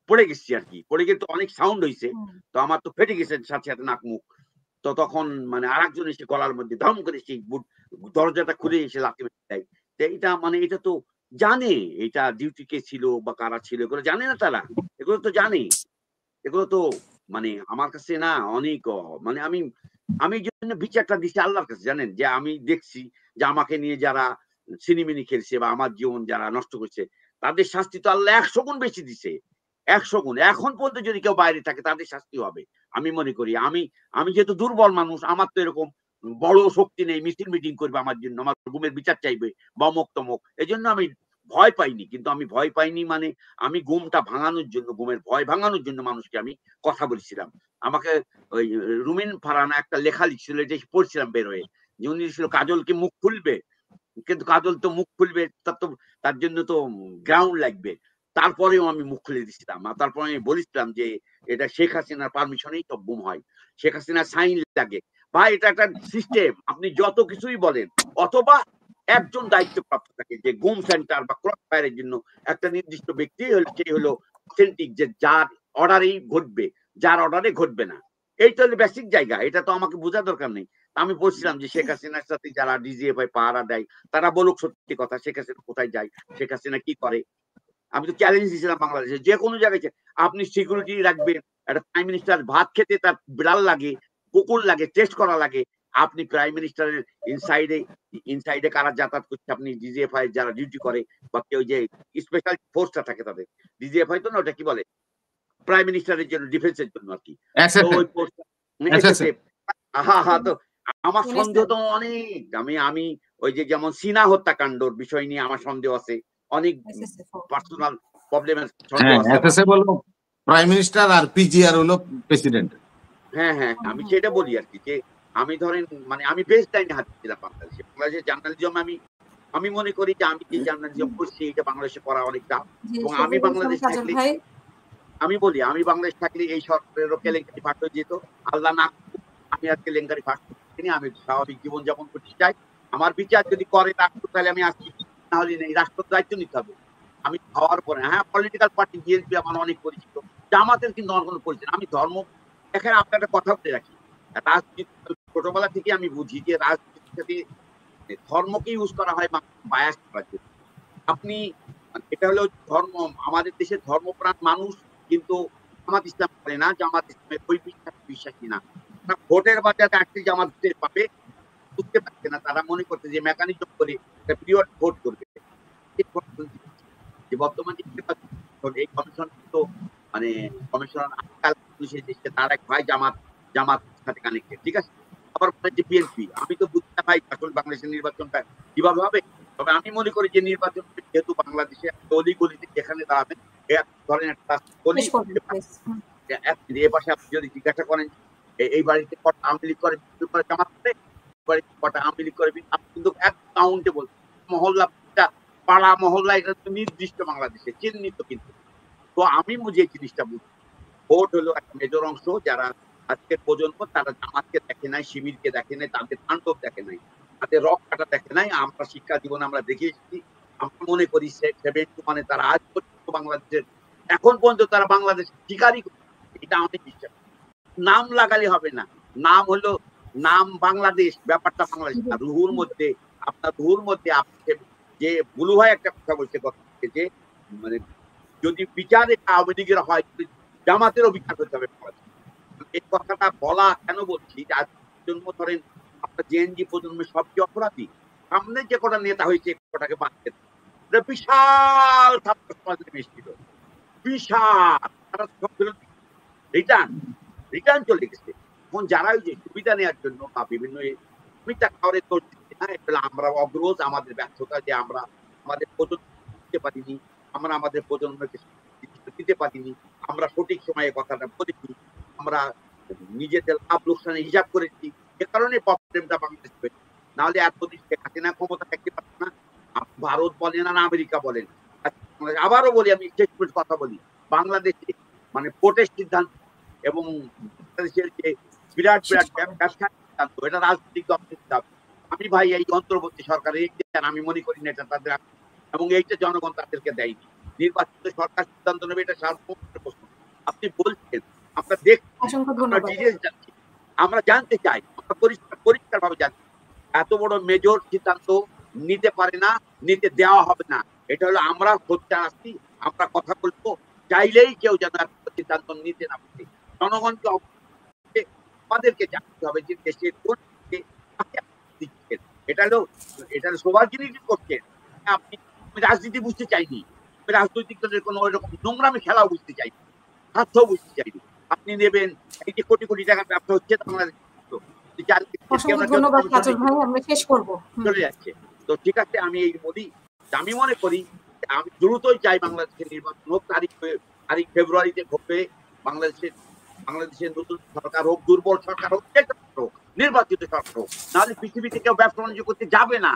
পড়ে গেছি আর কি। পড়ে গিয়ে তো অনেক সাউন্ড হইছে। হুম। তো আমার তো ফেটে গেছে সাথে সাথে নাক মুখ। তো তখন মানে আরেকজন এসে গলার মধ্যে ধম করে সেই দরজাটা খুলে এসে লাথি মেরে দেয়। তো এটা মানে এটা তো জানে এটা ডিউটি কে ছিল বা কারা ছিল এগুলো জানে না তারা। এগুলো তো জানে। এগুলো তো মানে আমার কাছে না অনেক মানে আমি আমি এই জন্য বিচারটা দিচ্ছি আল্লাহর কাছে জানেন যে আমি দেখছি যে আমাকে নিয়ে যারা সিনেমিনি খেলছে বা আমার জীবন যারা নষ্ট করছে তাদের শাস্তি তো আল্লাহ 100 গুণ বেশি দিছে। 100 গুণ। এখন পর্যন্ত যদি কেউ বাইরে থাকে তাদের শাস্তি হবে। আমি মনে করি আমি আমি যেহেতু দুর্বল মানুষ আমার তো এরকম বড় শক্তি নেই মিছিল মিটিং করবে আমার জন্য আমার ঘুমের বিচার চাইবে বা অমুক তমুক এজন্য আমি ভয় পাইনি কিন্তু আমি ভয় পাইনি মানে আমি ঘুমটা ভাঙানোর জন্য ঘুমের ভয় ভাঙানোর জন্য মানুষকে আমি কথা বলছিলাম। আমাকে ওই রুমিন ফারহানা একটা লেখা লিখছিল এটা পড়ছিলাম বের হয়ে যে উনি লিখছিল কাজল কি মুখ খুলবে কিন্তু কাজল তো মুখ খুলবে তার জন্য তো গ্রাউন্ড লাগবে। তারপরেও আমি মুখ খুলে দিচ্ছিলাম আর তারপরে আমি বলেছিলাম যে এটা শেখ হাসিনার পারমিশনেই সব গুম হয়। শেখ হাসিনার সাইন লাগে। ভাই এটা একটা সিস্টেম আপনি যত কিছুই বলেন অথবা একজন দায়িত্বপ্রাপ্ত থাকে যে গুম সেন্টার বা ক্রস ফায়ারের জন্য একটা নির্দিষ্ট ব্যক্তি সেই হলো অথেন্টিক যে যার অর্ডারেই ঘটবে যার অর্ডারে ঘটবে না। এইটা হলো বেসিক জায়গা এটা তো আমাকে বোঝার দরকার নেই। আমি বলছিলাম যে শেখ হাসিনার সাথে যারা ডিজিএফআই পাহারা দেয় তারা বলুক সত্যি কথা শেখ হাসিনা কোথায় যায় শেখ হাসিনা কি করে। আমি তো চ্যালেঞ্জ দিয়েছিলাম বাংলাদেশে যে কোনো জায়গায় আপনি সিকিউরিটি রাখবেন একটা প্রাইম মিনিস্টার ভাত খেতে তার বিড়াল লাগে কুকুর লাগে টেস্ট করা লাগে আপনি প্রাইম মিনিস্টারের ইনসাইডে কারা যাতায়াত করছে আপনি ডিজিএফআই যারা ডিউটি করে বা কেউ যে স্পেশাল ফোর্সটা থাকে তাদের ডিজিএফআই তো না ওটা কি বলে প্রাইম মিনিস্টারের জন্য ডিফেন্সের জন্য আর কি। তো ওই ফোর্সটা এসএসএফ তো আমার সন্দেহ তো অনেক আমি ওই যে যেমন সিনা হত্যাকাণ্ডর বিষয় নিয়ে আমার সন্দেহ আছে অনেক পার্সোনাল প্রবলেমের সন্দেহ আছে আমার। প্রাইম মিনিস্টার আর পিজিআর হলো প্রেসিডেন্ট। হ্যাঁ আমি সেটা বলি আর কি যে আমি ধরেন মানে আমি বেস্ট লাইনে হাত দিলাম বাংলাদেশের জার্নালিজম আমি মনে করি যে আমি যে জার্নালিজম করছি এটা বাংলাদেশে করা অনেক টাফ এবং আমি বাংলাদেশ থাকলে আমি বলি আমি বাংলাদেশ থাকলে এই সরকারেরও কেলেঙ্কারি ফাঁস হয়ে যেত। আল্লাহ না আমি আর কেলেঙ্কারি ফাঁস করতে আমি স্বাভাবিক জীবনযাপন করতে চাই। আমার বিচার যদি করে রাষ্ট্র তাহলে আমি আসছি নাহলে নেই রাষ্ট্র দায়িত্ব নিতে হবে। আমি হওয়ার পরে হ্যাঁ পলিটিক্যাল পার্টি বিএনপি আমার অনেক পরিচিত জামাতের কিন্তু আমার কোনো পরিচিত আমি ধর্ম এখানে আপনার একটা কথা বলে রাখি রাজনীতি ছোটবেলা থেকে আমি বুঝি যে রাজনীতির সাথে ধর্মকে ইউজ করা হয় বায়াস করার জন্য। আপনি এটা হলো ধর্ম আমাদের দেশে ধর্মপ্রাণ মানুষ কিন্তু জামাত ইসলাম করে না জামাত ইসলামের ওই বিশ্বাসী না। ভোটের বাজারে একটি জামাতের পাবে বুঝতে পারছে না তারা মনে করছে যে মেকানিজম করে পিরিয়ড ভোট করবে যে বর্তমানে এই কমিশন তো মানে কমিশনার তার এক ভাই জামাত সাথে কানেক্টেড ঠিক আছে। আবার বলে যে বিএনপি আমি তো বুঝতে পাই আসলে বাংলাদেশের নির্বাচনটা কিভাবে হবে। তবে আমি মনে করি যে নির্বাচন যেহেতু বাংলাদেশে অলি গলিতে যেখানে দাঁড়াবেন ধরেন একটা গলি এ পাশে আপনি যদি জিজ্ঞাসা করেন এই বাড়িতে কটা আওয়ামী লীগ করে জামাত করে বাড়িতে কটা আওয়ামী লীগ করে আপনি কিন্তু এক কাউন্টে বলছেন মহল্লা পাড়া মহল্লা এটা তো নির্দিষ্ট বাংলাদেশে চিহ্নিত কিন্তু। তো আমি যে জিনিসটা বুঝি ভোট হলো একটা মেজর অংশ যারা আজকের প্রজন্ম তারা জামাতকে দেখে নাই শিবিরকে দেখে নাই তাদের তাণ্ডব দেখে নাই তাদের রক কাটা দেখে নাই। আমরা শিক্ষা জীবনে আমরা দেখে এসেছি আমরা মনে করি মানে তারা আজ পর্যন্ত বাংলাদেশের এখন পর্যন্ত তারা বাংলাদেশের শিকারই এটা অনেক বিশ্বাস। নাম লাগালে হবে না নাম হলো নাম বাংলাদেশ ব্যাপারটা বাংলাদেশ না। রুহুর মধ্যে আপনি যে বুলু ভাই একটা কথা বলছে যে মানে যদি বিচারে আওয়ামী লীগের হয় জামাতেরও বিচার করতে হবে। এই কথাটা বলা কেন বলছি আজ জন্ম ধরেন আপনার জেএনজি প্রজন্মের সবচেয়ে অপরাধী সামনে যে কটা নেতা হয়েছে কটাকে বাঁচতে বিশাল ছাত্র সমাজ এসেছিল বিশাল রিটার্ন চলে গেছে। এখন যারা ওই যে সুবিধা নেওয়ার জন্য বা বিভিন্ন খাওয়ারে আমরা অগ্রজ আমাদের ব্যর্থতা যে আমরা আমাদের প্রজন্ম দিতে পারিনি আমরা আমাদের প্রজন্মকে দিতে পারিনি আমরা সঠিক সময়ে কথাটা বলিনি আমরা নিজেদের লাভ লোকসানে হিসাব করেছি এ কারণে প্রবলেমটা বাংলাদেশ হয়েছে। নাহলে এতদিন শেখ হাসিনা ক্ষমতা থাকতে পারত না। আপনি ভারত বলেন আর আমেরিকা বলেন, আবারও বলি, আমি শেষ করে কথা বলি, বাংলাদেশে মানে ভোটের সিদ্ধান্ত এবং বাংলাদেশের যে বিরাট বিরাট ব্যবসার সিদ্ধান্ত, এটা রাজনৈতিক দলের সিদ্ধান্ত। আমি ভাই এই অন্তর্বর্তী সরকারের আমি মনে করি না এটা তাদের, এবং এইটা জনগণ তাদেরকে দেয়নি। নির্বাচিত সরকার সিদ্ধান্ত নেবে, এটা সার্বভৌমের প্রশ্ন। আপনি বলছেন, আমরা দেখছি, আমরা ডিটেলস জানছি, আমরা জানতে চাই, আমরা পরিষ্কার ভাবে জানছি এত বড় মেজর সিদ্ধান্ত নিতে পারে না, নিতে দেওয়া হবে না। এটা হলো আমরা হত্যা আসছি, আমরা কথা বলবো, চাইলেই কেউ যেন সিদ্ধান্ত নিতে না পারে। জনগণকে আমাদেরকে জানতে হবে যে দেশের কোন দিচ্ছেন, এটা হলো সৌভাগ্যনীতি করছেন আপনি। আমি রাজনীতি বুঝতে চাইনি, আমি রাজনৈতিক দলের কোনো ওইরকম নোংরামি খেলাও বুঝতে চাইনি, স্বার্থও বুঝতে চাইনি। আপনি নেবেন এই যে কোটি কোটি টাকার ব্যবসা হচ্ছে চলে যাচ্ছে। তো ঠিক আছে, আমি এই বলি, আমি মনে করি আমি দ্রুতই চাই বাংলাদেশের নির্বাচন হোক, তারিখ ফেব্রুয়ারিতে ঘটবে। বাংলাদেশের নতুন সরকার হোক, দুর্বল সরকার হোক, নির্বাচিত সরকার হোক, নাহলে পৃথিবীতে কেউ ব্যবসা বাণিজ্য করতে যাবে না।